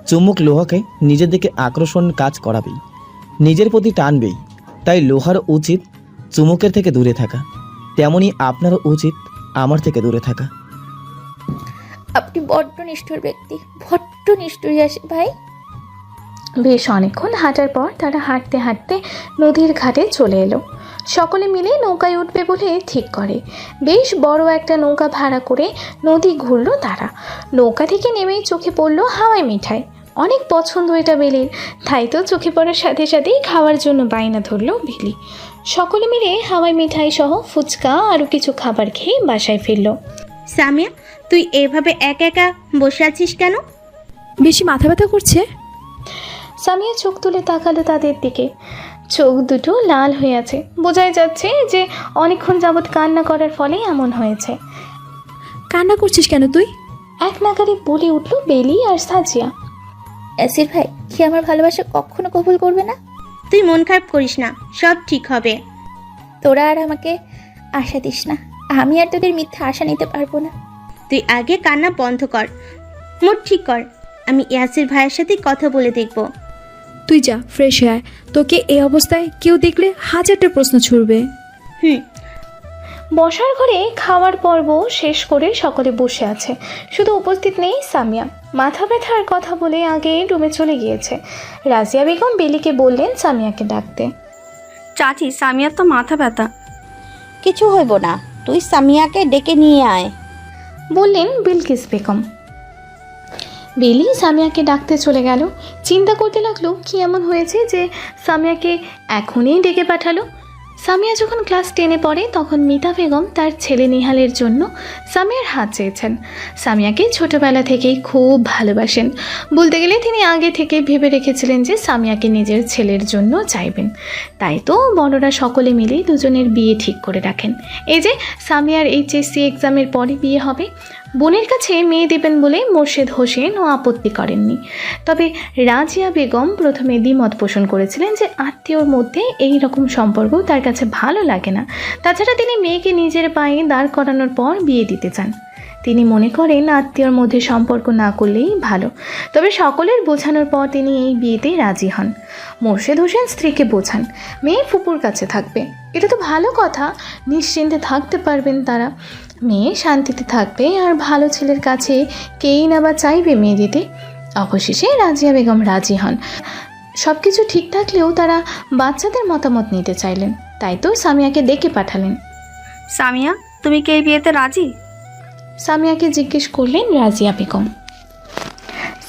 চুম্বক লোহাকে নিজের দিকে আকর্ষণ কাজ করাবেই, নিজের প্রতি টানবেই। তাই লোহার উচিত চুম্বকের থেকে দূরে থাকা, তেমনি আপনারও উচিত আমার থেকে দূরে থাকা। আপনি বড্ড নিষ্ঠুর ব্যক্তি, বড্ড নিষ্ঠুরই আসে ভাই। বেশ অনেকক্ষণ হাঁটার পর তারা হাঁটতে হাঁটতে নদীর ঘাটে চলে এলো। সকলে মিলে নৌকায় উঠবে বলে ঠিক করে। বেশ বড় একটা নৌকা ভাড়া করে নদী ঘুরলো তারা। নৌকা থেকে নেমেই চোখে পড়লো হাওয়াই মিঠাই। অনেক পছন্দ এটা বেলির, তাই তো চোখে পড়ার সাথে সাথেই খাওয়ার জন্য বায়না ধরলো বেলি। সকলে মিলে হাওয়াই মিঠাই সহ ফুচকা আরও কিছু খাবার খেয়ে বাসায় ফিরল। সামিয়া, তুই এভাবে একা একা বসে আছিস কেন? বেশি মাথা ব্যথা করছে? সামিয়া চোখ তুলে তাকালো তাদের দিকে। চোখ দুটো লাল হয়ে আছে, বোঝাই যাচ্ছে যে অনেকক্ষণ যাবৎ কান্না করার ফলে এমন হয়েছে। কান্না করছিস কেন তুই? এক নাগারে বলে উঠল বেলি আর সাজিয়া। ইয়াসির ভাই কি আমার ভালোবাসা কখনো কবুল করবে না? তুই মন খারাপ করিস না, সব ঠিক হবে। তোরা আর আমাকে আশা দিস না, আমি আর তোদের মিথ্যা আশা নিতে পারবো না। তুই আগে কান্না বন্ধ কর, মুড ঠিক কর। আমি ইয়াসির ভাইয়ের সাথে কথা বলে দেখব। তুই যা, ফ্রেশ হয়ে আয়। তোকে এই অবস্থায় কেউ দেখলে হাজারটা প্রশ্ন ছুড়বে। বসার ঘরে খাওয়ার পর্ব শেষ করে সকলে বসে আছে, শুধু উপস্থিত নেই সামিয়া। মাথা ব্যথার কথা বলে আগে রুমে চলে গিয়েছে। রাজিয়া বেগম বেলিকে বললেন সামিয়াকে ডাকতে। চাচি, সামিয়ার তো মাথা ব্যথা। কিছু হইব না, তুই সামিয়াকে ডেকে নিয়ে আয়, বললেন বিলকিস বেগম। বেলি সামিয়াকে ডাকতে চলে গেল। চিন্তা করতে লাগলো কি এমন হয়েছে যে সামিয়াকে এখনই ডেকে পাঠালো। সামিয়া যখন ক্লাস 10-এ পড়ে তখন মিতা বেগম তার ছেলে নিহালের জন্য সামিয়ার হাত চেয়েছেন। সামিয়াকে ছোটবেলা থেকেই খুব ভালোবাসেন, বলতে গেলে তিনি আগে থেকে ভেবে রেখেছিলেন যে সামিয়াকে নিজের ছেলের জন্য চাইবেন। তাই তো বড়রা সকলে মিলে দুজনের বিয়ে ঠিক করে রাখেন। এই যে সামিয়ার HSC এক্সামের পরে বিয়ে হবে। বোনের কাছে মেয়ে দেবেন বলে মোর্শেদ হোসেন ও আপত্তি করেননি। তবে রাজিয়া বেগম প্রথমে দ্বিমত পোষণ করেছিলেন যে আত্মীয়র মধ্যে এই রকম সম্পর্ক তার কাছে ভালো লাগে না। তাছাড়া তিনি মেয়েকে নিজের পায়ে দাঁড় করানোর পর বিয়ে দিতে চান। তিনি মনে করেন আত্মীয়র মধ্যে সম্পর্ক না করলেই ভালো। তবে সকলের বোঝানোর পর তিনি এই বিয়েতে রাজি হন। মোর্শেদ হোসেন স্ত্রীকে বোঝান মেয়ে ফুপুর কাছে থাকবে। এটা তো ভালো কথা, নিশ্চিন্তে থাকতে পারবেন তারা। মেয়ে শান্তিতে থাকবে, আর ভালো ছেলের কাছে কেই না বা চাইবে মেয়ে দিতে। অবশেষে রাজিয়া বেগম রাজি হন। সব কিছু ঠিক থাকলেও তারা বাচ্চাদের মতামত নিতে চাইলেন, তাই তো সামিয়াকে ডেকে পাঠালেন। সামিয়া, তুমি কি এই বিয়েতে রাজি? সামিয়াকে জিজ্ঞেস করলেন রাজিয়া বেগম।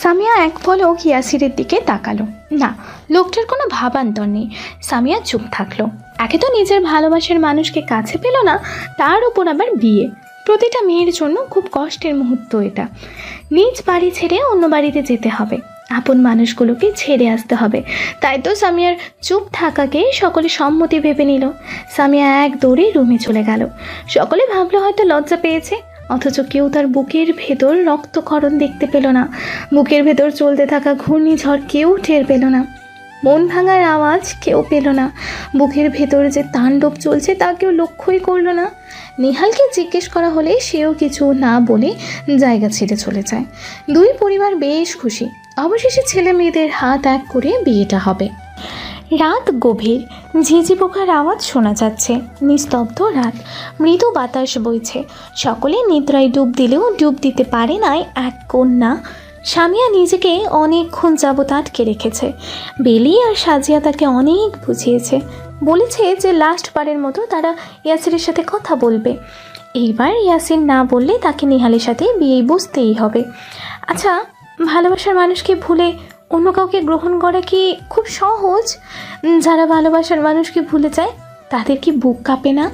সামিয়া এক পলক ইয়াসিরের দিকে তাকালো। না, লোকটার কোনো ভাবান্তর নেই। সামিয়া চুপ থাকলো। একে তো নিজের ভালোবাসার মানুষকে কাছে পেল না, তার উপর আবার বিয়ে। প্রতিটা মেয়ের জন্য খুব কষ্টের মুহূর্ত এটা। নিজ বাড়ি ছেড়ে অন্য বাড়িতে যেতে হবে, আপন মানুষগুলোকে ছেড়ে আসতে হবে। তাই তো সামিয়ার চুপ থাকাকে সকলে সম্মতি ভেবে নিল। সামিয়া এক দৌড়ে রুমে চলে গেল। সকলে ভাবলো হয়তো লজ্জা পেয়েছে, অথচ কেউ তার বুকের ভেতর রক্তক্ষরণ দেখতে পেল না। বুকের ভেতর চলতে থাকা ঘূর্ণিঝড় কেউ টের পেল না। মন ভাঙার আওয়াজ কেউ পেল না। বুকের ভেতর যে তাণ্ডব চলছে তা কেউ লক্ষ্যই করল না। নিহালকে জিজ্ঞেস করা হলে সেও কিছু না বলে জায়গা ছেড়ে চলে যায়। দুই পরিবার বেশ খুশি। অবশেষে ছেলে মেয়েদের হাত এক করে বিয়েটা হবে। রাত গভীর, ঝিঝি পোকার আওয়াজ শোনা যাচ্ছে। নিস্তব্ধ রাত, মৃদু বাতাস বইছে। সকলে নিদ্রায় ডুব দিলেও ডুব দিতে পারে নাই এক কন্যা। সামিয়া নিজেকে অনেকক্ষণ যাবত আটকে রেখেছে। বেলি আর সাজিয়া তাকে অনেক বুঝিয়েছে, বলেছে যে লাস্ট বারের মতো তারা ইয়াসিরের সাথে কথা বলবে। এইবার ইয়াসির না বললে তাকে নিহালের সাথে বিয়ে বসতেই হবে। আচ্ছা, ভালোবাসার মানুষকে ভুলে অন্য কাউকে গ্রহণ করা কি খুব সহজ? যারা ভালোবাসার মানুষকে ভুলে যায় তাদের কি বুক কাঁপে না,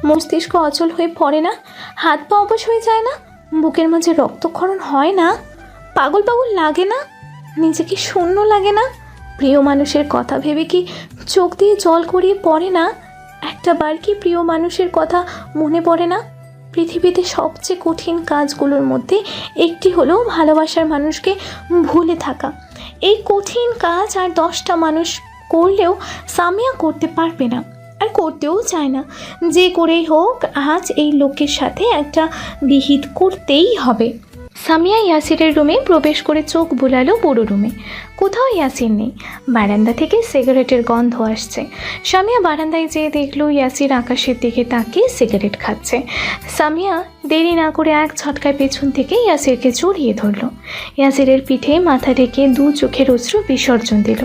মস্তিষ্ক অচল হয়ে পড়ে না, হাত পা অবশ হয়ে যায় না, বুকের মাঝে রক্তক্ষরণ হয় না, পাগল পাগল লাগে না, নিজেকে শূন্য লাগে না? প্রিয় মানুষের কথা ভেবে কি চোখ দিয়ে জল গড়িয়ে পড়ে না? একটা বার কি প্রিয় মানুষের কথা মনে পড়ে না? পৃথিবীতে সবচেয়ে কঠিন কাজগুলোর মধ্যে একটি হলো ভালোবাসার মানুষকে ভুলে থাকা। এই কঠিন কাজ আর 10টা মানুষ করলেও সামিয়া করতে পারবে না, আর করতেও চায় না। যে করেই হোক আজ এই লোকের সাথে একটা বিহিত করতেই হবে। সামিয়া ইয়াসিরের রুমে প্রবেশ করে চোখ বুলালো পুরো রুমে। কোথাও ইয়াসির নেই। বারান্দা থেকে সিগারেটের গন্ধ আসছে। সামিয়া বারান্দায় যেয়ে দেখলো ইয়াসির আকাশের দিকে তাকিয়ে সিগারেট খাচ্ছে। সামিয়া দেরি না করে এক ঝটকায় পেছন থেকে ইয়াসিরকে জড়িয়ে ধরলো। ইয়াসিরের পিঠে মাথা রেখে 2 চোখের অশ্রু বিসর্জন দিল।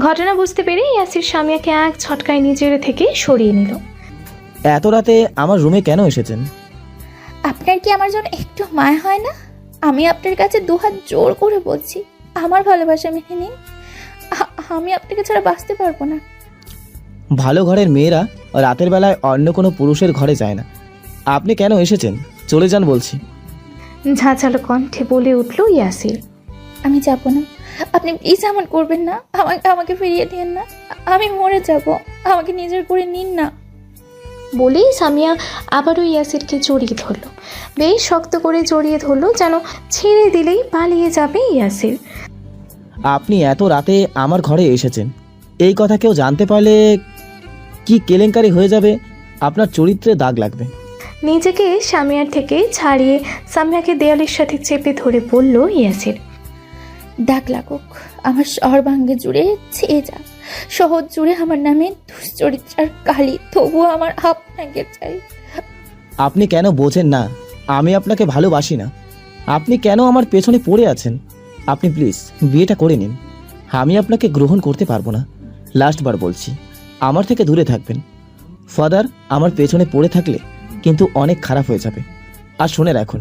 ঘটনা বুঝতে পেরে ইয়াসির সামিয়াকে এক ঝটকায় নিজের থেকে সরিয়ে নিল। এত রাতে আমার রুমে কেন এসেছেন? আপনার কি আমার জন্য একটু মায়া হয় না? আমি আপনার কাছে 2 হাত জোর করে বলছি, আমার ভালোবাসা মেনে নিন। আমি আপনাকে ছাড়া বাঁচতে পারবো না। ভালো ঘরের মেয়েরা রাতের বেলায় অন্য কোনো পুরুষের ঘরে যায় না। আপনি কেন এসেছেন? চলে যান বলছি। ঝাঁঝালো কণ্ঠে বলে উঠল ইয়াসির। আমি যাব না, আপনি প্লিজ এমন করবেন না। আমাকে ফিরিয়ে দিন না, আমি মরে যাব। আমাকে নিজের করে নিন না। বলেই সামিয়া আবারও ইয়াসিরকে জড়িয়ে ধরল। বেশ শক্ত করে জড়িয়ে ধরল, যেন ছেড়ে দিলেই পালিয়ে যাবে ইয়াসির। আপনি এত রাতে আমার ঘরে এসেছেন, এই কথা কেউ জানতে পারলে কি কেলেঙ্কারি হয়ে যাবে, আপনার চরিত্রে দাগ লাগবে। নিজেকে সামিয়ার থেকে ছাড়িয়ে সামিয়াকে দেয়ালের সাথে চেপে ধরে বলল ইয়াসির। দাগ লাগুক, আমার সর্বাঙ্গে জুড়ে ছেয়ে যাক, শহর জুড়ে আমার নামে দুশ্চরিত্রার কালি, তবুও আমার আপনাকে চাই। আপনি কেন বোঝেন না? আমি আপনাকে ভালোবাসি না। আপনি কেন আমার পেছনে পড়ে আছেন? আপনি প্লিজ বিয়েটা করে নিন। আমি আপনাকে গ্রহণ করতে পারবো না। লাস্টবার বলছি, আমার থেকে দূরে থাকবেন। ফাদার আমার পেছনে পড়ে থাকলে কিন্তু অনেক খারাপ হয়ে যাবে। আর শুনে রাখুন,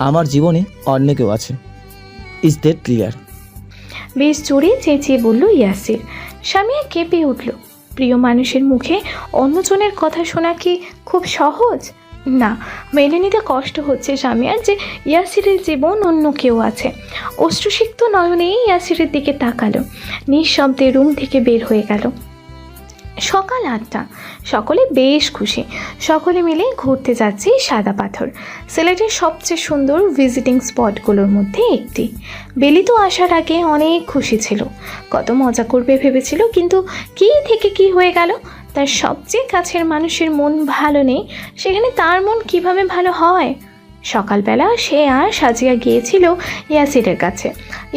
আমার জীবনে অন্য কেউ আছে। Is that clear? বেশ জোরে চেঁচিয়ে বলল ইয়াসির। সামিয়া কেঁপে উঠল। প্রিয় মানুষের মুখে অন্যজনের কথা শোনা কি খুব সহজ? না, মেনে নিতে কষ্ট হচ্ছে সামিয়ার যে ইয়াসিরের জীবন অন্য কেউ আছে। অশ্রুসিক্ত নয়নে ইয়াসিরের দিকে তাকালো, নিঃশব্দে রুম থেকে বের হয়ে গেল। সকাল 8টা, সকলে বেশ খুশি। সকলে মিলে ঘুরতে যাচ্ছি সাদা পাথর, সিলেটের সবচেয়ে সুন্দর ভিজিটিং স্পটগুলোর মধ্যে একটি। বেলি তো আসার আগে অনেক খুশি ছিল, কত মজা করবে ভেবেছিল, কিন্তু কী থেকে কি হয়ে গেল। তার সবচেয়ে কাছের মানুষের মন ভালো নেই, সেখানে তার মন কিভাবে ভালো হয়? সকালবেলা সে আর সাজিয়া গিয়েছিল ইয়াসিরের কাছে।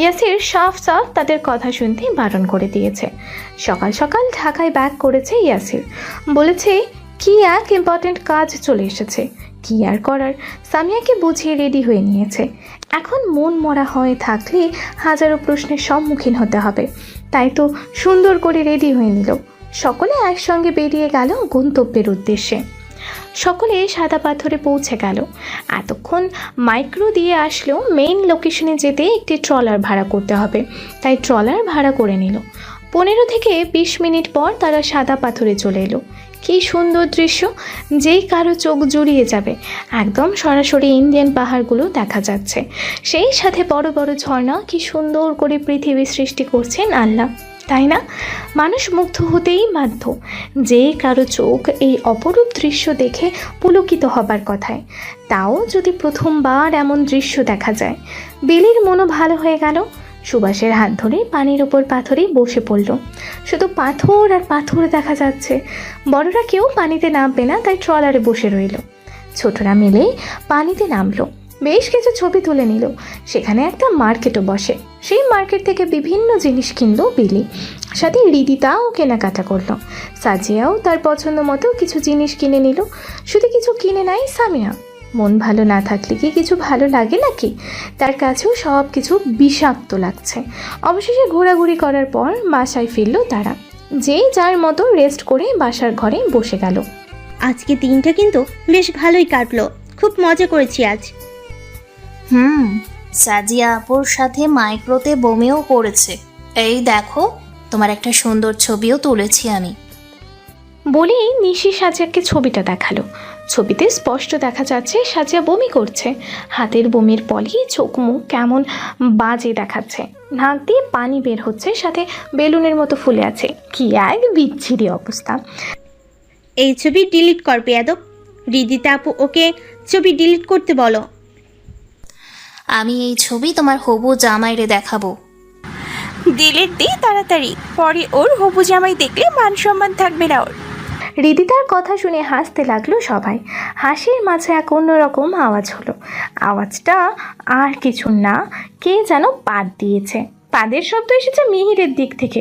ইয়াসির সাফ তাদের কথা শুনতে বারণ করে দিয়েছে। সকাল সকাল ঢাকায় ব্যাক করেছে ইয়াসির, বলেছে কি এক ইম্পর্টেন্ট কাজ চলে এসেছে। কি আর করার, সামিয়াকে বুঝিয়ে রেডি হয়ে নিয়েছে। এখন মন মরা হয়ে থাকলে হাজারো প্রশ্নের সম্মুখীন হতে হবে, তাই তো সুন্দর করে রেডি হয়ে নিল। সকলে একসঙ্গে বেরিয়ে গেল গন্তব্যের উদ্দেশ্যে। সকলে সাদা পাথরে পৌঁছে গেল। এতক্ষণ মাইক্রো দিয়ে আসলেও মেইন লোকেশনে যেতে একটি ট্রলার ভাড়া করতে হবে, তাই ট্রলার ভাড়া করে নিল। 15 থেকে 20 মিনিট পর তারা সাদা পাথরে চলে এলো। কি সুন্দর দৃশ্য, যেই কারো চোখ জুড়িয়ে যাবে। একদম সরাসরি ইন্ডিয়ান পাহাড়গুলো দেখা যাচ্ছে, সেই সাথে বড় বড় ঝর্ণা। কি সুন্দর করে পৃথিবী সৃষ্টি করছেন আল্লাহ, তাই না? মানুষ মুগ্ধ হতেই বাধ্য। যে কারো চোখ এই অপরূপ দৃশ্য দেখে পুলকিত হবার কথায়, তাও যদি প্রথমবার এমন দৃশ্য দেখা যায়। বেলির মনও ভালো হয়ে গেল। সুভাষের হাত ধরে পানির ওপর পাথরে বসে পড়ল। শুধু পাথর আর পাথর দেখা যাচ্ছে। বড়রা কেউ পানিতে নামবে না, তাই ট্রলারে বসে রইল। ছোটরা মিলে পানিতে নামলো, বেশ কিছু ছবি তুলে নিল। সেখানে একটা মার্কেটও বসে, সেই মার্কেট থেকে বিভিন্ন জিনিস কিনলো বিলি, সাথে রিদিতাও কেনাকাটা করলো। সাজিয়াও তার পছন্দ মতো কিছু জিনিস কিনে নিল। শুধু কিছু কিনে নাই সামিয়া। মন ভালো না থাকলে কি কিছু ভালো লাগে নাকি? তার কাছেও সব কিছু বিষাক্ত লাগছে। অবশেষে ঘোরাঘুরি করার পর বাসায় ফিরল তারা। যে যার মতো রেস্ট করে বাসার ঘরে বসে গেল। আজকে দিনটা কিন্তু বেশ ভালোই কাটলো, খুব মজা করেছি আজ। সাজিয়া আপুর সাথে মাইক্রোতে বমিও করেছে। এই দেখো, তোমার একটা সুন্দর ছবিও তুলেছি আমি। বলেই নিশি সাজিয়াকে ছবিটা দেখালো। ছবিতে স্পষ্ট দেখা যাচ্ছে সাজিয়া বমি করছে। হাতের বমির ফলে চোখ মুখ কেমন বাজে দেখাচ্ছে, নাক দিয়ে পানি বের হচ্ছে, সাথে বেলুনের মতো ফুলে আছে। কি এক বিচ্ছিরি অবস্থা। এই ছবি ডিলিট কর বেয়াদব। রিদিতা আপু ওকে ছবি ডিলিট করতে বলো। আমি এই ছবি তোমার হবু জামাইরে দেখাবো। ডিলিট দে তাড়াতাড়ি, পরে ওর হবু জামাই দেখলে মান সম্মান থাকবে না ওর। রিদিতার কথা শুনে হাসতে লাগলো সবাই। হাসির মাঝে এক অন্যরকম আওয়াজ হলো। আওয়াজটা আর কিছু না, কে যেন পাদ দিয়েছে। পাদের শব্দ এসেছে মিহিরের দিক থেকে।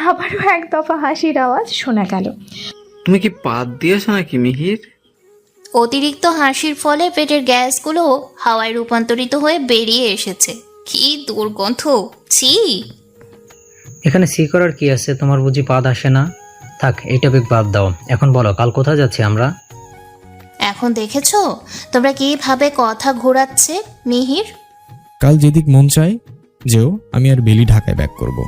আবারও এক দফা হাসির আওয়াজ শোনা গেল। তুমি কি পাত দিয়েছো নাকি মিহির? অতিরিক্ত হাসির ফলে পেটের গ্যাসগুলো হাওয়ায় রূপান্তরিত হয়ে বেরিয়ে এসেছে। কি দুর্গন্ধ, ছি। এখানে সি করার কি আছে? তোমার বুঝি পাদ আসে না? থাক, এই টপিক বাদ দাও। এখন বলো, কাল কোথায় যাচ্ছি আমরা? এখন দেখেছো তোমরা কিভাবে কথা ঘোরাচ্ছে মিহির? কাল যেদিক মন চায় যেও, আমি আর বেলি ঢাকায় ব্যাক করব।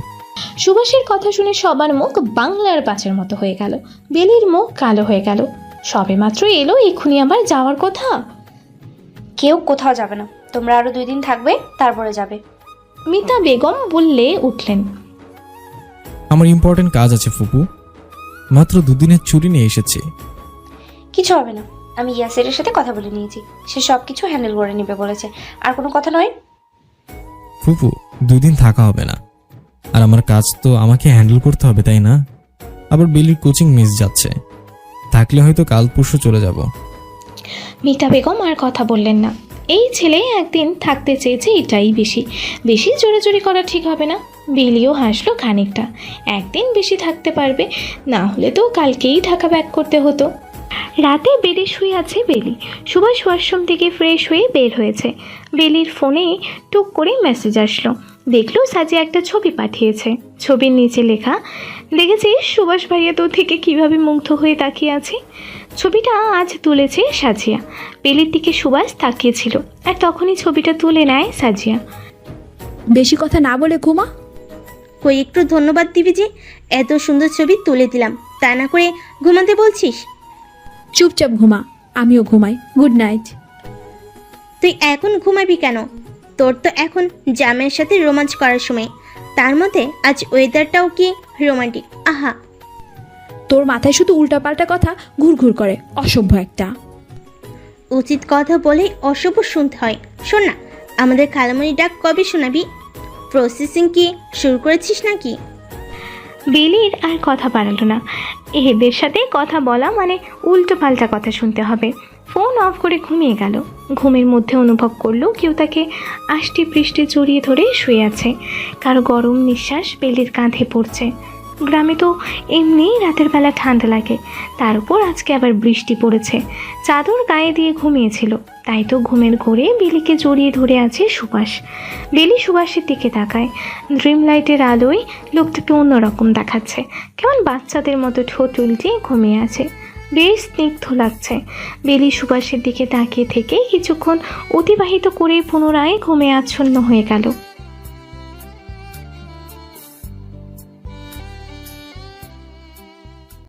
সুভাষের কথা শুনে সবার মুখ বাংলার পাঁচের মতো হয়ে গেল। বেলির মুখ কালো হয়ে গেল। সবে মাত্র এলো, এক্ষুনি আবার যাওয়ার কথা। কেউ কোথাও যাবে না, তোমরা আরো 2 দিন থাকবে, তারপরে যাবে। মিতা বেগম বললে উঠলেন। আমার ইম্পর্টেন্ট কাজ আছে ফুপু, মাত্র 2 দিনের ছুটি নিয়ে এসেছি। কিছু হবে না, আমি ইয়াসিরের সাথে কথা বলে নিয়েছি, সে সব কিছু হ্যান্ডেল করে নেবে বলেছে। আর কোনো কথা নয়। ফুপু, 2 দিন থাকা হবে না, আর আমার কাজ তো আমাকে হ্যান্ডেল করতে হবে, তাই না? আবার বেলির কোচিং মিস যাচ্ছে, থাকলে হয়তো কাল পরশু চলে যাব। মিতা বেগম আর কথা বললেন না। এই ছেলে একদিন থাকতে চেয়েছে, এটাই বেশি। বেশি জোরে করা ঠিক হবে না। বেলিও হাসলো খানিকটা। একদিন বেশি থাকতে পারবে, না হলে তো কালকেই ঢাকা ব্যাক করতে হতো। রাতে বেডে শুয়ে আছে বেলি। সুভাষ ওয়াশরুম থেকে ফ্রেশ হয়ে বের হয়েছে। বেলির ফোনে টুক করে মেসেজ আসলো। দেখলো সাজিয়া একটা ছবি পাঠিয়েছে। ছবির নিচে লেখা, দেখেছিস সুভাষ ভাইয়া তোর থেকে কিভাবে মুগ্ধ হয়ে তাকিয়ে আছে। ছবিটা আজ তুলেছে সাজিয়া। বেলির দিকে সুভাষ তাকিয়েছিল, আর তখনই ছবিটা তুলে নেয় সাজিয়া। বেশি কথা না বলে ঘুমা। কই একটু ধন্যবাদ দিবি যে এত সুন্দর ছবি তুলে দিলাম, তা না করে ঘুমাতে বলছিস। চুপচাপ ঘুমা, আমিও ঘুমাই। Good night. তুই এখন ঘুমাবি কেন? তোর তো এখন জামের সাথে রোমাঞ্চ করার সময়, তার মধ্যে আজ ওয়েদারটাও কি রোমান্টিক। আহা, তোর মাথায় শুধু উল্টাপাল্টা কথা ঘুরঘুর করে, অসভ্য একটা। উচিত কথা বলেই অশুভ শুনতে হয়। শোন না, আমাদের খালামণি ডাক কবে শোনাবি? প্রসেসিং কি শুরু করেছিস নাকি? বেলির আর কথা বাড়ালো না। এদের সাথে কথা বলা মানে উল্টো পাল্টা কথা শুনতে হবে। ফোন অফ করে ঘুমিয়ে গেল। ঘুমের মধ্যে অনুভব করলো কেউ তাকে আষ্টে পৃষ্ঠে জড়িয়ে ধরে শুয়ে আছে। কারো গরম নিঃশ্বাস বেলির কাঁধে পড়ছে। গ্রামে তো এমনিই রাতের বেলা ঠান্ডা লাগে, তার উপর আজকে আবার বৃষ্টি পড়েছে। চাদর গায়ে দিয়ে ঘুমিয়েছিল, তাই তো ঘুমের ঘোরে বেলিকে জড়িয়ে ধরে আছে সুভাষ। বেলি সুভাষের দিকে তাকায়। ড্রিম লাইটের আলোয় লোকটাকে অন্যরকম দেখাচ্ছে। কেমন বাচ্চাদের মতো ঠোঁট উল্টিয়ে ঘুমিয়ে আছে, বেশ স্নিগ্ধ লাগছে। বেলি সুভাষের দিকে তাকিয়ে থেকে কিছুক্ষণ অতিবাহিত করে পুনরায় ঘুমে আচ্ছন্ন হয়ে গেল।